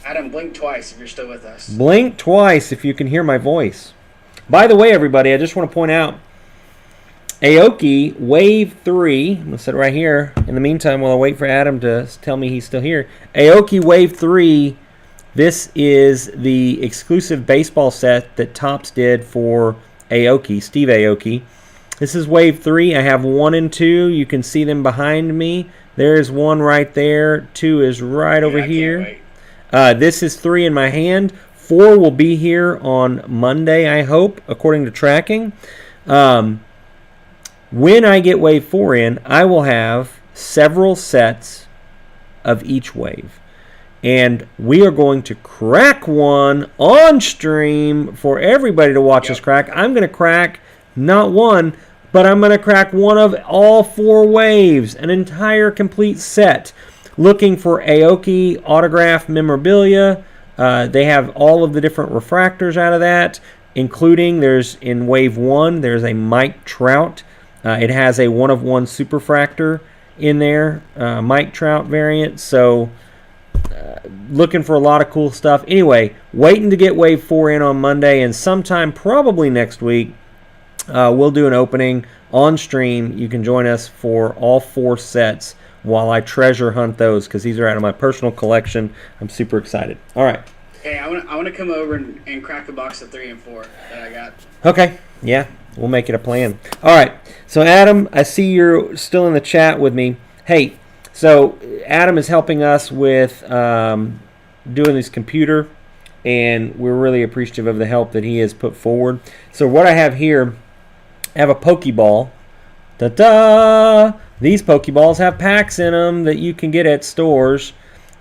Adam, blink twice if you're still with us. Blink twice if you can hear my voice. By the way, everybody, I just want to point out Aoki Wave 3. I'm going to set it right here. In the meantime, while I wait for Adam to tell me he's still here. Aoki Wave 3. This is the exclusive baseball set that Topps did for Aoki, Steve Aoki. This is Wave 3. I have 1 and 2. You can see them behind me. There's 1 right there. 2 is right over I can't here. wait. This is 3 in my hand. 4 will be here on Monday, I hope, according to tracking. When I get Wave 4 in, I will have several sets of each wave. And we are going to crack one on stream for everybody to watch us crack. I'm going to crack not one, but I'm going to crack one of all 4 waves, an entire complete set. Looking for Aoki autograph memorabilia. They have all of the different refractors out of that, including there's in Wave 1, there's a Mike Trout. It has a 1-of-1 superfractor in there, Mike Trout variant. So looking for a lot of cool stuff. Anyway, waiting to get Wave 4 in on Monday, and sometime probably next week, we'll do an opening on stream. You can join us for all 4 sets while I treasure hunt those, because these are out of my personal collection. I'm super excited. All right. Hey, I want to come over and crack a box of 3 and 4 that I got. Okay. Yeah, we'll make it a plan. All right. So, Adam, I see you're still in the chat with me. Hey, so Adam is helping us with doing this computer, and we're really appreciative of the help that he has put forward. So what I have here, I have a Pokeball. Ta-da! These Pokeballs have packs in them that you can get at stores.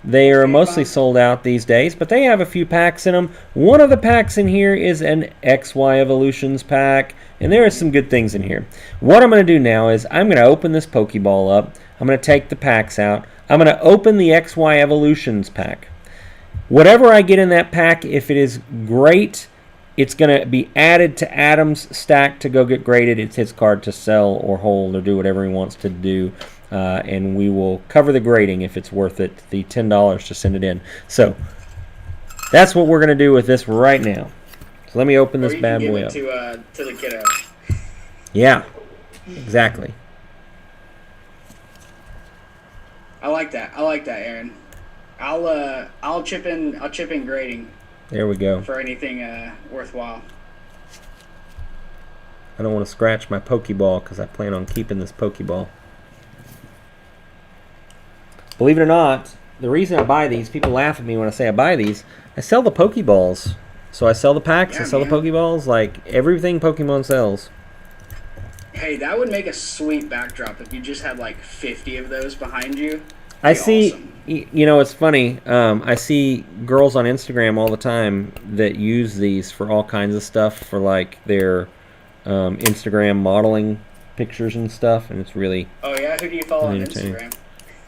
They are mostly sold out these days, but they have a few packs in them. One of the packs in here is an XY Evolutions pack, and there are some good things in here. What I'm going to do now is I'm going to open this Pokeball up. I'm going to take the packs out. I'm going to open the XY Evolutions pack. Whatever I get in that pack, if it is great, it's going to be added to Adam's stack to go get graded. It's his card to sell or hold or do whatever he wants to do. And we will cover the grading if it's worth it, the $10 to send it in. So that's what we're going to do with this right now. So let me open this bad boy up. To the kiddo. Yeah, exactly. I like that, Aaron. I'll chip in grading There we go. for anything worthwhile. I don't want to scratch my Pokeball because I plan on keeping this Pokeball. Believe it or not, the reason I buy these, people laugh at me when I say I buy these, I sell the Pokeballs. So I sell the packs, Yeah, I sell man. the Pokeballs, like everything Pokemon sells. Hey, that would make a sweet backdrop if you just had like 50 of those behind you. I Be see, awesome. you know, it's funny. I see girls on Instagram all the time that use these for all kinds of stuff for like their Instagram modeling pictures and stuff, and it's really Oh yeah, who do you follow on entertaining. Instagram?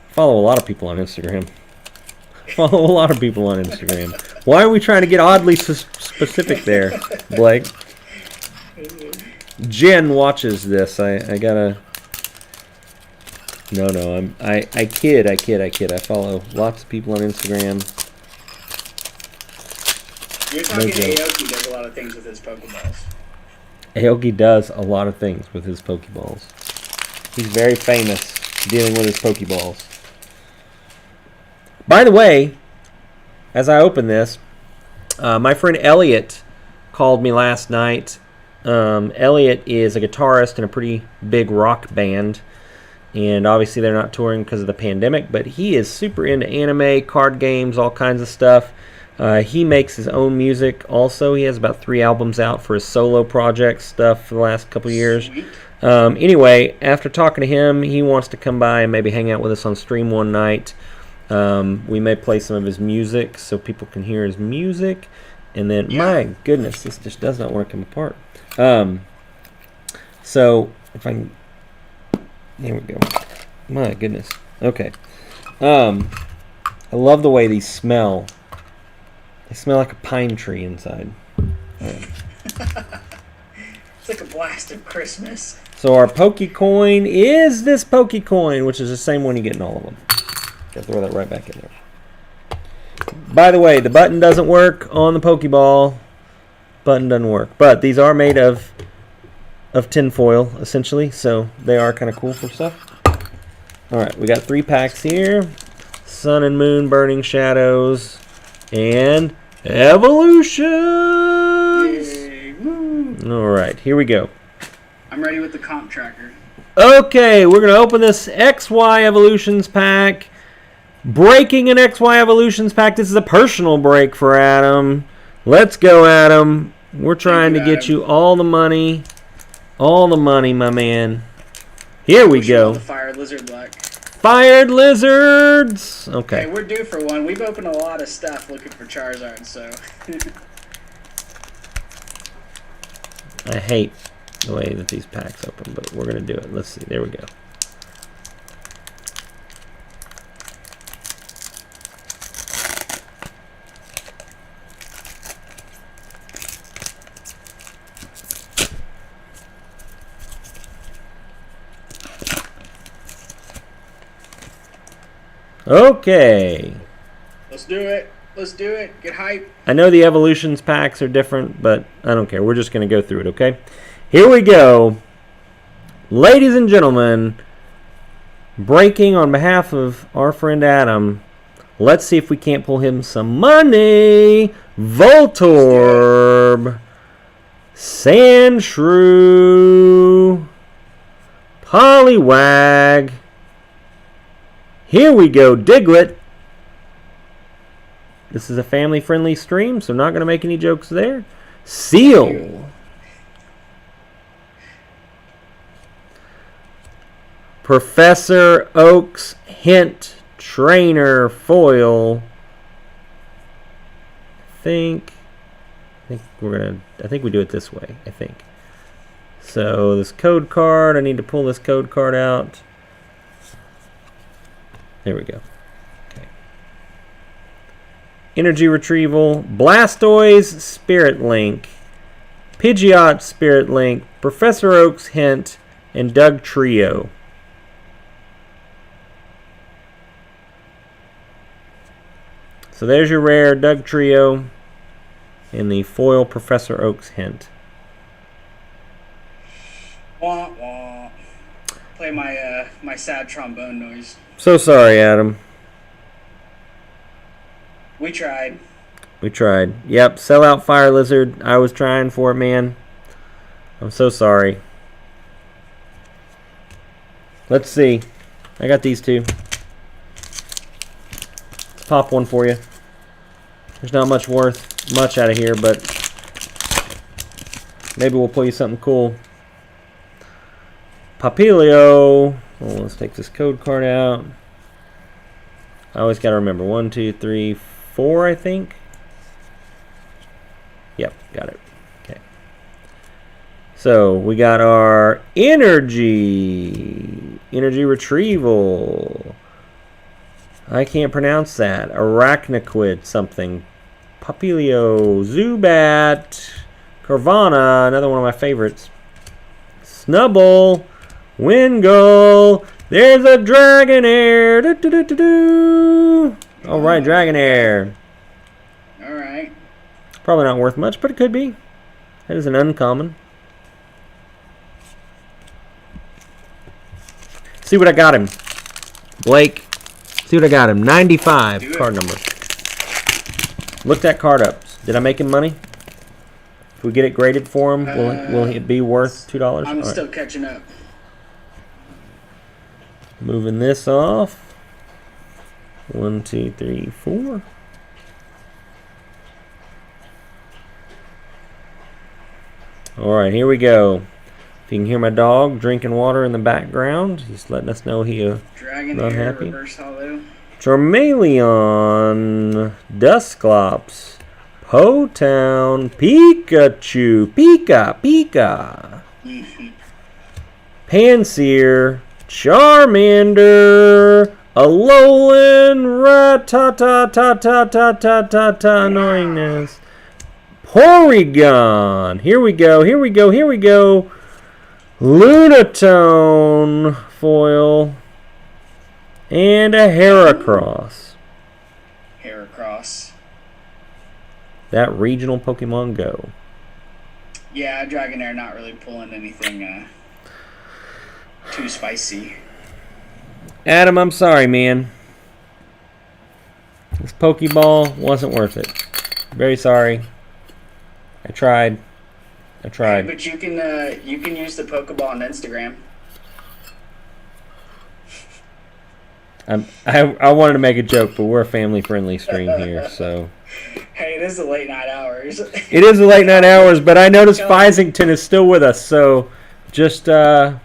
Follow a lot of people on Instagram. Follow a lot of people on Instagram. Why are we trying to get oddly specific there, Blake? Jen watches this. I gotta. No, I kid. I follow lots of people on Instagram. You're talking No joke. Aoki does a lot of things with his Pokeballs. Aoki does a lot of things with his Pokeballs. He's very famous dealing with his Pokeballs. By the way, as I open this, my friend Elliot called me last night. Elliot is a guitarist in a pretty big rock band, and obviously they're not touring because of the pandemic, but he is super into anime, card games, all kinds of stuff. He makes his own music also. He has about 3 albums out for his solo project stuff for the last couple years. Sweet. Anyway, after talking to him, he wants to come by and maybe hang out with us on stream one night. We may play some of his music so people can hear his music. And then, my goodness, this just does not want to come apart. So, if I can... Here we go. My goodness. Okay. I love the way these smell. They smell like a pine tree inside. It's like a blast of Christmas. So our Pokecoin is this Pokecoin, which is the same one you get in all of them. Gotta throw that right back in there. By the way, the button doesn't work on the Pokeball. Button doesn't work. But these are made of tinfoil, essentially, so they are kind of cool for stuff. Alright, we got 3 packs here. Sun and Moon, Burning Shadows, and Evolutions! Yay, woo. Alright, here we go. I'm ready with the comp tracker. Okay, we're going to open this XY Evolutions pack. Breaking an XY Evolutions pack. This is a personal break for Adam. Let's go, Adam. We're trying to get you all the money. All the money, my man. Here we go. The Fire Lizard luck. Fired Lizards! Okay. Hey, we're due for one. We've opened a lot of stuff looking for Charizard, so. I hate the way that these packs open, but we're going to do it. Let's see. There we go. Okay. Let's do it. Let's do it. Get hype. I know the Evolutions packs are different, but I don't care. We're just going to go through it, okay? Here we go. Ladies and gentlemen, breaking on behalf of our friend Adam. Let's see if we can't pull him some money. Voltorb. Sandshrew. Poliwag. Here we go, Diglett. This is a family-friendly stream, so I'm not going to make any jokes there. Seal. Professor Oak's Hint Trainer Foil. I think we do it this way, I think. So this code card, I need to pull this code card out. There we go. Okay. Energy Retrieval, Blastoise Spirit Link, Pidgeot Spirit Link, Professor Oak's Hint, and Doug Trio. So there's your rare Doug Trio and the foil Professor Oak's Hint. Wah, wah. Play my my sad trombone noise. So sorry, Adam. We tried. We tried. Yep, sell out Fire Lizard. I was trying for it, man. I'm so sorry. Let's see. I got these two. Let's pop one for you. There's not much worth. much out of here, but maybe we'll pull you something cool. Papilio. Well, let's take this code card out. I always got to remember 1, 2, 3, 4, I think. Yep, got it. Okay. So we got our energy retrieval. I can't pronounce that. Arachnoquid something. Papilio, Zubat, Carvana, another one of my favorites. Snubble, Wingull. There's a Dragonair. All right, Dragonair. All right. Probably not worth much, but it could be. That is an uncommon. See what I got him. Blake, see what I got him. 95 card number. Look that card up. Did I make him money? If we get it graded for him, will it be worth $2? I'm still catching up. Moving this off. 1, 2, 3, 4. All right, here we go. If you can hear my dog drinking water in the background, he's letting us know he not happy. Reverse hollow. Charmeleon, Dusclops, Potown, Pikachu, Pika. Panseer, Charmander, Alolan, Rattata, annoyingness. Porygon. Here we go. Lunatone foil. And a Heracross. That regional Pokemon Go. Yeah, Dragonair not really pulling anything too spicy. Adam, I'm sorry, man. This Pokeball wasn't worth it. Very sorry. I tried. Hey, but you can use the Pokeball on Instagram. I wanted to make a joke, but we're a family-friendly stream here, so. Hey, it is the late night hours. It is the late night hours, but I noticed Fisington is still with us, so just know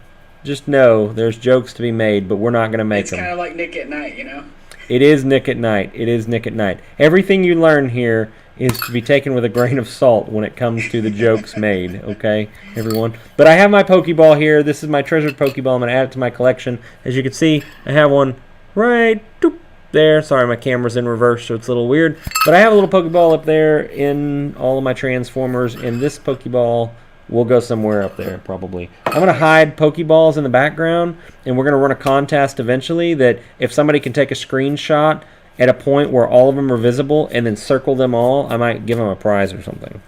there's jokes to be made, but we're not going to make them. It's kind of like Nick at Night, you know? It is Nick at Night. Everything you learn here is to be taken with a grain of salt when it comes to the jokes made, okay, everyone? But I have my Pokeball here. This is my treasured Pokeball. I'm going to add it to my collection. As you can see, I have one right there. Sorry, my camera's in reverse, so it's a little weird. But I have a little Pokeball up there in all of my Transformers, and this Pokeball will go somewhere up there, probably. I'm going to hide Pokeballs in the background, and we're going to run a contest eventually that if somebody can take a screenshot at a point where all of them are visible and then circle them all, I might give them a prize or something.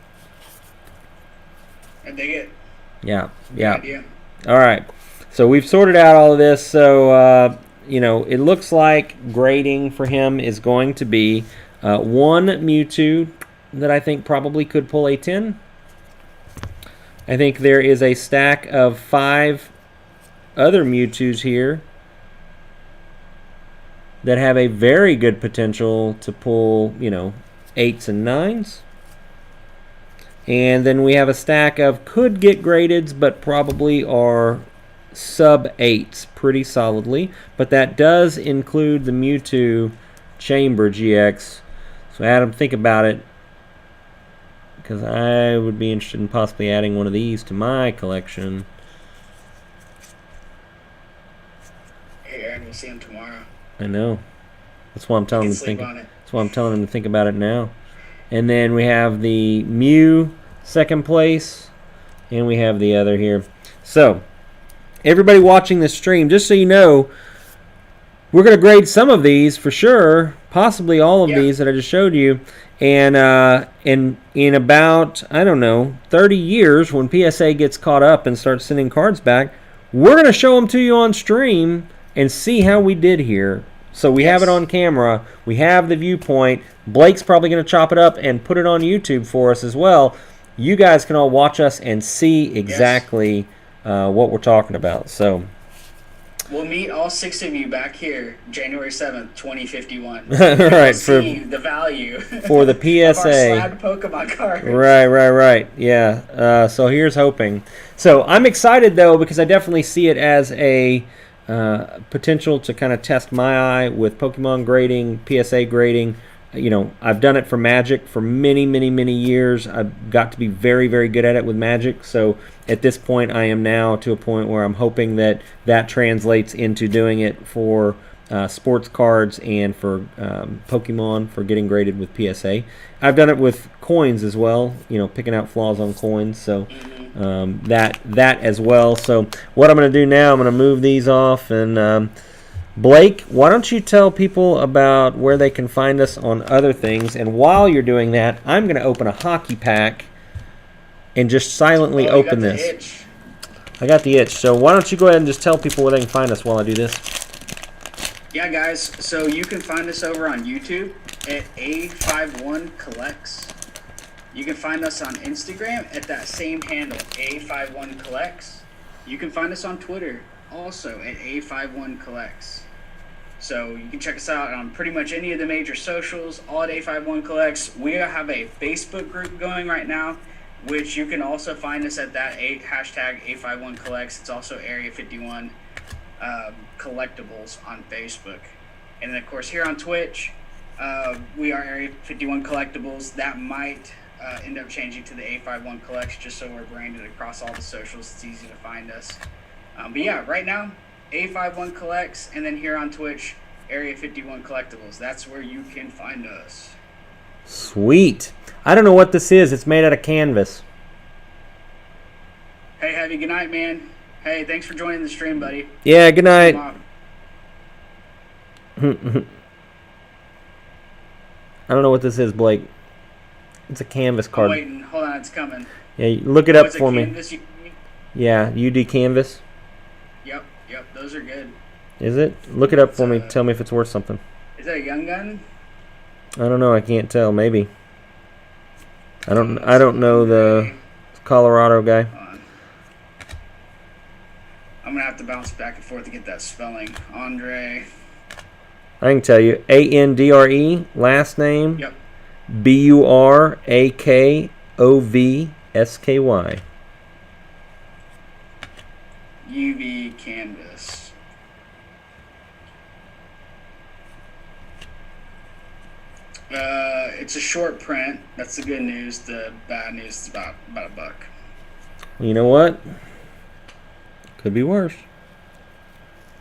I dig it. Yeah. Idea. All right. So we've sorted out all of this. So, it looks like grading for him is going to be one Mewtwo that I think probably could pull a 10. I think there is a stack of 5 other Mewtwo's here that have a very good potential to pull, 8s and 9s. And then we have a stack of could get gradeds, but probably are sub-8s pretty solidly. But that does include the Mewtwo Chamber GX. So Adam, think about it, because I would be interested in possibly adding one of these to my collection. Hey, Aaron, we'll see him tomorrow. I know. That's why I'm telling him to think. On it. That's why I'm telling him to think about it now. And then we have the Mew second place, and we have the other here. So, everybody watching this stream, just so you know, we're going to grade some of these for sure, possibly all of these that I just showed you. And in about, 30 years, when PSA gets caught up and starts sending cards back, we're going to show them to you on stream and see how we did here. So we have it on camera. We have the viewpoint. Blake's probably going to chop it up and put it on YouTube for us as well. You guys can all watch us and see exactly what we're talking about. So We'll meet all 6 of you back here January 7th, 2051. Right, See the value for the PSA. of our slabbed Pokemon card. Right. Yeah. So here's hoping. So I'm excited though because I definitely see it as a potential to kind of test my eye with Pokemon grading, PSA grading. You know, I've done it for Magic for many years. I've got to be very, very good at it with Magic. So at this point, I am now to a point where I'm hoping that that translates into doing it for sports cards and for Pokemon for getting graded with PSA. I've done it with coins as well, you know, picking out flaws on coins. So that as well. So what I'm going to do now, I'm going to move these off and... Blake, why don't you tell people about where they can find us on other things? And while you're doing that, I'm going to open a hockey pack and just silently open this. Itch. I got the itch. So why don't you go ahead and just tell people where they can find us while I do this? Yeah, guys. So you can find us over on YouTube at A51 Collects. You can find us on Instagram at that same handle, A51 Collects. You can find us on Twitter also at A51 Collects. So you can check us out on pretty much any of the major socials, all at A51 Collects. We have a Facebook group going right now, which you can also find us at that hashtag A51 Collects. It's also Area 51 Collectibles on Facebook. And then, of course, here on Twitch, we are Area 51 Collectibles. That might end up changing to the A51 Collects just so we're branded across all the socials. It's easy to find us. But yeah, right now, A51 Collects, and then here on Twitch, Area 51 Collectibles. That's where you can find us. Sweet. I don't know what this is. It's made out of canvas. Hey, Heavy, good night, man. Hey, thanks for joining the stream, buddy. Yeah, good night. I don't know what this is, Blake. It's a canvas card. I'm waiting. Hold on, it's coming. Yeah, look it up it's for me. Yeah, UD Canvas. Yep, those are good. Is it? Look it up for me. Tell me if it's worth something. Is that a Young Gun? I don't know. I can't tell. Maybe. I don't know the Colorado guy. Hold on. I'm gonna have to bounce back and forth to get that spelling. Andre. I can tell you. Andre, last name. Yep. Burakovsky. UV Canvas. It's a short print. That's the good news. The bad news is about $1. You know what? Could be worse.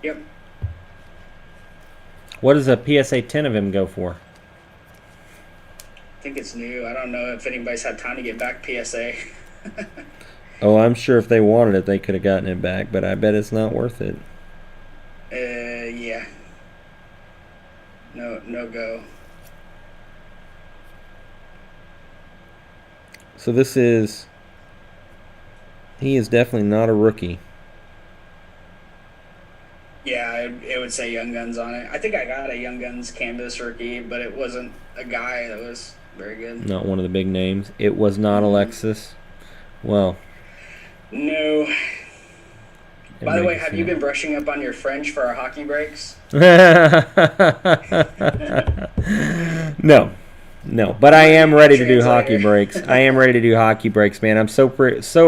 Yep. What does a PSA 10 of him go for? I think it's new. I don't know if anybody's had time to get back PSA. Oh, I'm sure if they wanted it, they could have gotten it back, but I bet it's not worth it. Yeah. No go. So he is definitely not a rookie. Yeah, it would say Young Guns on it. I think I got a Young Guns canvas rookie, but it wasn't a guy that was very good. Not one of the big names. It was not Alexis. Well. No. By the way, have you been brushing up on your French for our hockey breaks? No, but I am ready to do hockey breaks. I am ready to do hockey breaks, man. I'm so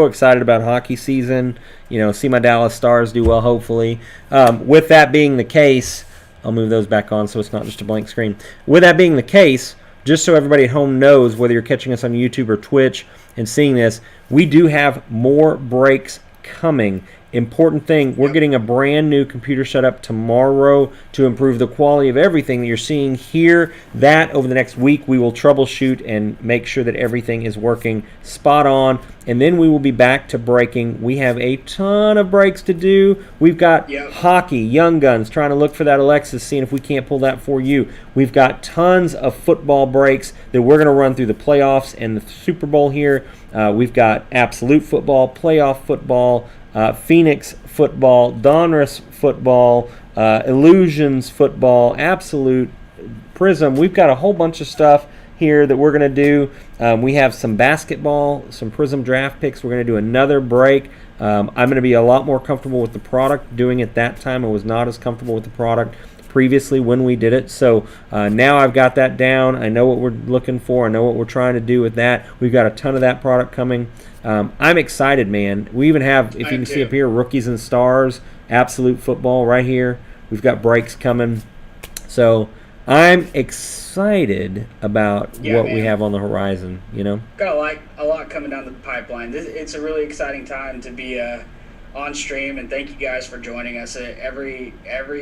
excited about hockey season. You know, see my Dallas Stars do well, hopefully. With that being the case, I'll move those back on so it's not just a blank screen. With that being the case, just so everybody at home knows, whether you're catching us on YouTube or Twitch and seeing this, we do have more breaks coming. Important thing, we're getting a brand new computer set up tomorrow to improve the quality of everything that you're seeing here. That over the next week we will troubleshoot and make sure that everything is working spot on, and then we will be back to breaking. We have a ton of breaks to do. We've got hockey, Young Guns, trying to look for that Alexis, seeing if we can't pull that for you. We've got tons of football breaks that we're going to run through the playoffs and the Super Bowl here. We've got absolute football, playoff football, Phoenix football, Donruss football, Illusions football, Absolute, Prism. We've got a whole bunch of stuff here that we're going to do. We have some basketball, some Prism draft picks. We're going to do another break I'm going to be a lot more comfortable with the product doing it that time. I was not as comfortable with the product previously when we did it. So now I've got that down. I know what we're looking for. I know what we're trying to do with that. We've got a ton of that product coming. I'm excited, man. We even have, if you can see up here, Rookies and Stars, Absolute Football right here. We've got breaks coming. So I'm excited about what we have on the horizon, you know? Got a lot coming down the pipeline. It's a really exciting time to be on stream, and thank you guys for joining us. Every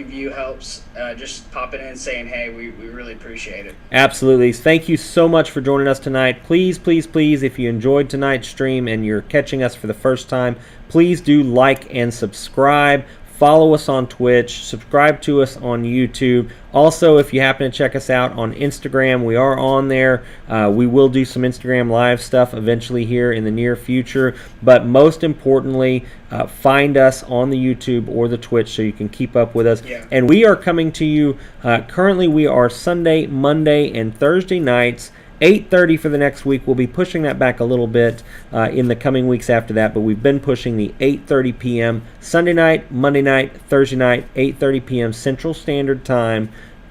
view helps. Just popping in and saying, hey, we really appreciate it. Absolutely. Thank you so much for joining us tonight. Please, please, please, if you enjoyed tonight's stream and you're catching us for the first time, please do like and subscribe. Follow us on Twitch. Subscribe to us on YouTube. Also, if you happen to check us out on Instagram, we are on there. We will do some Instagram live stuff eventually here in the near future. But most importantly, find us on the YouTube or the Twitch so you can keep up with us. Yeah. And we are coming to you. Currently, we are Sunday, Monday, and Thursday nights. 8:30 for the next week. We'll be pushing that back a little bit in the coming weeks after that, but we've been pushing the 8:30 p.m. Sunday night, Monday night, Thursday night, 8:30 p.m. Central Standard Time.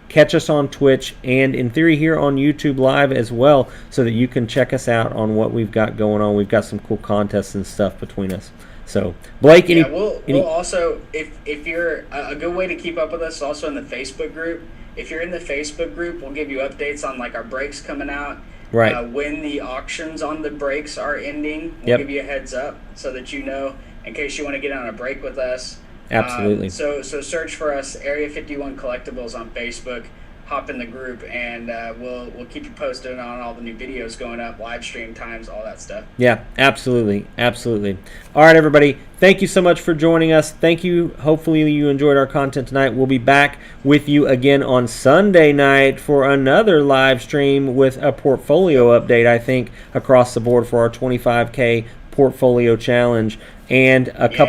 Catch us on Twitch and, in theory, here on YouTube Live as well, so that you can check us out on what we've got going on. We've got some cool contests and stuff between us. So, Blake, we'll also, if you're a good way to keep up with us, also in the Facebook group. If you're in the Facebook group, we'll give you updates on like our breaks coming out. Right. When the auctions on the breaks are ending, we'll give you a heads up so that you know in case you want to get on a break with us. Absolutely. So search for us, Area 51 Collectibles on Facebook. Hop in the group, and we'll keep you posted on all the new videos going up, live stream times, all that stuff. Yeah, absolutely, absolutely. All right, everybody, thank you so much for joining us. Thank you. Hopefully you enjoyed our content tonight. We'll be back with you again on Sunday night for another live stream with a portfolio update, I think, across the board for our 25K portfolio challenge and a couple